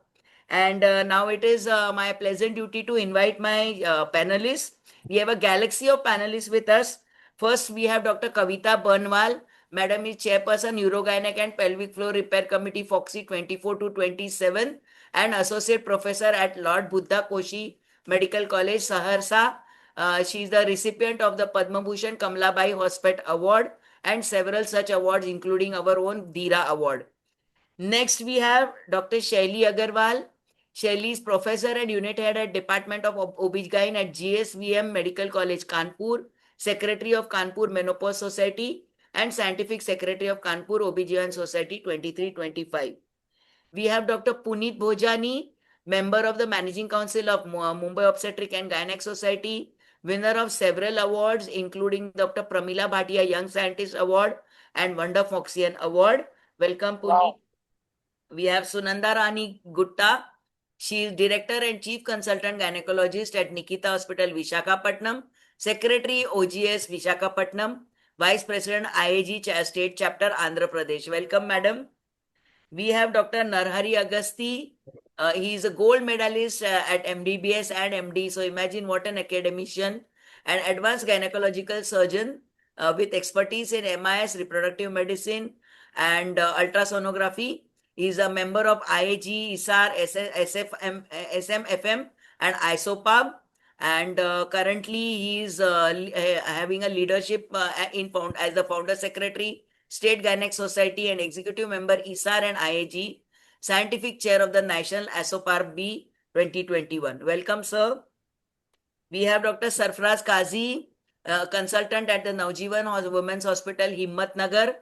And now it is my pleasant duty to invite my panelists. We have a galaxy of panelists with us. First, we have Dr. Kavita Bernwal. Madam is Chairperson, Urogynec and Pelvic Floor Repair Committee, FOGSI 24 to 27, and Associate Professor at Lord Buddha Koshi Medical College, Saharsa. She is the recipient of the Padma Bhushan Kamlabai Hospital Award and several such awards, including our own Dira Award. Next, we have Dr. Shaili Agarwal. Shaili is Professor and Unit Head at Department of OB/GYN at GSVM Medical College, Kanpur, Secretary of Kanpur Menopause Society, and Scientific Secretary of Kanpur OB/GYN Society 23-25. We have Dr. Puneet Bhojani, member of the Managing Council of Mumbai Obstetric and Gynec Society, winner of several awards, including Dr. Pramila Bhatia Young Scientist Award and Wonder Foxian Award. Welcome, Puneet. We have Sunanda Rani Gutta. She is Director and Chief Consultant Gynecologist at Nikita Hospital, Vishakhapatnam, Secretary OGS, Vishakhapatnam, Vice President IAG State Chapter, Andhra Pradesh. Welcome, Madam. We have Dr. Narhari Agasti. He is a gold medalist at MDBS and MD. So imagine what an academician and advanced gynecological surgeon with expertise in MIS, reproductive medicine, and ultrasonography. He is a member of IAG, ISAR, SMFM, and ISOPAB. And currently, he is having a leadership as the founder secretary, State Gynec Society, and executive member ISAR and IAG, scientific chair of the National ASOPAR B 2021. Welcome, sir. We have Dr. Sarfraz Kazi, consultant at the Naujivan Women's Hospital, Himmatnagar,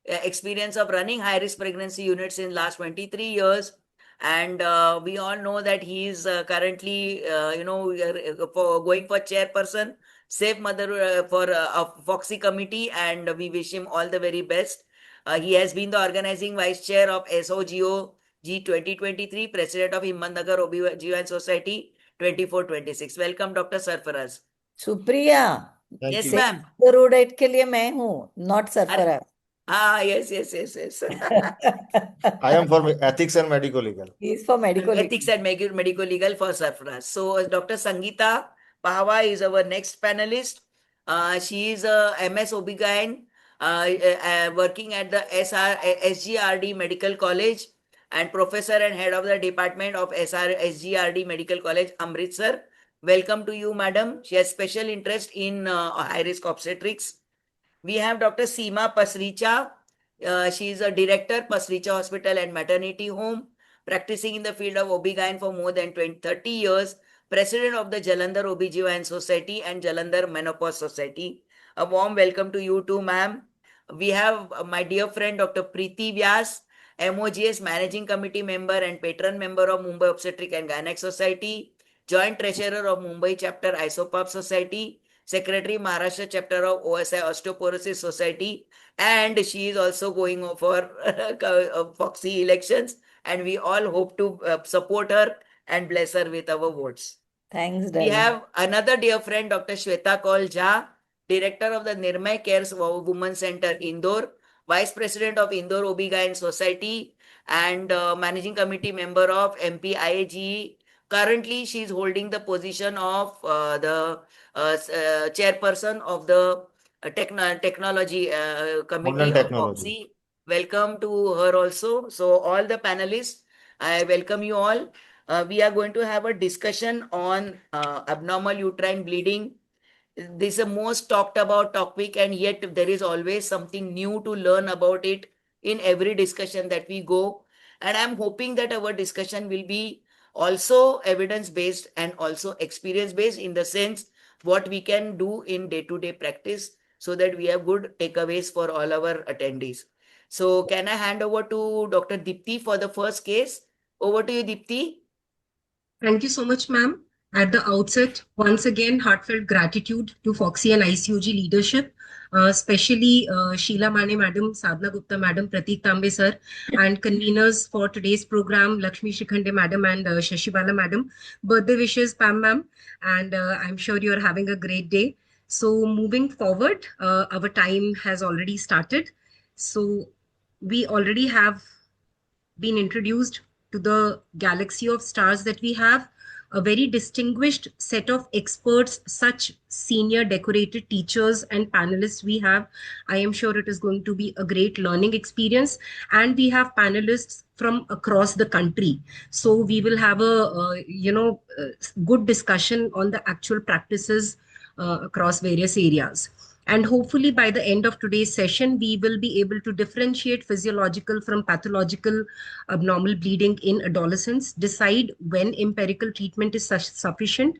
experience of running high-risk pregnancy units in last 23 years. And we all know that he is currently, going for chairperson, Safe Mother for FOGSI committee, and we wish him all the very best. He has been the organizing vice chair of SOGO G 2023, president of Himmatnagar OB/GYN Society 24-26. Welcome, Dr. Sarfaraz. Supriya Yes, ma'am. रोडेट के लिए मैं हूँ not Sarfaraz Yes. I am for ethics and medical legal. He is for medical Ethics and medical legal for Sarfaraz. So Dr. Sangeeta Pahwa is our next panelist. She is a MS OB/GYN working at the SGRD Medical College and professor and head of the department of SGRD Medical College, Amritsar. Welcome to you, madam. She has special interest in high-risk obstetrics. We have Dr. Seema Pasricha. She is a director, Pasricha Hospital and Maternity Home, practicing in the field of OB/GYN for more than 30 years, president of the Jalandhar OB/GYN Society and Jalandhar Menopause Society. A warm welcome to you too, ma'am. We have my dear friend, Dr. Preeti Vyas, MOGS Managing Committee member and patron member of Mumbai Obstetric and Gynec Society, joint treasurer of Mumbai Chapter ISOPAB Society, Secretary Maharashtra Chapter of OSI Osteoporosis Society, and she is also going for FOGSI elections, and we all hope to support her and bless her with our votes. Thanks, We have another dear friend, Dr. Shweta Kaul Jha, Director of the Nirmay Cares Women's Center, Indore, Vice President of Indore OB/GYN Society, and Managing Committee member of MPIAG. Currently, she is holding the position of the chairperson of the technology committee of FOGSI. Welcome to her also. So all the panelists, I welcome you all. We are going to have a discussion on abnormal uterine bleeding. This is the most talked about topic, and yet there is always something new to learn about it in every discussion that we go. And I'm hoping that our discussion will be also evidence-based and also experience-based, in the sense what we can do in day-to-day practice, so that we have good takeaways for all our attendees. So can I hand over to Dr. Dipti for the first case? Over to you, Dipti. Thank you so much, ma'am. At the outset, once again, heartfelt gratitude to FOGSI and ICOG leadership, especially Sheila Mane madam, Sadhna Gupta madam, Pratik Tambe sir, and conveners for today's program, Lakshmi Shikhande madam and Shashibala madam. Birthday wishes, Pam ma'am, and I'm sure you're having a great day. So moving forward, our time has already started. So we already have been introduced to the galaxy of stars that we have, a very distinguished set of experts, such senior decorated teachers and panelists we have. I am sure it is going to be a great learning experience. And we have panelists from across the country. So we will have good discussion on the actual practices across various areas. And hopefully by the end of today's session, we will be able to differentiate physiological from pathological abnormal bleeding in adolescents, decide when empirical treatment is sufficient,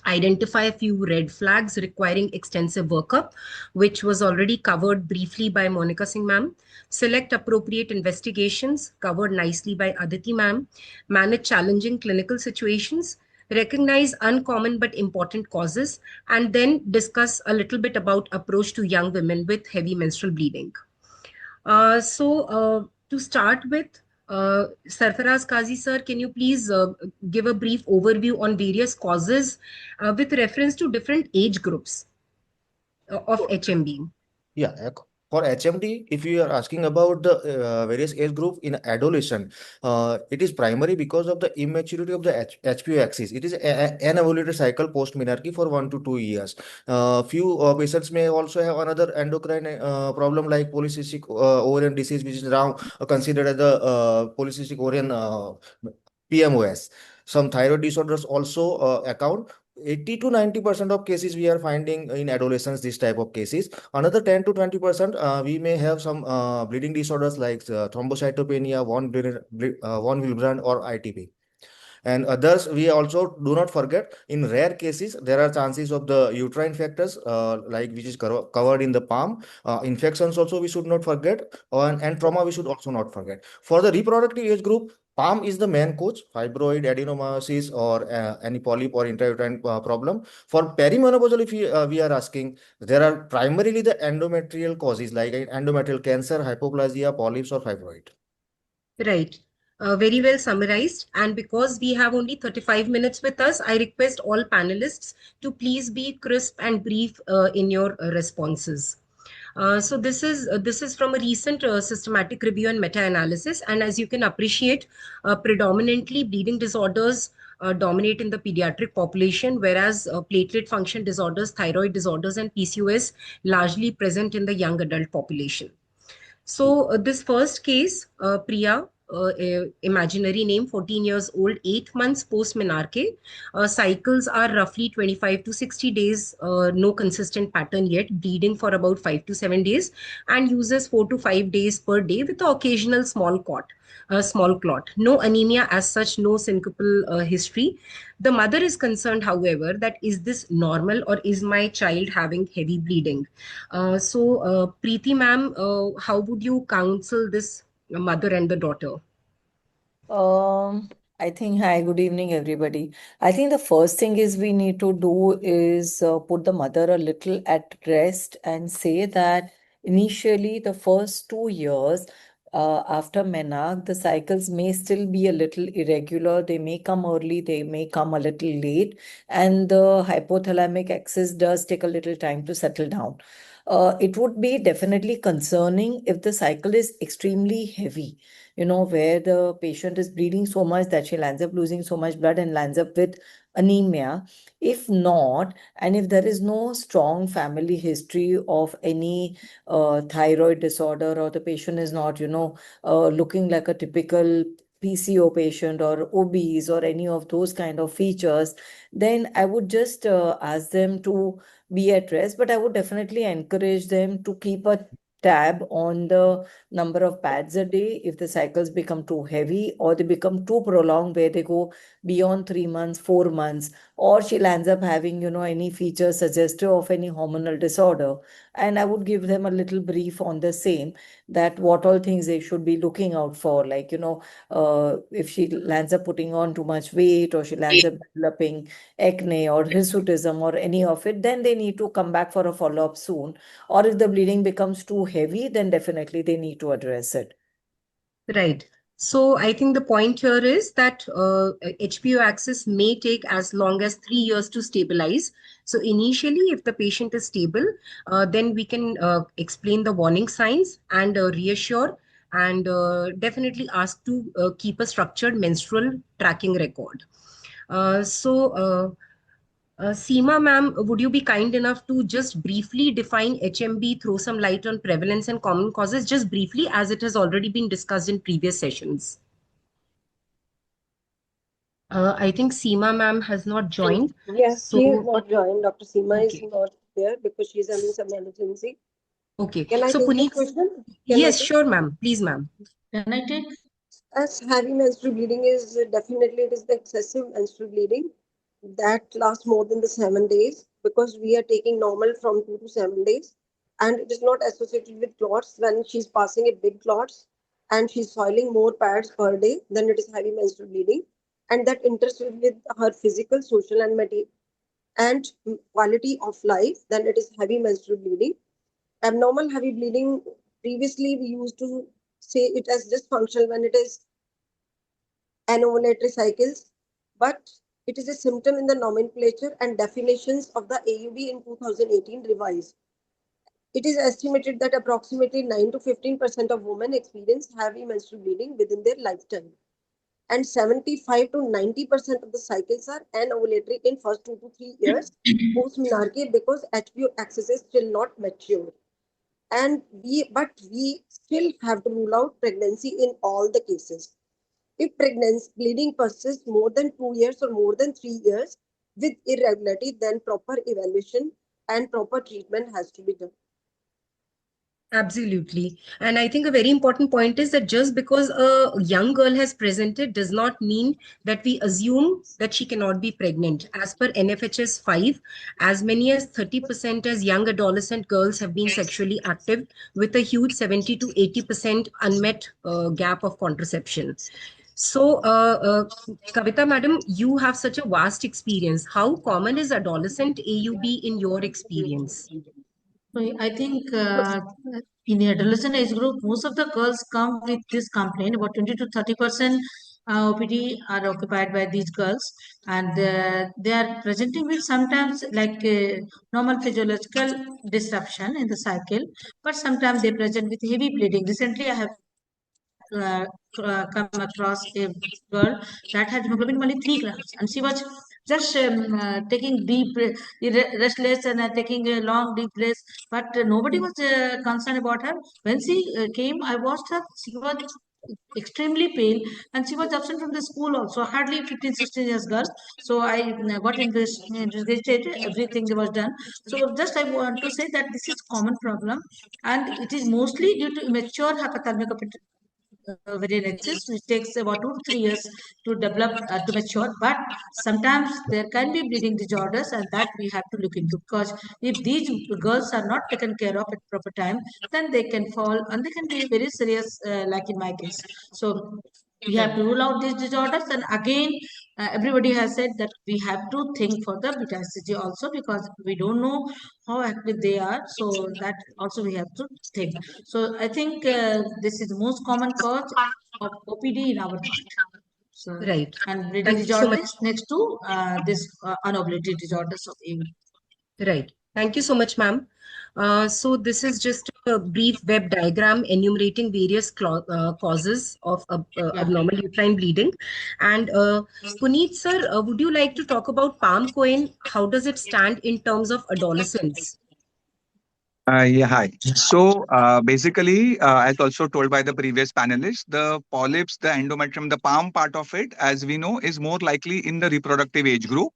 identify a few red flags requiring extensive workup, which was already covered briefly by Monica Singh ma'am, select appropriate investigations covered nicely by Aditi ma'am, manage challenging clinical situations, recognize uncommon but important causes, and then discuss a little bit about approach to young women with heavy menstrual bleeding. To start with, Sarfaraz Qazi sir, can you please give a brief overview on various causes with reference to different age groups of HMB? Yeah, for HMD, if you are asking about the various age group in adolescent, it is primary because of the immaturity of the HPO axis. It is an evolutionary cycle post-menarche for 1 to 2 years. Few patients may also have another endocrine problem like polycystic ovarian disease, which is now considered as the polycystic ovarian PMOS. Some thyroid disorders also account. 80 to 90% of cases we are finding in adolescents this type of cases. Another 10 to 20% we may have some bleeding disorders like thrombocytopenia, von Willebrand or ITP. And others, we also do not forget, in rare cases there are chances of the uterine factors like which is covered in the palm. Infections also we should not forget, and trauma we should also not forget. For the reproductive age group, palm is the main cause, fibroid, adenomyosis, or any polyp or intrauterine problem. For perimenopausal, if we are asking, there are primarily the endometrial causes like endometrial cancer, hypoplasia, polyps, or fibroid. Right. Very well summarized. And because we have only 35 minutes with us, I request all panelists to please be crisp and brief in your responses. So this is from a recent systematic review and meta-analysis. And as you can appreciate, predominantly bleeding disorders dominate in the pediatric population, whereas platelet function disorders, thyroid disorders, and PCOS largely present in the young adult population. So this first case, Priya, imaginary name, 14 years old, 8 months post-menarche. Cycles are roughly 25 to 60 days, no consistent pattern yet, bleeding for about 5 to 7 days, and uses 4 to 5 days per day with the occasional small clot. No anemia as such, no syncopal history. The mother is concerned, however, that is this normal or is my child having heavy bleeding? Preeti ma'am, how would you counsel this mother and the daughter? I think, hi, good evening, everybody. I think the first thing is we need to do is put the mother a little at rest and say that initially the first 2 years after menarche, the cycles may still be a little irregular. They may come early, they may come a little late, and the hypothalamic axis does take a little time to settle down. It would be definitely concerning if the cycle is extremely heavy, where the patient is bleeding so much that she lands up losing so much blood and lands up with anemia. If not, and if there is no strong family history of any thyroid disorder, or the patient is not, looking like a typical PCO patient or obese or any of those kind of features, then I would just ask them to be at rest. But I would definitely encourage them to keep a tab on the number of pads a day if the cycles become too heavy or they become too prolonged, where they go beyond 3 months, 4 months, or she lands up having, any features suggestive of any hormonal disorder. And I would give them a little brief on the same, that what all things they should be looking out for, like, if she lands up putting on too much weight, or she lands up developing acne or hirsutism or any of it, then they need to come back for a follow-up soon. Or if the bleeding becomes too heavy, then definitely they need to address it. Right. So I think the point here is that HPO axis may take as long as 3 years to stabilize. So initially, if the patient is stable, then we can explain the warning signs and reassure and definitely asked to keep a structured menstrual tracking record. Seema ma'am, would you be kind enough to just briefly define HMB, throw some light on prevalence and common causes, just briefly, as it has already been discussed in previous sessions? I think Seema ma'am has not joined. Yes, she is So, not joined. Dr. Seema is okay. not there because she's having some emergency. Okay. Can I So, take this Puneet, question? yes, sure, ma'am. Please, ma'am. Can I take? As heavy menstrual bleeding is definitely it is the excessive menstrual bleeding that lasts more than the 7 days, because we are taking normal from 2 to 7 days, and it is not associated with clots. When she's passing a big clots and she's soiling more pads per day, then it is heavy menstrual bleeding, and that interferes with her physical, social, and quality of life. Then it is heavy menstrual bleeding. Abnormal heavy bleeding, previously we used to say it as dysfunctional when it is anovulatory cycles, but it is a symptom in the nomenclature and definitions of the AUB in 2018 revised. It is estimated that approximately 9 to 15% of women experience heavy menstrual bleeding within their lifetime, and 75 to 90% of the cycles are anovulatory in first 2 to 3 years post menarche, because HPO axis is still not mature. And we still have to rule out pregnancy in all the cases. If pregnancy bleeding persists more than 2 years or more than 3 years with irregularity, then proper evaluation and proper treatment has to be done. Absolutely. And I think a very important point is that just because a young girl has presented does not mean that we assume that she cannot be pregnant. As per NFHS 5, as many as 30% as young adolescent girls have been sexually active, with a huge 70 to 80% unmet gap of contraception. So, Kavita madam, you have such a vast experience. How common is adolescent AUB in your experience? I think in the adolescent age group, most of the girls come with this complaint. About 20 to 30% OPD are occupied by these girls, and they are presenting with sometimes like normal physiological disruption in the cycle, but sometimes they present with heavy bleeding. Recently, I have come across a girl that had hemoglobin only 3 grams, and she was just taking restless and taking a long deep breaths, but nobody was concerned about her. When she came, I watched her. She was extremely pale, and she was absent from the school also, hardly 15, 16 years girl. So I got investigated, everything was done. So just I want to say that this is common problem, and it is mostly due to immature hypothalamic variances, which takes about 2 to 3 years to develop to mature. But sometimes there can be bleeding disorders, and that we have to look into, because if these girls are not taken care of at proper time, then they can fall and they can be very serious, like in my case. So we have to rule out these disorders. And again, everybody has said that we have to think for the beta hCG also, because we don't know how active they are. So that also we have to think. So I think this is the most common cause of OPD in our part. So, right. And bleeding Thank you so much. disorders next to this unobligatory disorders of AU. Right. Thank you so much, ma'am. So this is just a brief web diagram enumerating various causes of abnormal uterine bleeding. And Puneet sir, would you like to talk about PALM-COEIN? How does it stand in terms of adolescence? Yeah, hi. So basically, as also told by the previous panelists, the polyps, the endometrium, the palm part of it, as we know, is more likely in the reproductive age group,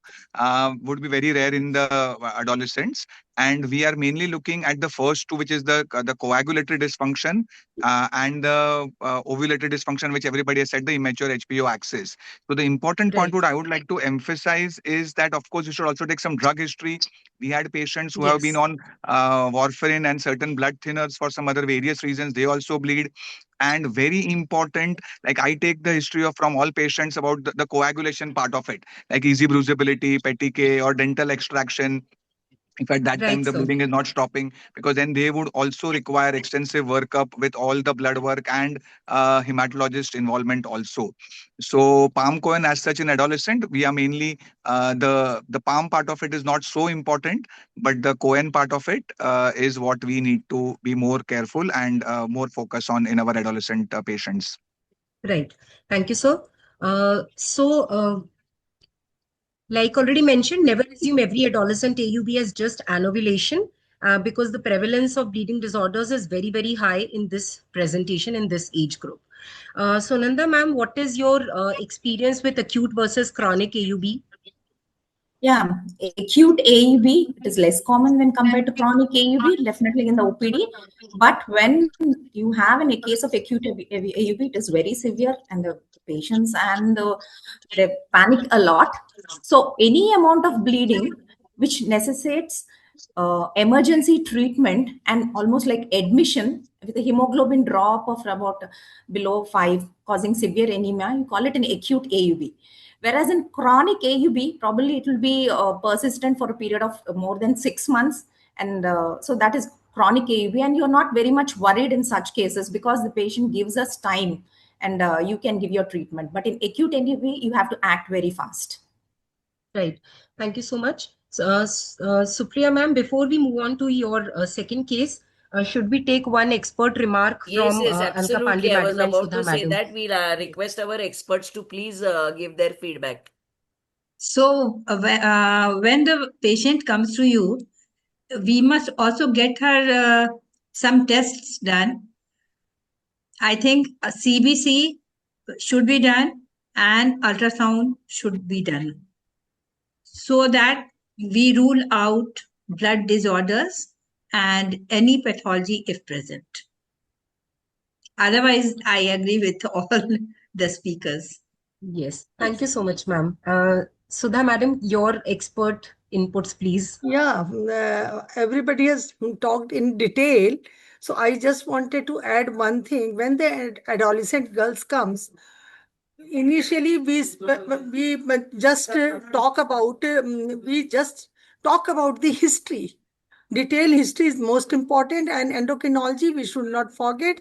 would be very rare in the adolescents. And we are mainly looking at the first two, which is the coagulatory dysfunction and the ovulatory dysfunction, which everybody has said, the immature HPO axis. So the important point what I would like to emphasize is that, of course, you should also take some drug history. We had patients who have been on warfarin and certain blood thinners for some other various reasons. They also bleed. And very important, like I take the history of from all patients about the coagulation part of it, like easy bruisability, petechiae, or dental extraction. if at that time Right, the sir. bleeding is not stopping, because then they would also require extensive workup with all the blood work and hematologist involvement also. So PALM-COEIN as such in adolescent, we are mainly the PALM part of it is not so important, but the COEIN part of it is what we need to be more careful and more focus on in our adolescent patients. Right. Thank you, sir. Like already mentioned, never assume every adolescent AUB as just anovulation because the prevalence of bleeding disorders is very, very high in this presentation in this age group. So Nanda ma'am, what is your experience with acute versus chronic AUB? Yeah, acute AUB, it is less common when compared to chronic AUB, definitely in the OPD. But when you have in a case of acute AUB, it is very severe and the patients they panic a lot. So any amount of bleeding which necessitates emergency treatment and almost like admission with a hemoglobin drop of about below 5 causing severe anemia, you call it an acute AUB. Whereas in chronic AUB, probably it will be persistent for a period of more than 6 months. And so that is chronic AUB. And you're not very much worried in such cases because the patient gives us time and you can give your treatment. But in acute AUB, you have to act very fast. Right. Thank you so much. Supriya ma'am, before we move on to your second case, should we take one expert remark Yes, from yes, Alka absolutely. Pandey I was madam and about to Sudha say madam? that we'll request our experts to please give their feedback. So, when the patient comes to you, we must also get her some tests done. I think a CBC should be done and ultrasound should be done so that we rule out blood disorders and any pathology if present. Otherwise, I agree with all the speakers. Yes. Thank you so much, ma'am. Sudha madam, your expert inputs, please. Yeah, everybody has talked in detail. So I just wanted to add one thing. When the adolescent girls comes, initially we just talk about the history. Detailed history is most important, and endocrinology we should not forget.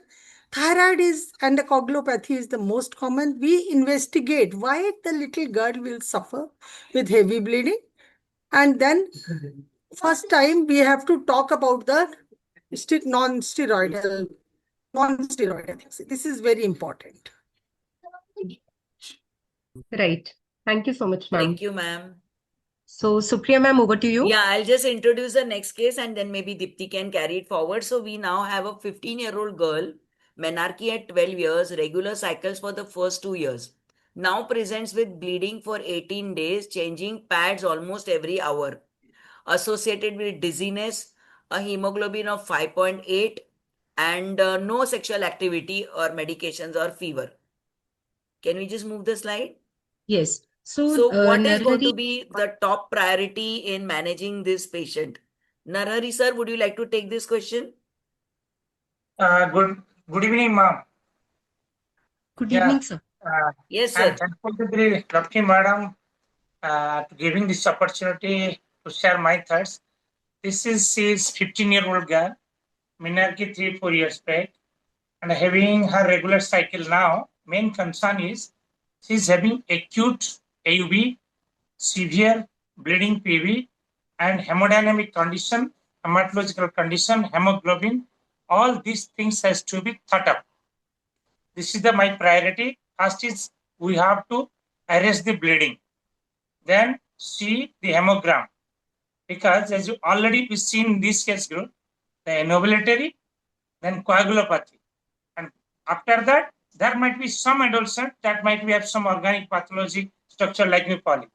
Thyroid is and the coagulopathy is the most common. We investigate why the little girl will suffer with heavy bleeding, and then first time we have to talk about the non-steroidal things. This is very important. Right. Thank you so much, ma'am. Thank you, ma'am. So, Supriya ma'am, over to you. Yeah, I'll just introduce the next case and then maybe Dipti can carry it forward. So we now have a 15-year-old girl, menarche at 12 years, regular cycles for the first 2 years. Now presents with bleeding for 18 days, changing pads almost every hour. Associated with dizziness, a hemoglobin of 5.8, and no sexual activity or medications or fever. Can we just move the slide? Yes. So what is going Narhari, to be the top priority in managing this patient? Narhari sir, would you like to take this question? Good evening, ma'am. Good evening, sir. Yes, I'm sir. thankful to the Lakshmi madam to giving this opportunity to share my thoughts. She is 15-year-old girl, menarche 3-4 years back, and having her regular cycle now. Main concern is she is having acute AUB, severe bleeding PV, and hemodynamic condition, hematological condition, hemoglobin. All these things has to be thought up. This is my priority. First is we have to arrest the bleeding. Then see the hemogram. Because as you already seen in this case group, the anovulatory, then coagulopathy. And after that, there might be some adolescent that might have some organic pathology structure like poly.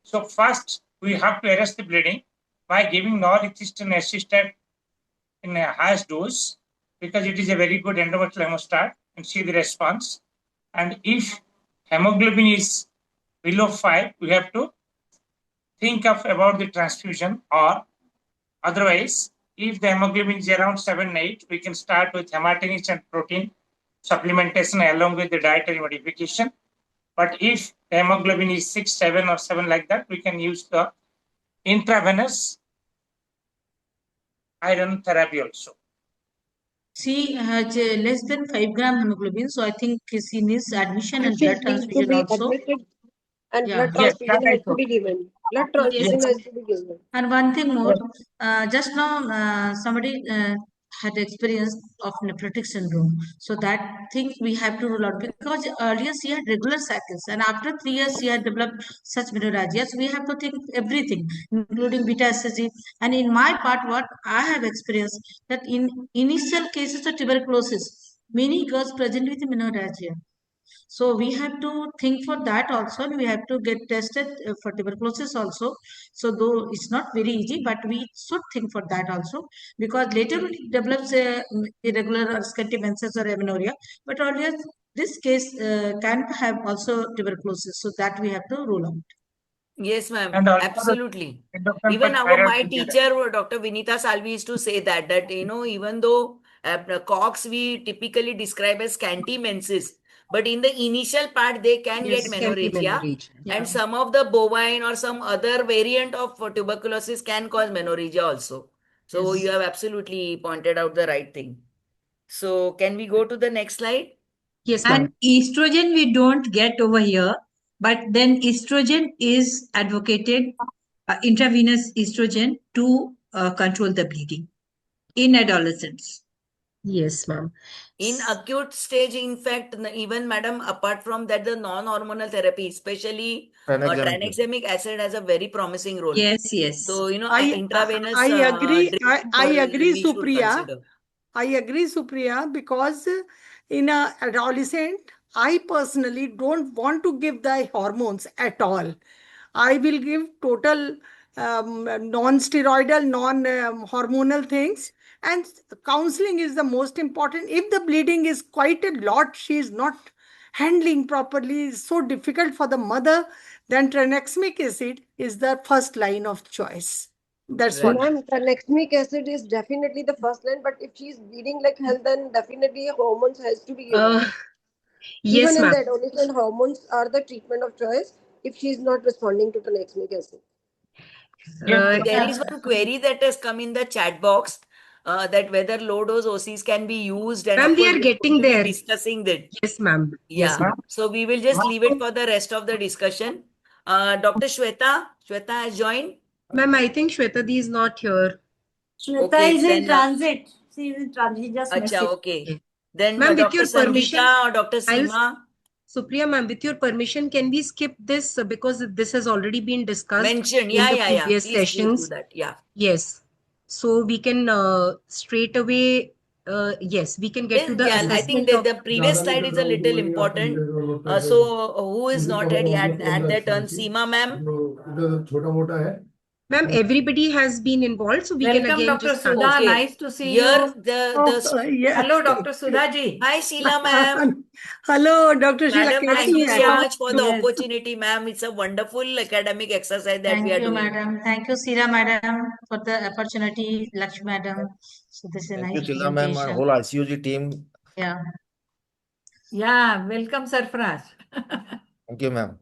So first, we have to arrest the bleeding by giving norethistine assisted in a highest dose because it is a very good endometrial hemostat and see the response. And if hemoglobin is below 5, we have to think of about the transfusion, or otherwise, if the hemoglobin is around 7, 8, we can start with hematinics and protein supplementation along with the dietary modification. But if the hemoglobin is 6, 7 or 7 like that, we can use the intravenous iron therapy also. She has less than 5 gram hemoglobin, so I think she needs admission and She blood needs to transfusion be also. admitted and Yeah. blood Yes, that transfusion I has to told. be given. Blood Yes. transfusion has to be given. And one thing more, just now somebody had experience of nephrotic syndrome. So that thing we have to rule out because earlier she had regular cycles, and after 3 years she had developed such menorrhagia. So we have to think everything, including beta SSG. And in my part, what I have experienced that in initial cases of tuberculosis, many girls present with menorrhagia. So we have to think for that also. We have to get tested for tuberculosis also. So though it's not very easy, but we should think for that also because later when it develops irregular or scanty menses or amenorrhea, but earlier this case can have also tuberculosis. So that we have to rule out. Yes, ma'am. And also Absolutely. the endocrine Even for our thyroid my disorder. teacher, Dr. Vinita Salvi, used to say that even though COGS we typically describe as scanty menses, but in the initial part they can get menorrhagia, and some of the bovine or some other variant of tuberculosis can cause menorrhagia also. So Yes. you have absolutely pointed out the right thing. So can we go to the next slide? Yes, and estrogen we don't get over here, but then estrogen is advocated, intravenous estrogen to control the bleeding in adolescents. Yes, ma'am. In acute stage, in fact, even madam, apart from that, the non-hormonal therapy, especially tranexamic acid, has a very promising role. Yes, yes. So, intravenous I agree. drip I agree, we should Supriya. consider. I agree, Supriya, because in a adolescent, I personally don't want to give the hormones at all. I will give total non-steroidal, non-hormonal things. And counseling is the most important. If the bleeding is quite a lot, she is not handling properly, it's so difficult for the mother, then tranexamic acid is the first line of choice. That's what. Ma'am, tranexamic acid is definitely the first line, but if she's bleeding like hell, then definitely hormones has to be given. Yes, Even in ma'am. the adolescent, hormones are the treatment of choice if she's not responding to tranexamic acid. There is one query that has come in the chat box that whether low dose OCs can be used, and Ma'am, of we course are we are getting going to be there. discussing that. Yes, ma'am. Yes, Yeah. ma'am. So we will just leave it for the rest of the discussion. Dr. Shweta has joined. Ma'am, I think Shwetadi is not here. Shweta Okay, is in then, transit. She is in transit. She just Acha, messaged. okay. Then Ma'am, with Dr. your permission, Sangeeta or Dr. I'll Seema Supriya ma'am, with your permission, can we skip this because this has already been discussed mentioned. in the Yeah. previous Please do sessions? that. Yeah. Yes. So we can straight away, yes, we can get to the Yeah, I think assessment that of. the previous slide is a little important. So who is not had their turn? Seema ma'am. Ma'am, everybody has been involved, so we can Welcome, again Dr. just Sudha. continue. Nice to see Here you. Hello, Dr. Sudha ji. Hi, Sheila ma'am. Hello, Dr. Sheila. Madam, कैसी thank you हैं? so much for the Yes. opportunity, ma'am. It's a wonderful academic exercise that Thank we are you, doing. madam. Thank you, Sira madam, for the opportunity, Lakshmi madam. So this is a Thank nice you, Sheila ma'am, and presentation. whole ICOG team. Yeah. Yeah, welcome, Sarfraz. Thank you, ma'am.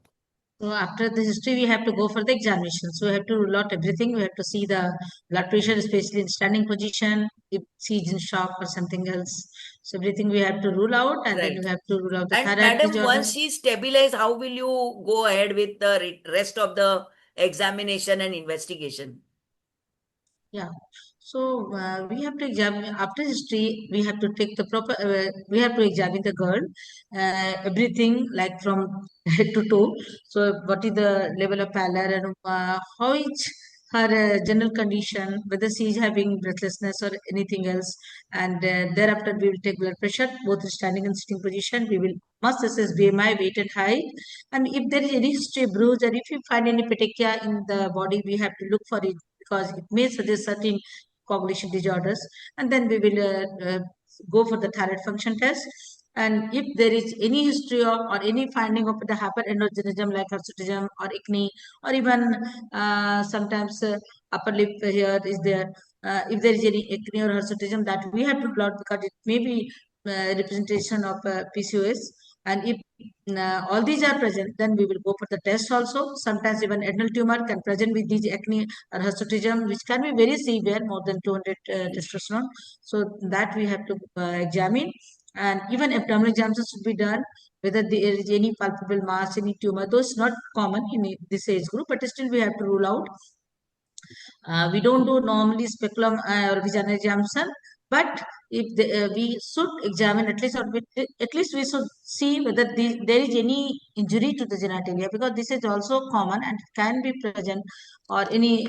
So after the history, we have to go for the examination. So we have to rule out everything. We have to see the blood pressure, especially in standing position, if she's in shock or something else. So everything we have to rule out, and then Right. we have to rule out the And thyroid madam, disorder. once she's stabilized, how will you go ahead with the rest of the examination and investigation? Yeah. So we have to examine after history. We have to take the proper. We have to examine the girl, everything like from head to toe. So what is the level of pallor and how is her general condition, whether she is having breathlessness or anything else. And thereafter we will take blood pressure, both in standing and sitting position. We will must assess BMI, weight and height. And if there is any history bruise or if you find any petechia in the body, we have to look for it because it may suggest certain coagulation disorders. And then we will go for the thyroid function test. And if there is any history of or any finding of the hyperandrogenism like hirsutism or acne or even sometimes upper lip here is there. If there is any acne or hirsutism, that we have to plot because it may be representation of PCOS. And if all these are present, then we will go for the test also. Sometimes even adrenal tumor can present with these acne or hirsutism, which can be very severe, more than 200 testosterone. So that we have to examine. And even abdominal examination should be done, whether there is any palpable mass, any tumor. Those not common in this age group, but still we have to rule out. We don't do normally speculum or vaginal examination, but if we should examine at least, at least we should see whether there is any injury to the genitalia, because this is also common and can be present, or any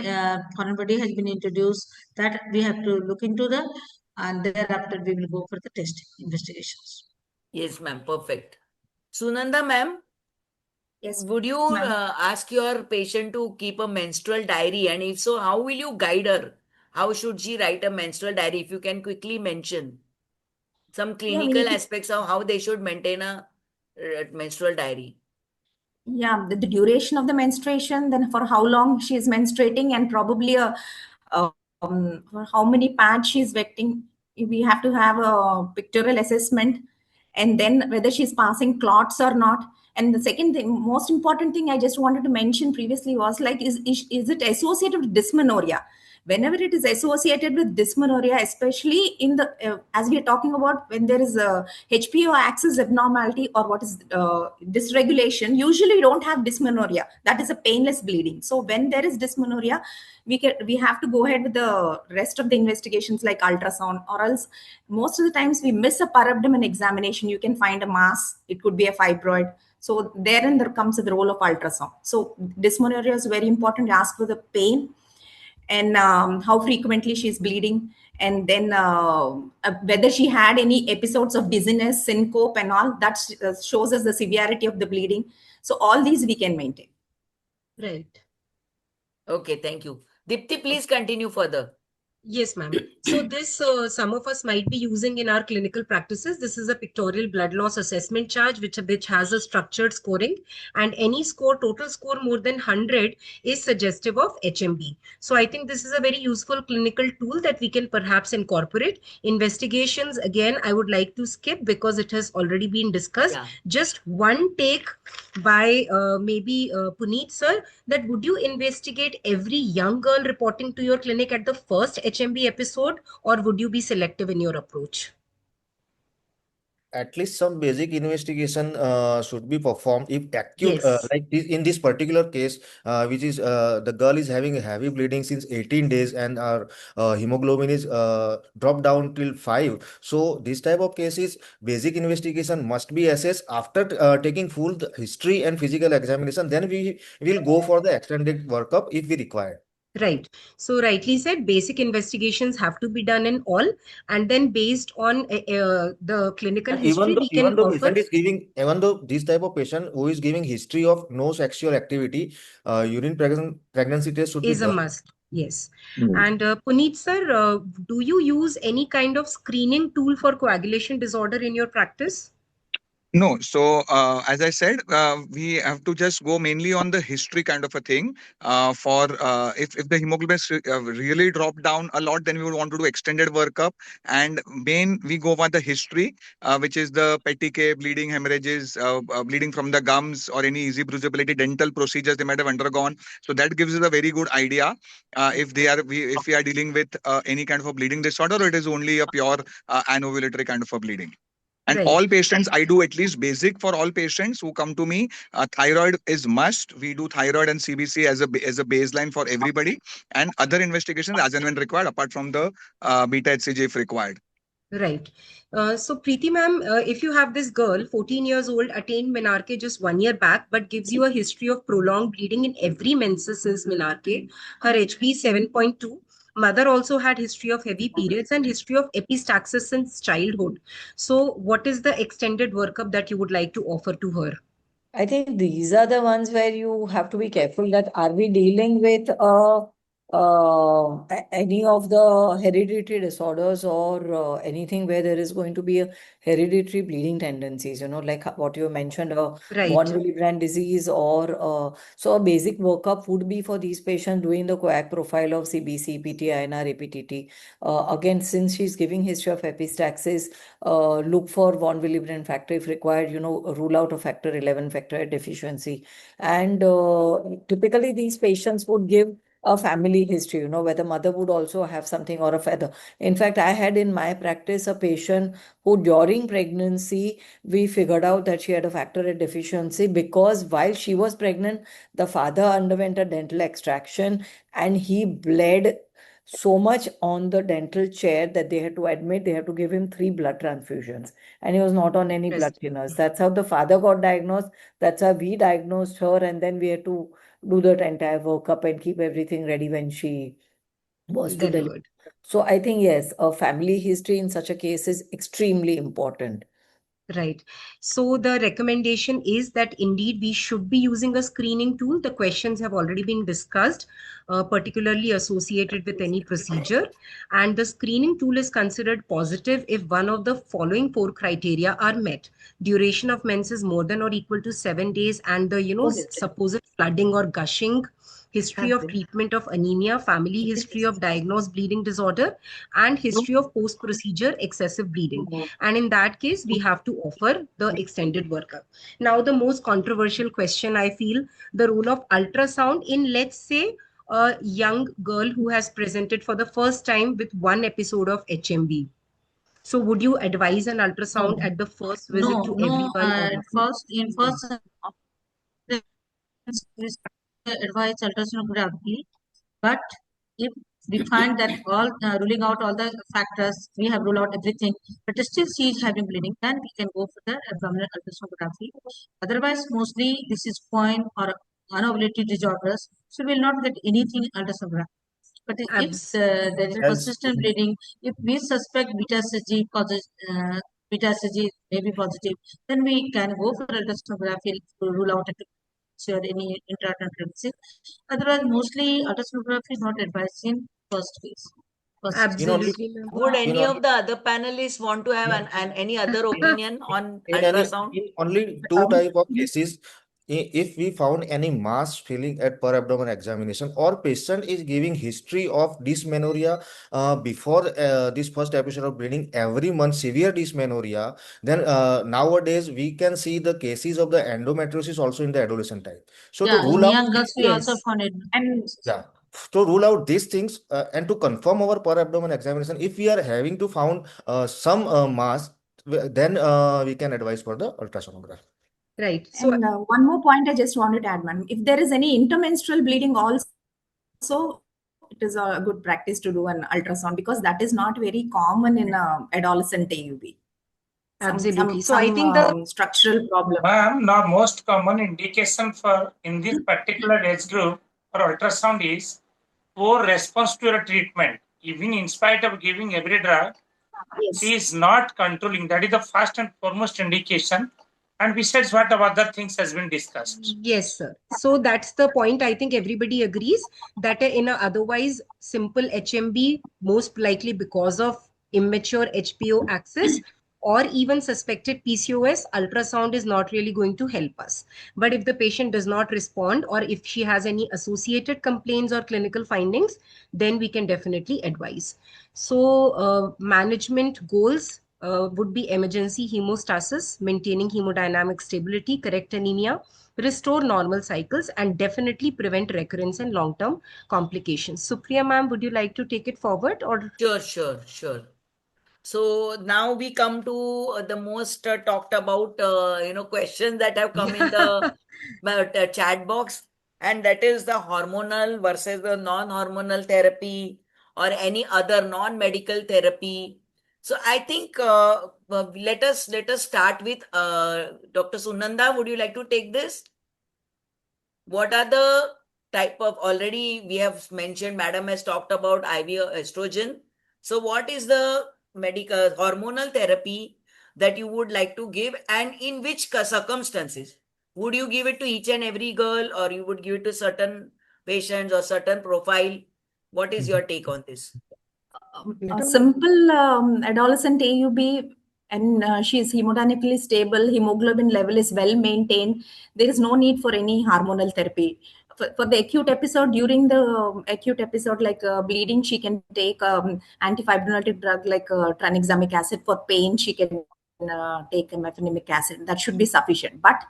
foreign body has been introduced, that we have to look into the, and thereafter we will go for the test investigations. Yes, ma'am. Perfect. Sunanda, ma'am, Yes, would you ma'am. ask your patient to keep a menstrual diary? And if so, how will you guide her? How should she write a menstrual diary? If you can quickly mention some Yeah, we clinical need to. aspects of how they should maintain a menstrual diary. Yeah, the duration of the menstruation, then for how long she is menstruating, and probably for how many pads she is wetting. We have to have a pictorial assessment, and then whether she's passing clots or not. And the second thing, most important thing I just wanted to mention previously was like, is it associated with dysmenorrhea? Whenever it is associated with dysmenorrhea, especially in the as we are talking about, when there is a HPO axis abnormality or what is dysregulation, usually we don't have dysmenorrhea. That is a painless bleeding. So when there is dysmenorrhea, we have to go ahead with the rest of the investigations like ultrasound, or else most of the times we miss a parabdomen examination. You can find a mass, it could be a fibroid. So therein there comes the role of ultrasound. So dysmenorrhea is very important. Ask for the pain, and how frequently she's bleeding, and then whether she had any episodes of dizziness, syncope, and all that shows us the severity of the bleeding. So all these we can maintain. Right. Okay, thank you. Dipti, please continue further. Yes, ma'am. So this, some of us might be using in our clinical practices. This is a pictorial blood loss assessment chart, which has a structured scoring, and any score, total score more than 100 is suggestive of HMB. So I think this is a very useful clinical tool that we can perhaps incorporate. Investigations, again, I would like to skip because it has already been discussed. Yeah. Just one take by maybe Puneet sir, that would you investigate every young girl reporting to your clinic at the first HMB episode, or would you be selective in your approach? At least some basic investigation should be performed if acute, Yes. like this, in this particular case, which is the girl is having heavy bleeding since 18 days and our hemoglobin is dropped down till 5. So this type of cases, basic investigation must be assessed after taking full history and physical examination. Then we will go for the extended workup if we require. Right. So rightly said, basic investigations have to be done in all, and then based on the clinical And history, we even can though offer. patient is giving, even though this type of patient who is giving history of no sexual activity, urine pregnancy test should be Is a done. must. Yes. And Puneet sir, do you use any kind of screening tool for coagulation disorder in your practice? No, so as I said, we have to just go mainly on the history kind of a thing. For if the hemoglobin really dropped down a lot, then we would want to do extended workup. And main we go by the history, which is the petechiae, bleeding, hemorrhages, bleeding from the gums, or any easy bruisability, dental procedures they might have undergone. So that gives us a very good idea if we are dealing with any kind of a bleeding disorder, or it is only a pure anovulatory kind of a bleeding. And Right. all patients, I do at least basic for all patients who come to me. Thyroid is must. We do thyroid and CBC as a baseline for everybody, and other investigations as and when required, apart from the beta HCG if required. Right. So Preeti ma'am, if you have this girl, 14 years old, attained menarche just 1 year back, but gives you a history of prolonged bleeding in every menses since menarche, her HB 7.2. Mother also had history of heavy periods and history of epistaxis since childhood. So what is the extended workup that you would like to offer to her? I think these are the ones where you have to be careful that are we dealing with a any of the hereditary disorders or anything where there is going to be a hereditary bleeding tendencies, like what you mentioned, von Right. Willebrand disease, or so a basic workup would be for these patients doing the coag profile of CBC, PTINR, APTT. Again, since she's giving history of epistaxis, look for von Willebrand factor if required, rule out a factor 11 factor deficiency. And typically these patients would give a family history, where the mother would also have something or a father. In fact, I had in my practice a patient who during pregnancy, we figured out that she had a factor VIII deficiency because while she was pregnant, the father underwent a dental extraction and he bled so much on the dental chair that they had to admit, they had to give him 3 blood transfusions, and he was not on any blood thinners. That's how the father got diagnosed. That's how we diagnosed her, and then we had to do that entire workup and keep everything ready when she was to deliver. Delivered. So I think, yes, a family history in such a case is extremely important. Right. So the recommendation is that indeed we should be using a screening tool. The questions have already been discussed, particularly associated with any procedure. And the screening tool is considered positive if one of the following 4 criteria are met. Duration of mens is more than or equal to 7 days, and the supposed flooding or gushing, history of treatment of anemia, family history of diagnosed bleeding disorder, and history of post-procedure excessive bleeding. And in that case, we have to offer the extended workup. Now, the most controversial question, I feel, the role of ultrasound in, let's say, a young girl who has presented for the first time with 1 episode of HMB. So would you advise an ultrasound at the first visit to everyone or not? First we advise ultrasonography, but if we find that all ruling out all the factors, we have ruled out everything, but still she is having bleeding, then we can go for the abdominal ultrasonography. Otherwise, mostly this is coin or unavailability disorders, so we will not get anything ultrasonography. But if there is persistent bleeding, if we suspect beta CG causes beta CG may be positive, then we can go for ultrasonography to rule out or any intrauterine pregnancy. Otherwise, mostly ultrasonography is not advised in first phase. Absolutely. Would any of the other panelists want to have any other opinion on ultrasound? In only 2 type of cases, if we found any mass feeling at per abdomen examination or patient is giving history of dysmenorrhea before this first episode of bleeding every month, severe dysmenorrhia, then nowadays we can see the cases of the endometriosis also in the adolescent time. So to rule out young girls we also found it. And to rule out these things and to confirm our per abdomen examination, if we are having to found some mass, then we can advise for the ultrasonography. Right. So And one more point I just wanted to add, man. If there is any intermenstrual bleeding also, it is a good practice to do an ultrasound because that is not very common in adolescent AUB. Absolutely. So I think the structural problem. Ma'am, the most common indication for in this particular age group for ultrasound is poor response to your treatment. Even in spite of giving every drug, she is not controlling. That is the first and foremost indication. And besides, what other things has been discussed? Yes, sir. So that's the point. I think everybody agrees that in a otherwise simple HMB, most likely because of immature HPO axis or even suspected PCOS, ultrasound is not really going to help us. But if the patient does not respond or if she has any associated complaints or clinical findings, then we can definitely advise. So management goals would be emergency hemostasis, maintaining hemodynamic stability, correct anemia, restore normal cycles, and definitely prevent recurrence and long-term complications. Supriya ma'am, would you like to take it forward? Or Sure. So now we come to the most talked about, questions that have come in the chat box, and that is the hormonal versus the non-hormonal therapy or any other non-medical therapy. So I think let us start with Dr. Sunanda. Would you like to take this? What are the type of, already we have mentioned, madam has talked about IV estrogen. So what is the medical hormonal therapy that you would like to give, and in which circumstances? Would you give it to each and every girl, or you would give it to certain patients or certain profile? What is your take on this? A simple adolescent AUB, and she is hemodynamically stable, hemoglobin level is well maintained. There is no need for any hormonal therapy. For the acute episode, during the acute episode, like bleeding, she can take antifibrinolytic drug like tranexamic acid. For pain, she can take mefenamic acid. That should be sufficient. But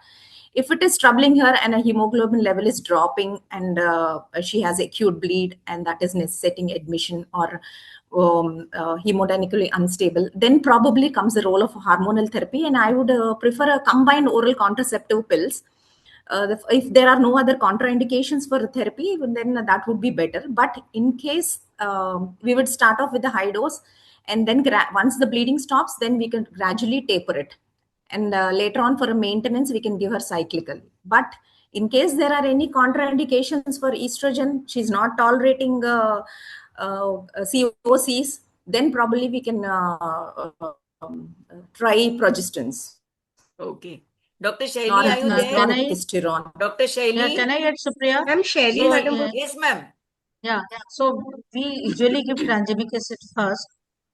if it is troubling her and a hemoglobin level is dropping and she has acute bleed and that is necessitating admission or hemodynamically unstable, then probably comes the role of hormonal therapy. And I would prefer a combined oral contraceptive pills. If there are no other contraindications for therapy, then that would be better. But in case we would start off with the high dose, and then once the bleeding stops, then we can gradually taper it. And later on, for a maintenance, we can give her cyclical. But in case there are any contraindications for estrogen, she's not tolerating COCs, then probably we can try progestins. Okay. Dr. Shaili, are you there? Testosterone. Dr. Shaili? Yeah, can I add, Supriya? Ma'am, Shaili, So, madam. Yes, ma'am. Yeah, so we usually give tranexamic acid first,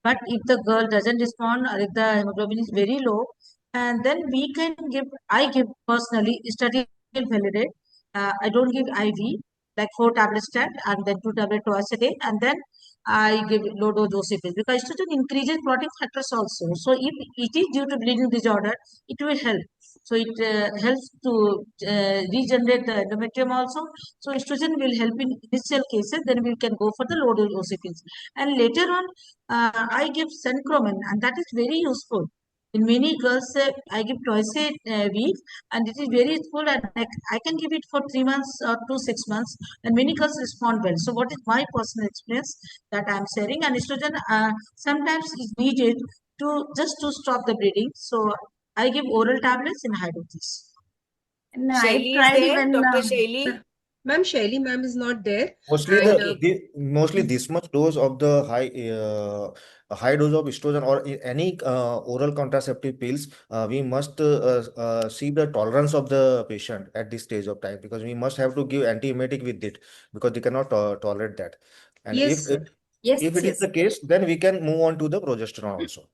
but if the girl doesn't respond or if the hemoglobin is very low, and then we can give, I give personally study validate. I don't give IV, like 4 tablets and then 2 tablets twice a day, and then I give low dose dosage because estrogen increases clotting factors also. So if it is due to bleeding disorder, it will help. So it helps to regenerate the endometrium also. So estrogen will help in initial cases. Then we can go for the low dose OCPs. And later on, I give Sencromen, and that is very useful. In many girls, I give twice a week, and it is very useful. And I can give it for 3 months or to 6 months, and many girls respond well. So, what is my personal experience that I am sharing? And estrogen sometimes is needed to just to stop the bleeding. So, I give oral tablets in high doses. And Shaili is there, Dr. Shaili? Ma'am, Shaili ma'am is not there. Mostly And, this much dose of the high dose of estrogen or any oral contraceptive pills, we must see the tolerance of the patient at this stage of time, because we must have to give antiemetic with it because they cannot tolerate that. And yes, if it is the case, then we can move on to the progesterone also.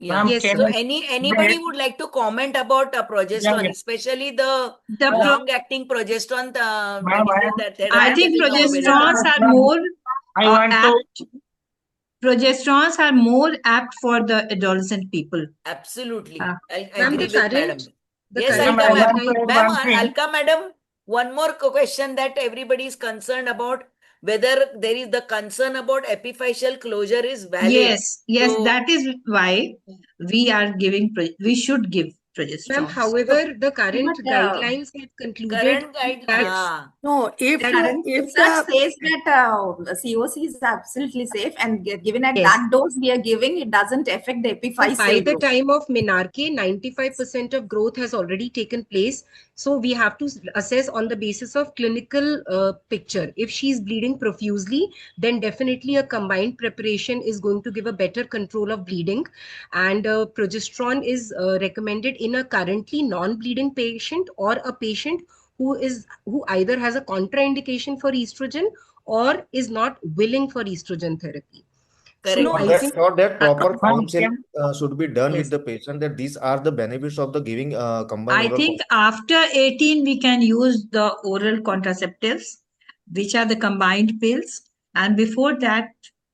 Yeah. Yes, So anybody would like to comment about progesterone, especially the long-acting progesterone medicine that I think now progesterones available? are more I want apt. Progesterones are more apt for the adolescent people. Absolutely. I Ma'am, agree with madam. the Yes, current Alka ma'am. guideline. Ma'am, Alka madam, one more question that everybody is concerned about, whether there is the concern about epiphyseal closure is valid. Yes, So, that is why we are giving, we should give Ma'am, progesterone. however, the current guidelines have concluded current guide, that No, if Current if research the says that COC is absolutely safe, and given at Yes. that dose we are giving, it doesn't affect the So by epiphyseal the growth. time of menarche, 95% of growth has already taken place. So we have to assess on the basis of clinical picture. If she's bleeding profusely, then definitely a combined preparation is going to give a better control of bleeding. And progesterone is recommended in a currently non-bleeding patient or a patient who either has a contraindication for estrogen or is not willing for estrogen therapy. So I think For that proper counsel should be done Yes. with the patient, that these are the benefits of the giving combined I oral think after 18, we can use the oral contraceptives, which are the combined pills. And before that,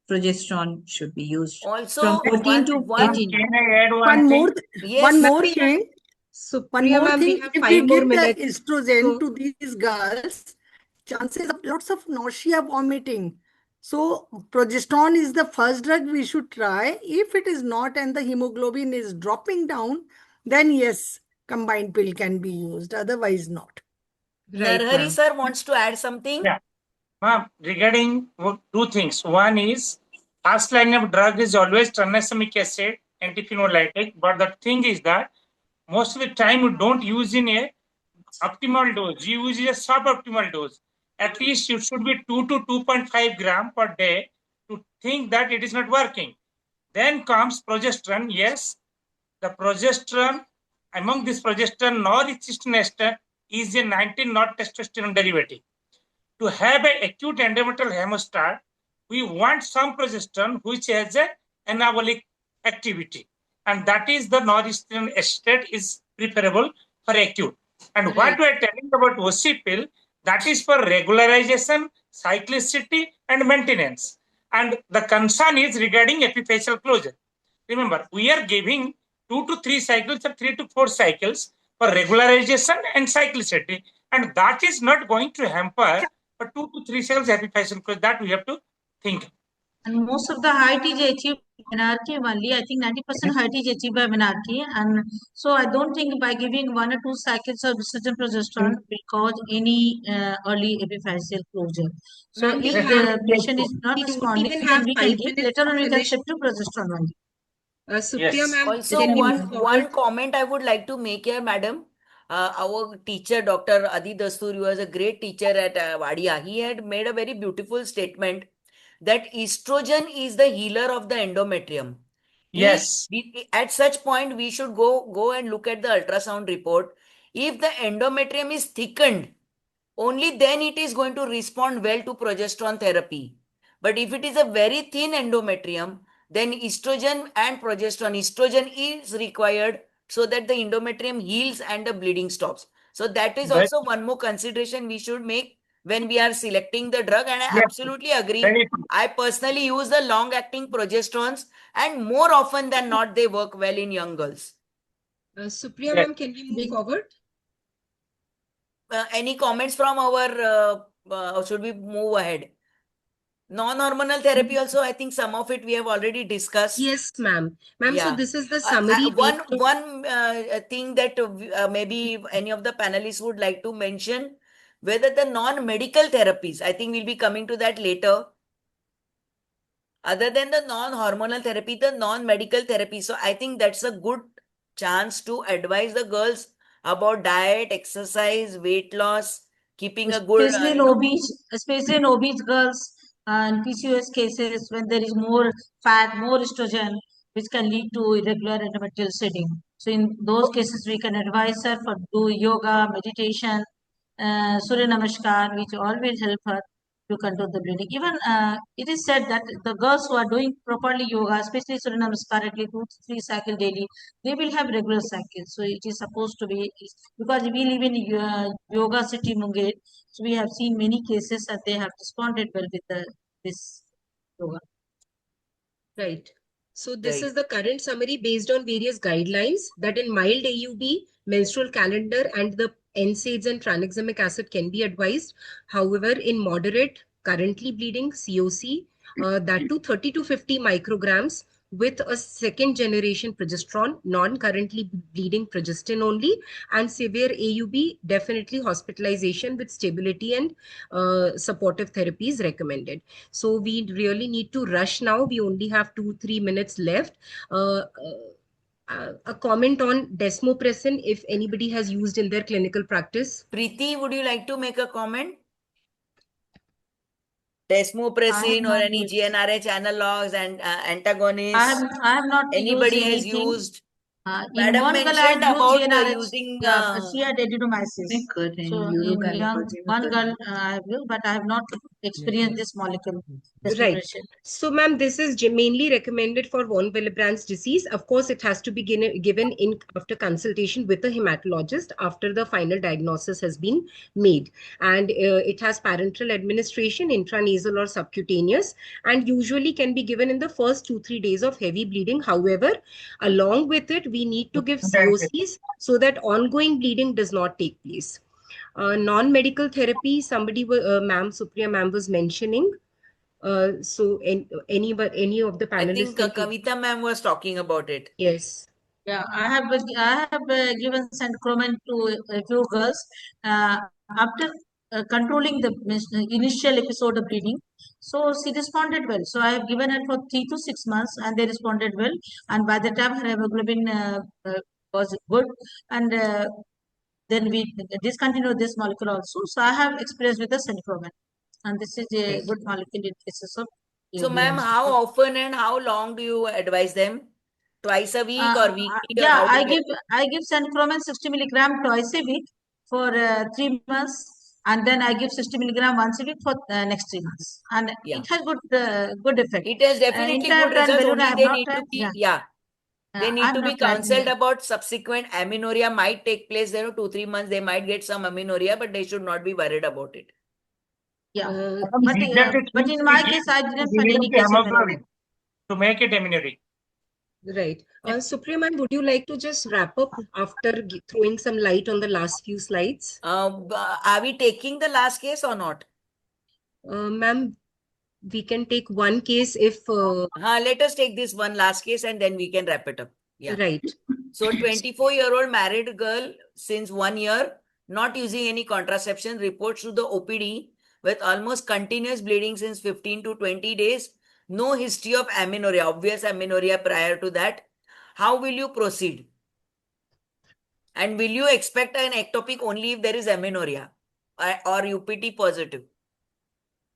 progesterone should be used. also From 14 to 18. Can I add one more Yes. one more thing. So One Priya more ma'am, we thing, have if 5 we more give the minutes. estrogen So- to these girls, chances of lots of nausea, vomiting. So progesterone is the first drug we should try. If it is not and the hemoglobin is dropping down, then yes, combined pill can be used. Otherwise, not. Right, Narhari ma'am. sir wants to add something. Yeah. Ma'am, regarding two things. One is, first line of drug is always tranexamic acid, antiphenolatic. But the thing is that most of the time you don't use in a optimal dose. You use a suboptimal dose. At least it should be 2 to 2.5 gram per day to think that it is not working. Then comes progesterone. Yes, the progesterone, among this progesterone, norethistine ester is a 19 not testosterone derivative. to have an acute endometrial hemostat, we want some progesterone which has a anabolic activity, and that is the northeastern estate is preferable for acute. And what we are telling about OC pill, that is for regularization, cyclicity, and maintenance. And the concern is regarding epiphyseal closure. Remember, we are giving 2 to 3 cycles or 3 to 4 cycles for regularization and cyclicity, and that is not going to hamper for 2 to 3 cycles epiphyseal closure. That we have to think. And most of the height is achieved by menarche only. I think 90% height is achieved by menarche. And so I don't think by giving 1 or 2 cycles of estrogen progesterone will cause any early epiphyseal closure. So if the patient is not responding, then we can give. Later on, we can shift to progesterone only. Supriya ma'am, also one comment I would like to make here, madam. Our teacher, Dr. Adi Dasturi, was a great teacher at Wadia. He had made a very beautiful statement that estrogen is the healer of the endometrium. Yes. At such point, we should go and look at the ultrasound report. If the endometrium is thickened, only then it is going to respond well to progesterone therapy. But if it is a very thin endometrium, then estrogen and progesterone, estrogen is required so that the endometrium heals and the bleeding stops. So that is also one more consideration we should make when we are selecting the drug. And I absolutely agree. I personally use the long-acting progesterones, and more often than not, they work well in young girls. Supriya ma'am, can we move forward? Any comments from our, should we move ahead? Non-hormonal therapy also, I think some of it we have already discussed. Yes, ma'am. Ma'am, so this is the summary. One thing that maybe any of the panelists would like to mention, whether the non-medical therapies, I think we'll be coming to that later. Other than the non-hormonal therapy, the non-medical therapy. So I think that's a good chance to advise the girls about diet, exercise, weight loss, keeping a good... Especially in obese girls and PCOS cases when there is more fat, more estrogen, which can lead to irregular endometrial shedding. So in those cases, we can advise her for do yoga, meditation, Surya Namaskar, which all will help her to control the bleeding. Even it is said that the girls who are doing properly yoga, especially Surya Namaskar at least 2 to 3 cycles daily, they will have regular cycles. So it is supposed to be, because we live in yoga city Munger, so we have seen many cases that they have responded well with this yoga. Right. So this is the current summary based on various guidelines that in mild AUB, menstrual calendar and the NSAIDs and tranexamic acid can be advised. However, in moderate, currently bleeding COC, that to 30 to 50 micrograms with a second generation progesterone, non-currently bleeding progestin only, and severe AUB, definitely hospitalization with stability and supportive therapy is recommended. So we really need to rush now. We only have 2-3 minutes left. A comment on desmopressin, if anybody has used in their clinical practice. Preeti, would you like to make a comment? Desmopressin or any GnRH analogs and antagonists? I have not Anybody used has anything. used? In Madam one girl, I mentioned have used about GnRH, using... she had adenomyosis. So in young, one girl I have used, but I have not experienced this molecule. Right. So, ma'am, this is mainly recommended for von Willebrand's disease. Of course, it has to be given in after consultation with a hematologist after the final diagnosis has been made. And it has parenteral administration, intranasal or subcutaneous, and usually can be given in the first 2-3 days of heavy bleeding. However, along with it, we need to give COCs so that ongoing bleeding does not take place. Non-medical therapy, somebody, ma'am, Supriya ma'am was mentioning. So any of the panelists? I think Kavita ma'am was talking about it. Yes. Yeah, I have given centromen to a few girls after controlling the initial episode of bleeding. So she responded well. So I have given her for 3 to 6 months, and they responded well. And by the time her hemoglobin was good, and then we discontinued this molecule also. So I have experience with the centromen, and this is a good molecule in cases of. So, ma'am, how often and how long do you advise them? Twice a week or weekly? Yeah, or I give centromen 60 milligram twice a week for 3 months, and then I give 60 milligram once a week for next 3 months, and it has good effect. It has definitely good Interrupted and results. balloon I Only have they not need to tried. be Yeah. they need I'm to be not trying, counseled yeah. about subsequent amenorrhea might take place. 2-3 months they might get some amenorrhea, but they should not be worried about it. Yeah, Madam, but immediately but things in we my give case, I didn't find any immediately case of hemoglobin to make it amenorrhea. Right. Supriya ma'am, would you like to just wrap up after throwing some light on the last few slides? Are we taking the last case or not? Ma'am, we can take one case if... Let us take this one last case and then we can wrap it up. Yeah. Right. So 24-year-old married girl since 1 year, not using any contraception, reports to the OPD with almost continuous bleeding since 15 to 20 days. No history of amenorrhea, obvious amenorrhea prior to that. How will you proceed? And will you expect an ectopic only if there is amenorrhea or UPT positive?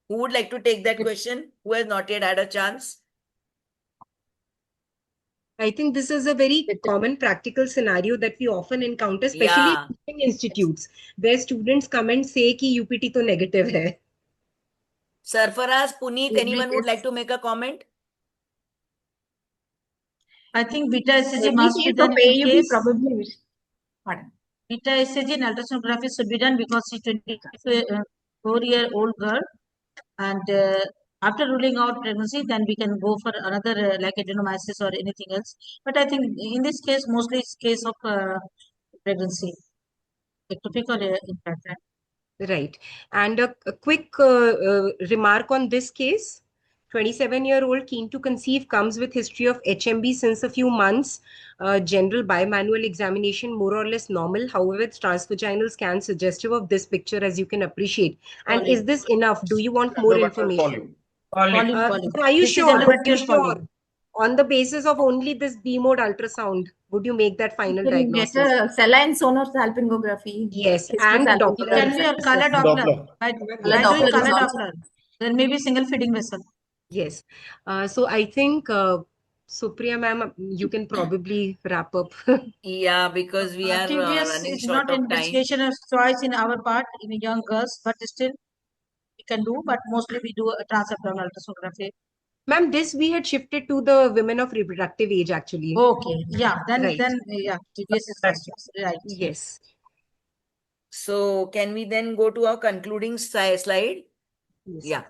Who would like to take that question? Who has not yet had a chance? I think this is a very common practical scenario that we often encounter, especially in teaching institutes, where students come and say कि UPT तो negative है. Sarfaraz, Puneet, anyone would like to make a comment? I think beta ECG Every must be case done of in AUB case. probably. Pardon. Beta ECG and ultrasonography should be done because she's 24-year-old girl, and after ruling out pregnancy, then we can go for another like adenomyosis or anything else. But I think in this case, mostly it's case of pregnancy, ectopic or implanted. Right. And a quick remark on this case. 27-year-old keen to conceive comes with history of HMB since a few months. General bimanual examination more or less normal. However, it's transvaginal scan suggestive of this picture, as you can appreciate. And Polyp. is this enough? Do you want more information? Polyp. Are you This is sure? Are you endometrial sure? polyp. On the basis of only this B mode ultrasound, would you make that final You can get diagnosis? a saline salpingography. Yes, and It can be a color Doppler. By doing color Doppler, there may be single feeding vessel. Yes. So I think, Supriya ma'am, you can probably wrap up. Yeah, because we are TBS running is short not of time. investigation of choice in our part in young girls, but still we can do. But mostly we do a transabdominal ultrasonography. Ma'am, this we had shifted to the women of reproductive age actually. Okay, yeah, then Right. yeah, TBS is first choice, right? Yes. So can we then go to our concluding slide? Yes. Yeah.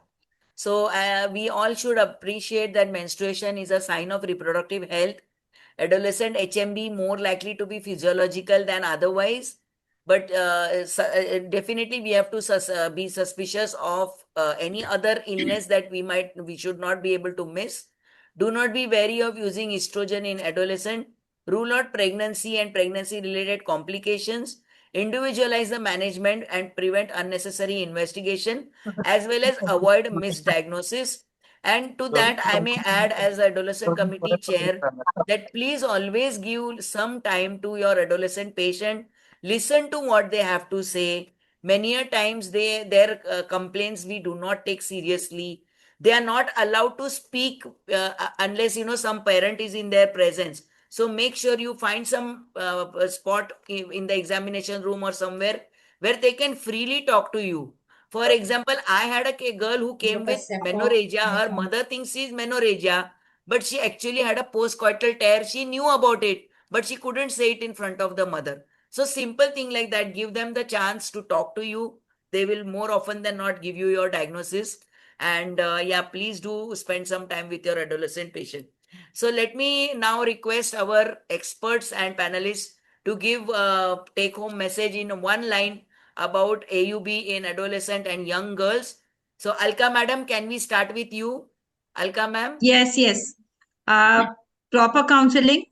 So we all should appreciate that menstruation is a sign of reproductive health. Adolescent HMB more likely to be physiological than otherwise. But definitely we have to be suspicious of any other illness that we should not be able to miss. Do not be wary of using estrogen in adolescent. Rule out pregnancy and pregnancy related complications. Individualize the management and prevent unnecessary investigation, as well as avoid misdiagnosis. And to that, I may add, as adolescent committee chair, that please always give some time to your adolescent patient. Listen to what they have to say. Many a times their complaints we do not take seriously. They are not allowed to speak unless some parent is in their presence. So make sure you find some spot in the examination room or somewhere where they can freely talk to you. For example, I had a girl who came with menorrhagia. Her mother thinks she's menorrhagia, but she actually had a postcoital tear. She knew about it, but she couldn't say it in front of the mother. So simple thing like that, give them the chance to talk to you. They will more often than not give you your diagnosis. And yeah, please do spend some time with your adolescent patient. So let me now request our experts and panelists to give a take-home message in one line about AUB in adolescent and young girls. So Alka madam, can we start with you? Alka ma'am? Yes, yes. Proper counseling.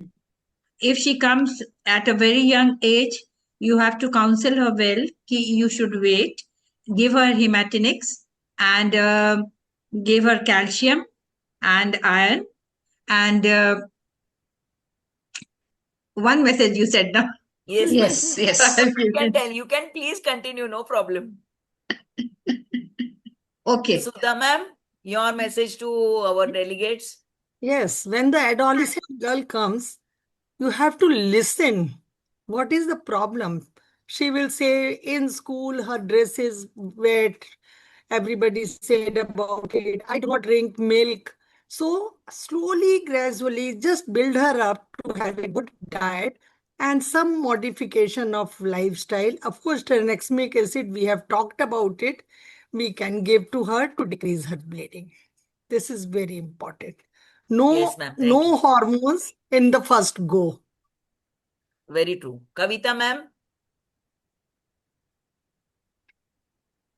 If she comes at a very young age, you have to counsel her well. You should wait. Give her hematinics and give her calcium and iron. And one message you said now. Yes. You can tell. You can please continue. No problem. Okay. Sudha ma'am, your message to our delegates. Yes, when the adolescent girl comes, you have to listen. What is the problem? She will say in school her dress is wet. Everybody said about it. I do not drink milk. So slowly, gradually, just build her up to have a good diet and some modification of lifestyle. Of course, tranexamic acid, we have talked about it. We can give to her to decrease her bleeding. This is very important. Yes, No, ma'am. Thank no you. hormones in the first go. Very true. Kavita ma'am?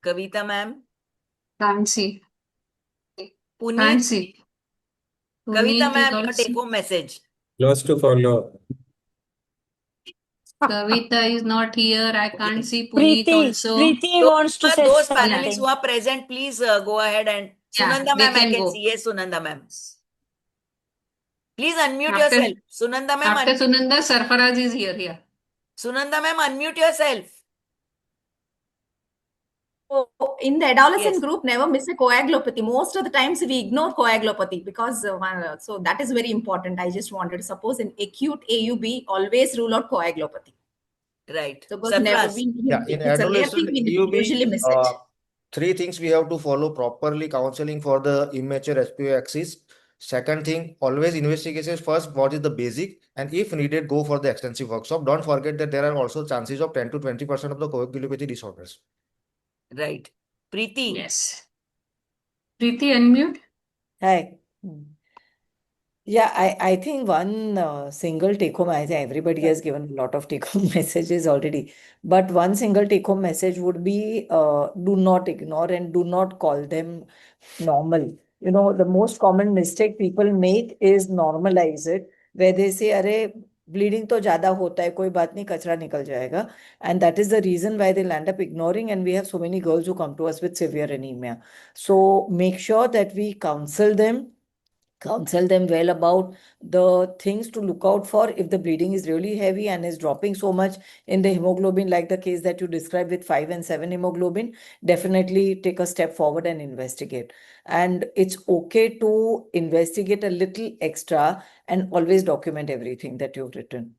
Kavita ma'am? Can't see. Puneet? Can't see. Kavita Puneet is ma'am, your also. take-home message. Lost to follow. Kavita is not here. I can't see Puneet also. Preeti wants to say Those something. panelists who are present, please go ahead and Yeah, Sunanda they ma'am, I can can go. see. Yes, Sunanda ma'am. Please unmute After, yourself. Sunanda ma'am. after Sunanda, Sarfaraz is here. Sunanda ma'am, unmute yourself. So in the adolescent Yes. group, never miss a coagulopathy. Most of the times we ignore coagulopathy because so that is very important. I just wanted to suppose in acute AUB, always rule out coagulopathy. Right. Suppose never Sarfraz. In it's a rare thing adolescent we usually AUB, miss it. three things we have to follow properly: counseling for the immature SPO axis. Second thing, always investigation first, what is the basic, and if needed, go for the extensive workshop. Don't forget that there are also chances of 10 to 20% of the coagulopathy disorders. Right. Preeti. Yes. Preeti, unmute. Hi. Yeah, I think one single take-home, I think everybody has given a lot of take-home messages already, but one single take-home message would be do not ignore and do not call them normal. You know, the most common mistake people make is normalize it, where they say, अरे bleeding तो ज़्यादा होता है, कोई बात नहीं, कचरा निकल जाएगा. And that is the reason why they'll end up ignoring, and we have so many girls who come to us with severe anemia. So make sure that we counsel them well about the things to look out for if the bleeding is really heavy and is dropping so much in the hemoglobin, like the case that you described with 5 and 7 hemoglobin. Definitely take a step forward and investigate. And it's okay to investigate a little extra and always document everything that you've written.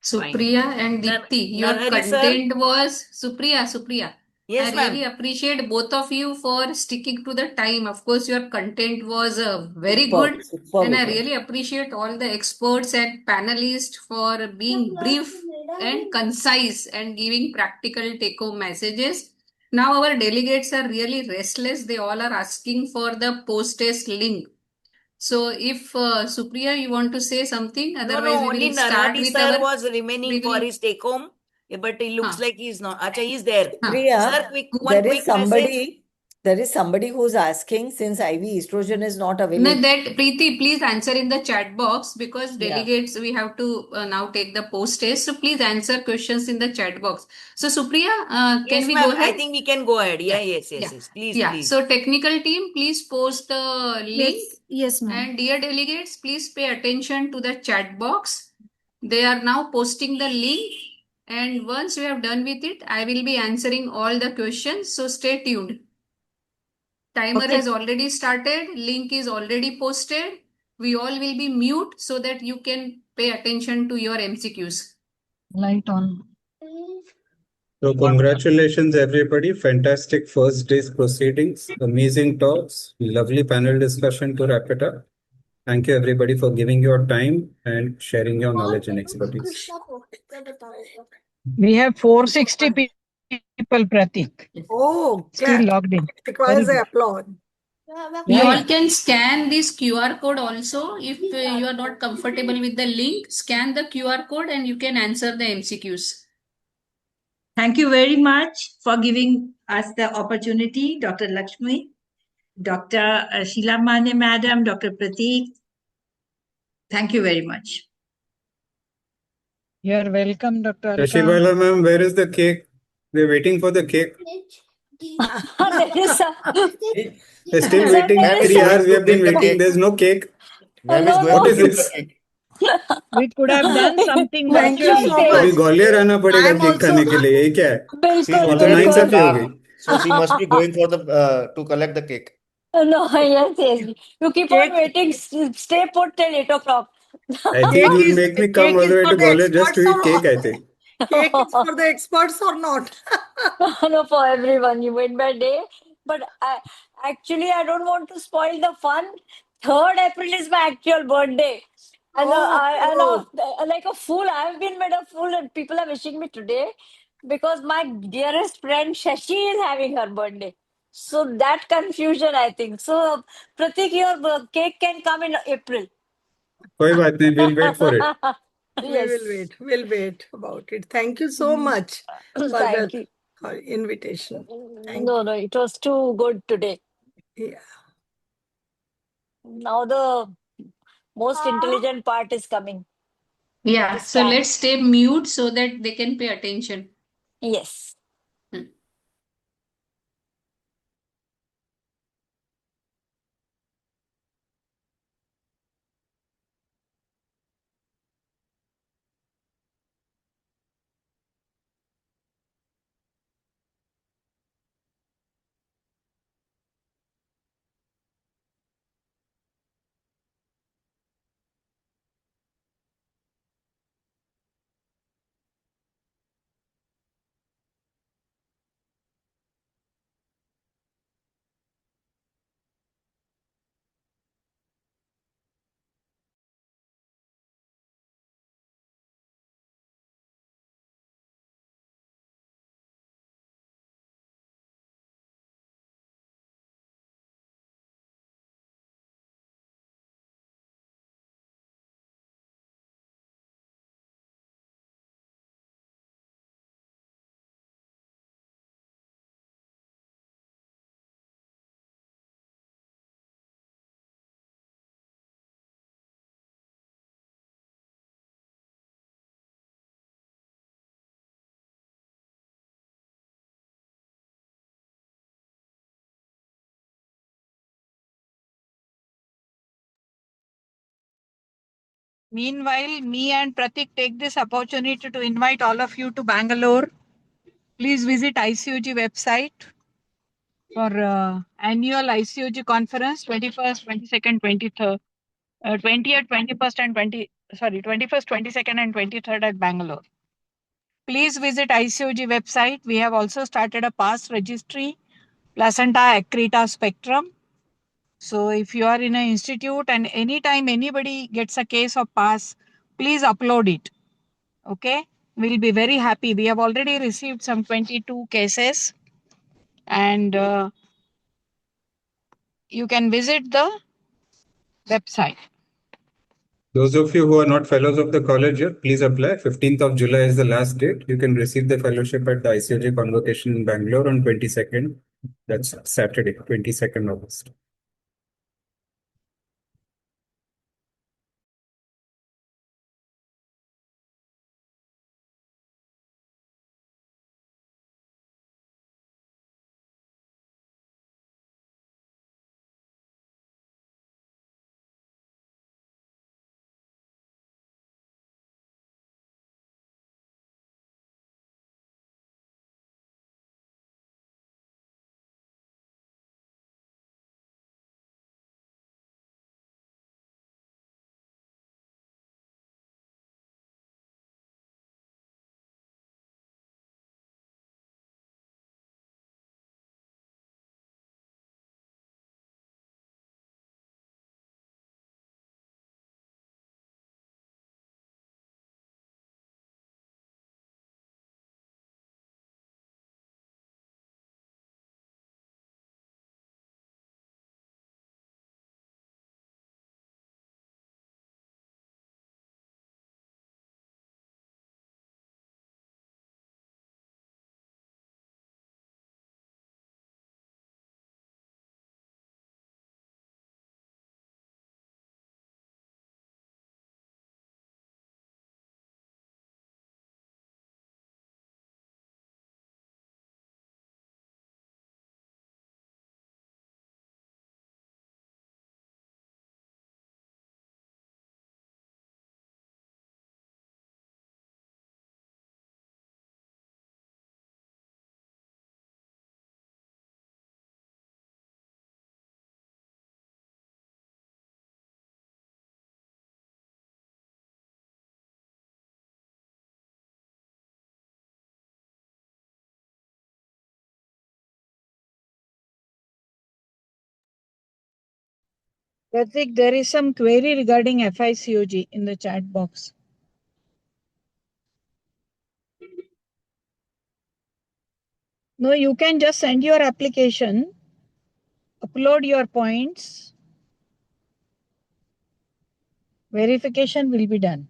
Supriya and Deepti, your Narhari sir? content was Supriya. Yes, I really appreciate both of you for sticking to the time. Of course, your content was very good, and I really appreciate all the experts and panelists for being brief and concise and giving practical take-home messages. Now our delegates are really restless. They all are asking for the post-test link. So if Supriya, you want to say something, otherwise we only will start Narhari with sir our. was remaining for his take home, but it looks like he's not. Acha, he's there. Priya, Sir, one quick message. There is somebody who's asking, since IV estrogen is not No, available. that Preeti, please answer in the chat box because Yeah. delegates we have to now take the post test. So please answer questions in the chat box. So Supriya, can Yes, we ma'am. go ahead? I think we can go ahead. Yeah, Yeah. yes. Please, Yeah. please. So technical team, please post the link. Yes, ma'am. And dear delegates, please pay attention to the chat box. They are now posting the link. And once we have done with it, I will be answering all the questions. So stay tuned. Timer has already started. Link is already posted. We all will be mute so that you can pay attention to your MCQs. Light on. So congratulations, everybody. Fantastic first day's proceedings. Amazing talks. Lovely panel discussion to wrap it up. Thank you, everybody, for giving your time and sharing your knowledge and expertise. We have 460 people, Pratik. Oh, Still logged in. requires an applause. You all can scan this QR code also. If you are not comfortable with the link, scan the QR code and you can answer the MCQs. Thank you very much for giving us the opportunity, Dr. Lakshmi, Dr. Sheila Mane Madam, Dr. Pratik. Thank you very much. You're welcome, Dr. Alka. Shashibala ma'am, where is the cake? They're waiting for the cake. They're still waiting. 3 hours we have been waiting. There's no cake. What is this? We could have done something Thank you virtually. so much. अभी ग्वालियर आना पड़ेगा cake खाने के लिए यही क्या है तो नाइंसाफी हो गई So she must be going for the to collect the cake. No, yes. You keep on waiting. Stay put till 8 o'clock. I think you will make me come all the way to Gwalior just to eat cake, I think. Cake is for the experts or not? No, for everyone. You made my day. But actually, I don't want to spoil the fun. 3rd April is my actual birthday. And like a fool, I've been made a fool, and people are wishing me today because my dearest friend Shashi is having her birthday. So that confusion, I think. So, Pratik, your cake can come in April. कोई बात नहीं, we'll wait for it. Yes. We'll wait about it. Thank you so much for Thank the you. invitation. No, it was too good today. Yeah. Now the most intelligent part is coming. Yeah, so let's stay mute so that they can pay attention. Yes. Meanwhile, me and Pratik take this opportunity to invite all of you to Bangalore. Please visit ICOG website for annual ICOG conference 21st, 22nd, 23rd, 20th, 21st and 21st, 22nd and 23rd at Bangalore. Please visit ICOG website. We have also started a PASS registry, placenta accreta spectrum. So if you are in an institute and anytime anybody gets a case of PASS, please upload it. Okay, we'll be very happy. We have already received some 22 cases, and you can visit the website. Those of you who are not fellows of the college yet, please apply. 15th of July is the last date. You can receive the fellowship at the ICOG convocation in Bangalore on 22nd. That's Saturday, 22nd August. Pratik, there is some query regarding FICOG in the chat box. No, you can just send your application, upload your points, verification will be done.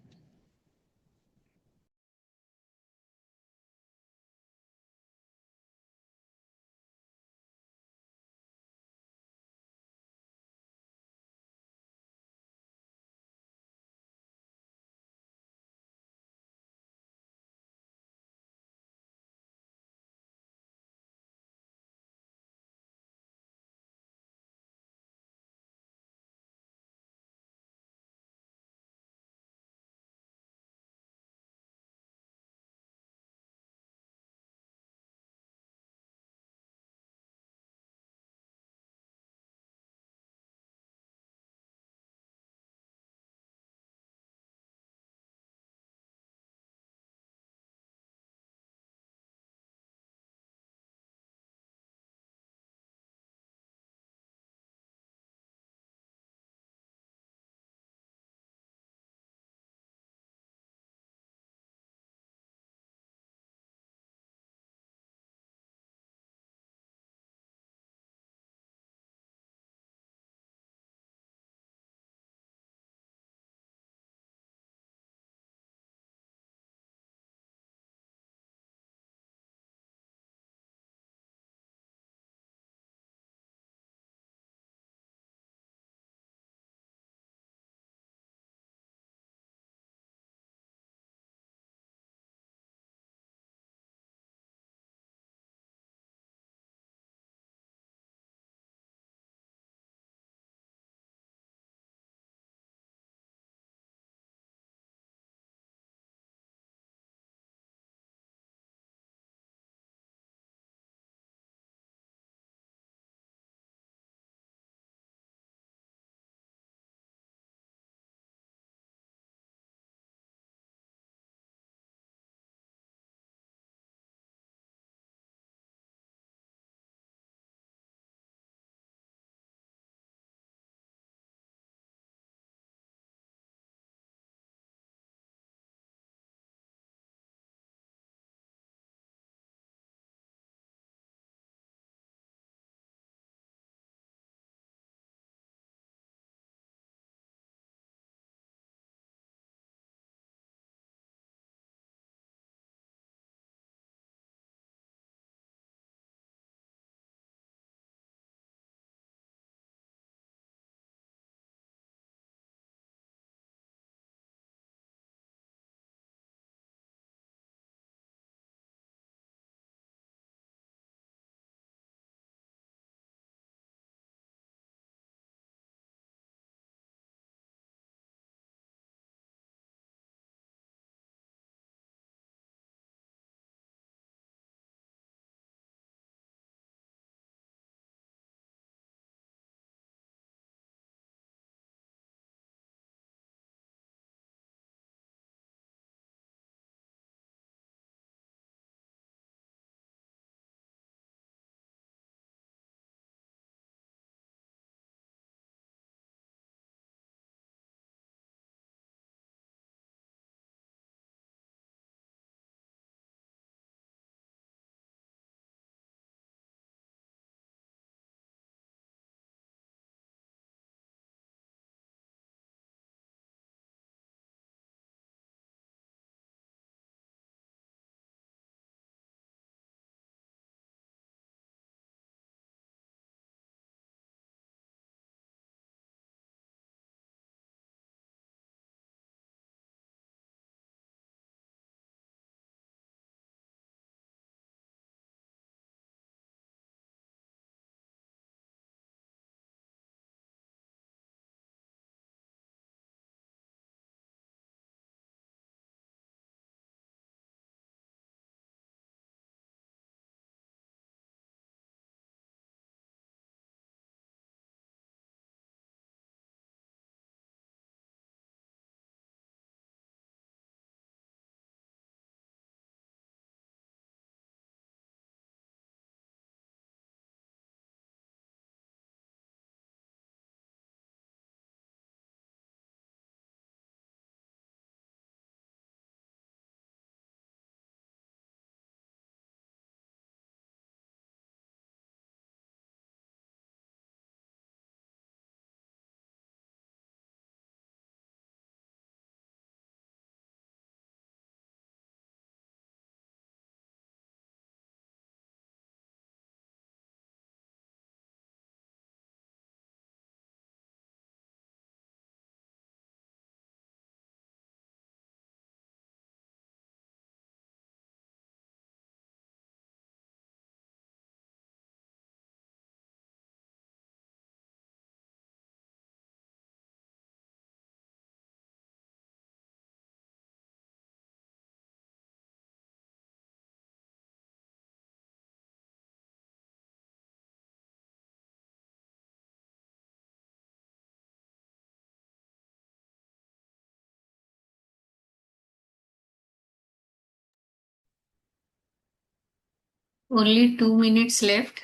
Only 2 minutes left.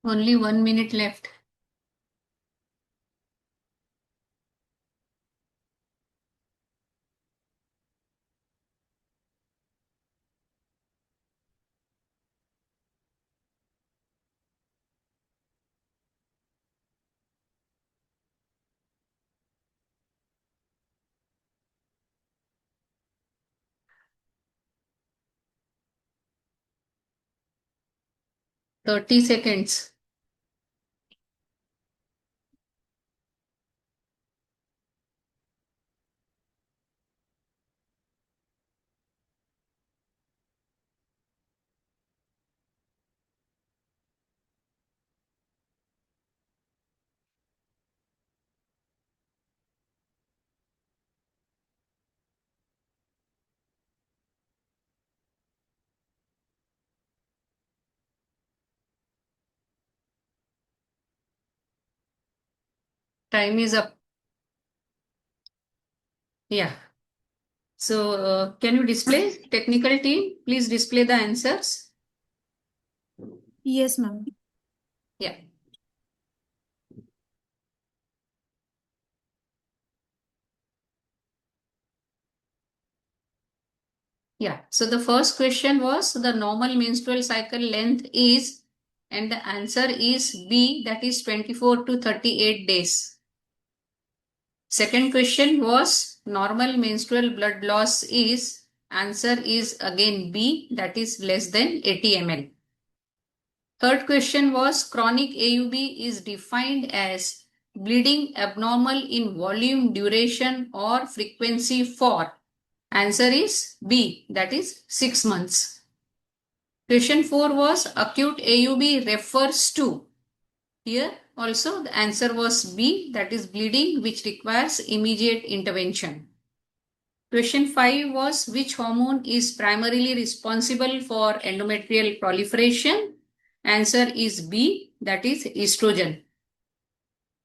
Only 1 minute left. Thirty seconds. Time is up. Yeah. So can you display? Technical team, please display the answers. Yes, ma'am. Yeah. Yeah. So the first question was the normal menstrual cycle length is, and the answer is B, that is 24 to 38 days. Second question was normal menstrual blood loss is, answer is again B, that is less than 80 ml. Third question was chronic AUB is defined as bleeding abnormal in volume, duration or frequency for, answer is B, that is 6 months. Question 4 was acute AUB refers to, here also the answer was B, that is bleeding which requires immediate intervention. Question 5 was which hormone is primarily responsible for endometrial proliferation? Answer is B, that is estrogen.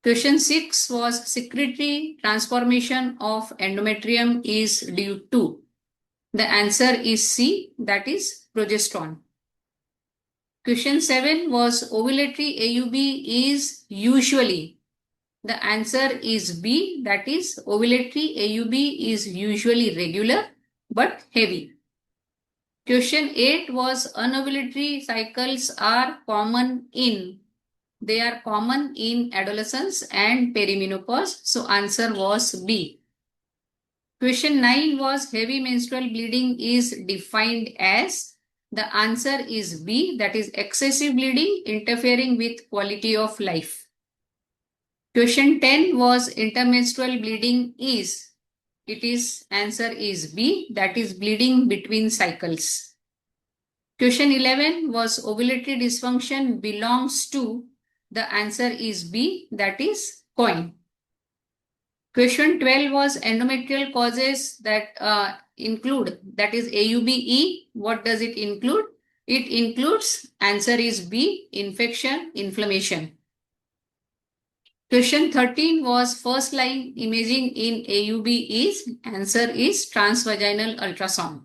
Question 6 was secretory transformation of endometrium is due to. The answer is C, that is progesterone. Question 7 was ovulatory AUB is usually. The answer is B, that is ovulatory AUB is usually regular but heavy. Question 8 was anovulatory cycles are common in. They are common in adolescence and perimenopause. So answer was B. Question 9 was heavy menstrual bleeding is defined as. The answer is B, that is excessive bleeding interfering with quality of life. Question 10 was intermenstrual bleeding is. It is, answer is B, that is bleeding between cycles. Question 11 was ovulatory dysfunction belongs to. The answer is B, that is COEIN. Question 12 was endometrial causes that include, that is AUBE. What does it include? It includes, answer is B, infection, inflammation. Question 13 was first line imaging in AUB is, answer is transvaginal ultrasound.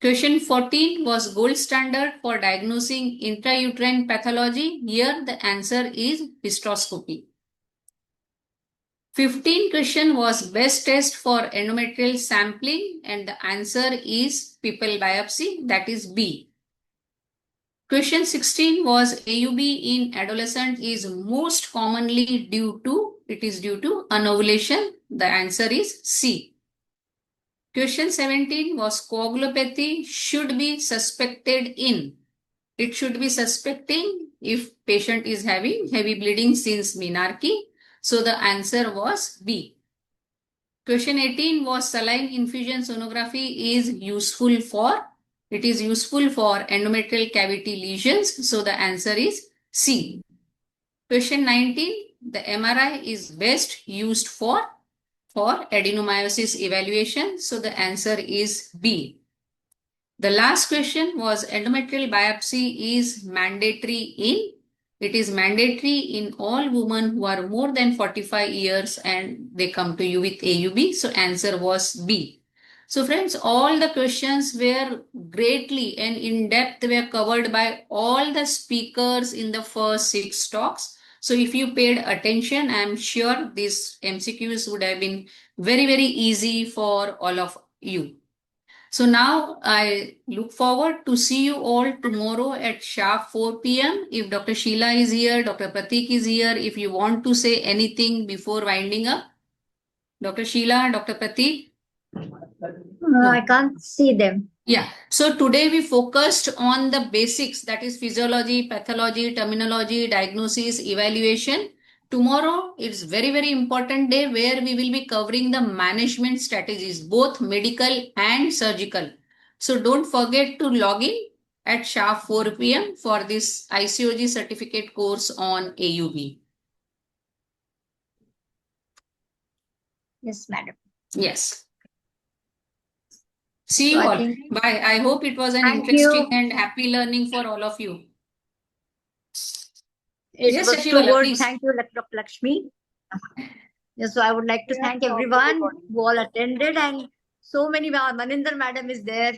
Question 14 was gold standard for diagnosing intrauterine pathology. Here the answer is hysteroscopy. 15 question was best test for endometrial sampling, and the answer is people biopsy, that is B. Question 16 was AUB in adolescent is most commonly due to anovulation. The answer is C. Question 17 was coagulopathy should be suspected in. It should be suspecting if patient is having heavy bleeding since menarche. So the answer was B. Question 18 was saline infusion sonography is useful for. It is useful for endometrial cavity lesions. So the answer is C. Question 19, the MRI is best used for adenomyosis evaluation. So the answer is B. The last question was endometrial biopsy is mandatory in. It is mandatory in all women who are more than 45 years and they come to you with AUB. So answer was B. So friends, all the questions were greatly and in depth were covered by all the speakers in the first 6 talks. So if you paid attention, I am sure these MCQs would have been very, very easy for all of you. So now I look forward to see you all tomorrow at sharp 4 p.m. If Dr. Sheila is here, Dr. Pratik is here, if you want to say anything before winding up. Dr. Sheila, Dr. Pratik? No, I can't see them. Yeah. So today we focused on the basics, that is physiology, pathology, terminology, diagnosis, evaluation. Tomorrow it's very, very important day where we will be covering the management strategies, both medical and surgical. So don't forget to log in at sharp 4 p.m. for this ICOG certificate course on AUB. Yes, madam. Yes. See you all. Bye. I hope it was an Thank interesting you. and happy learning for all of you. It Yes, was Shashivala, too good. please. Thank you, Dr. Lakshmi. Yes, so I would like to thank everyone who all attended, and so many. Maninder madam is there.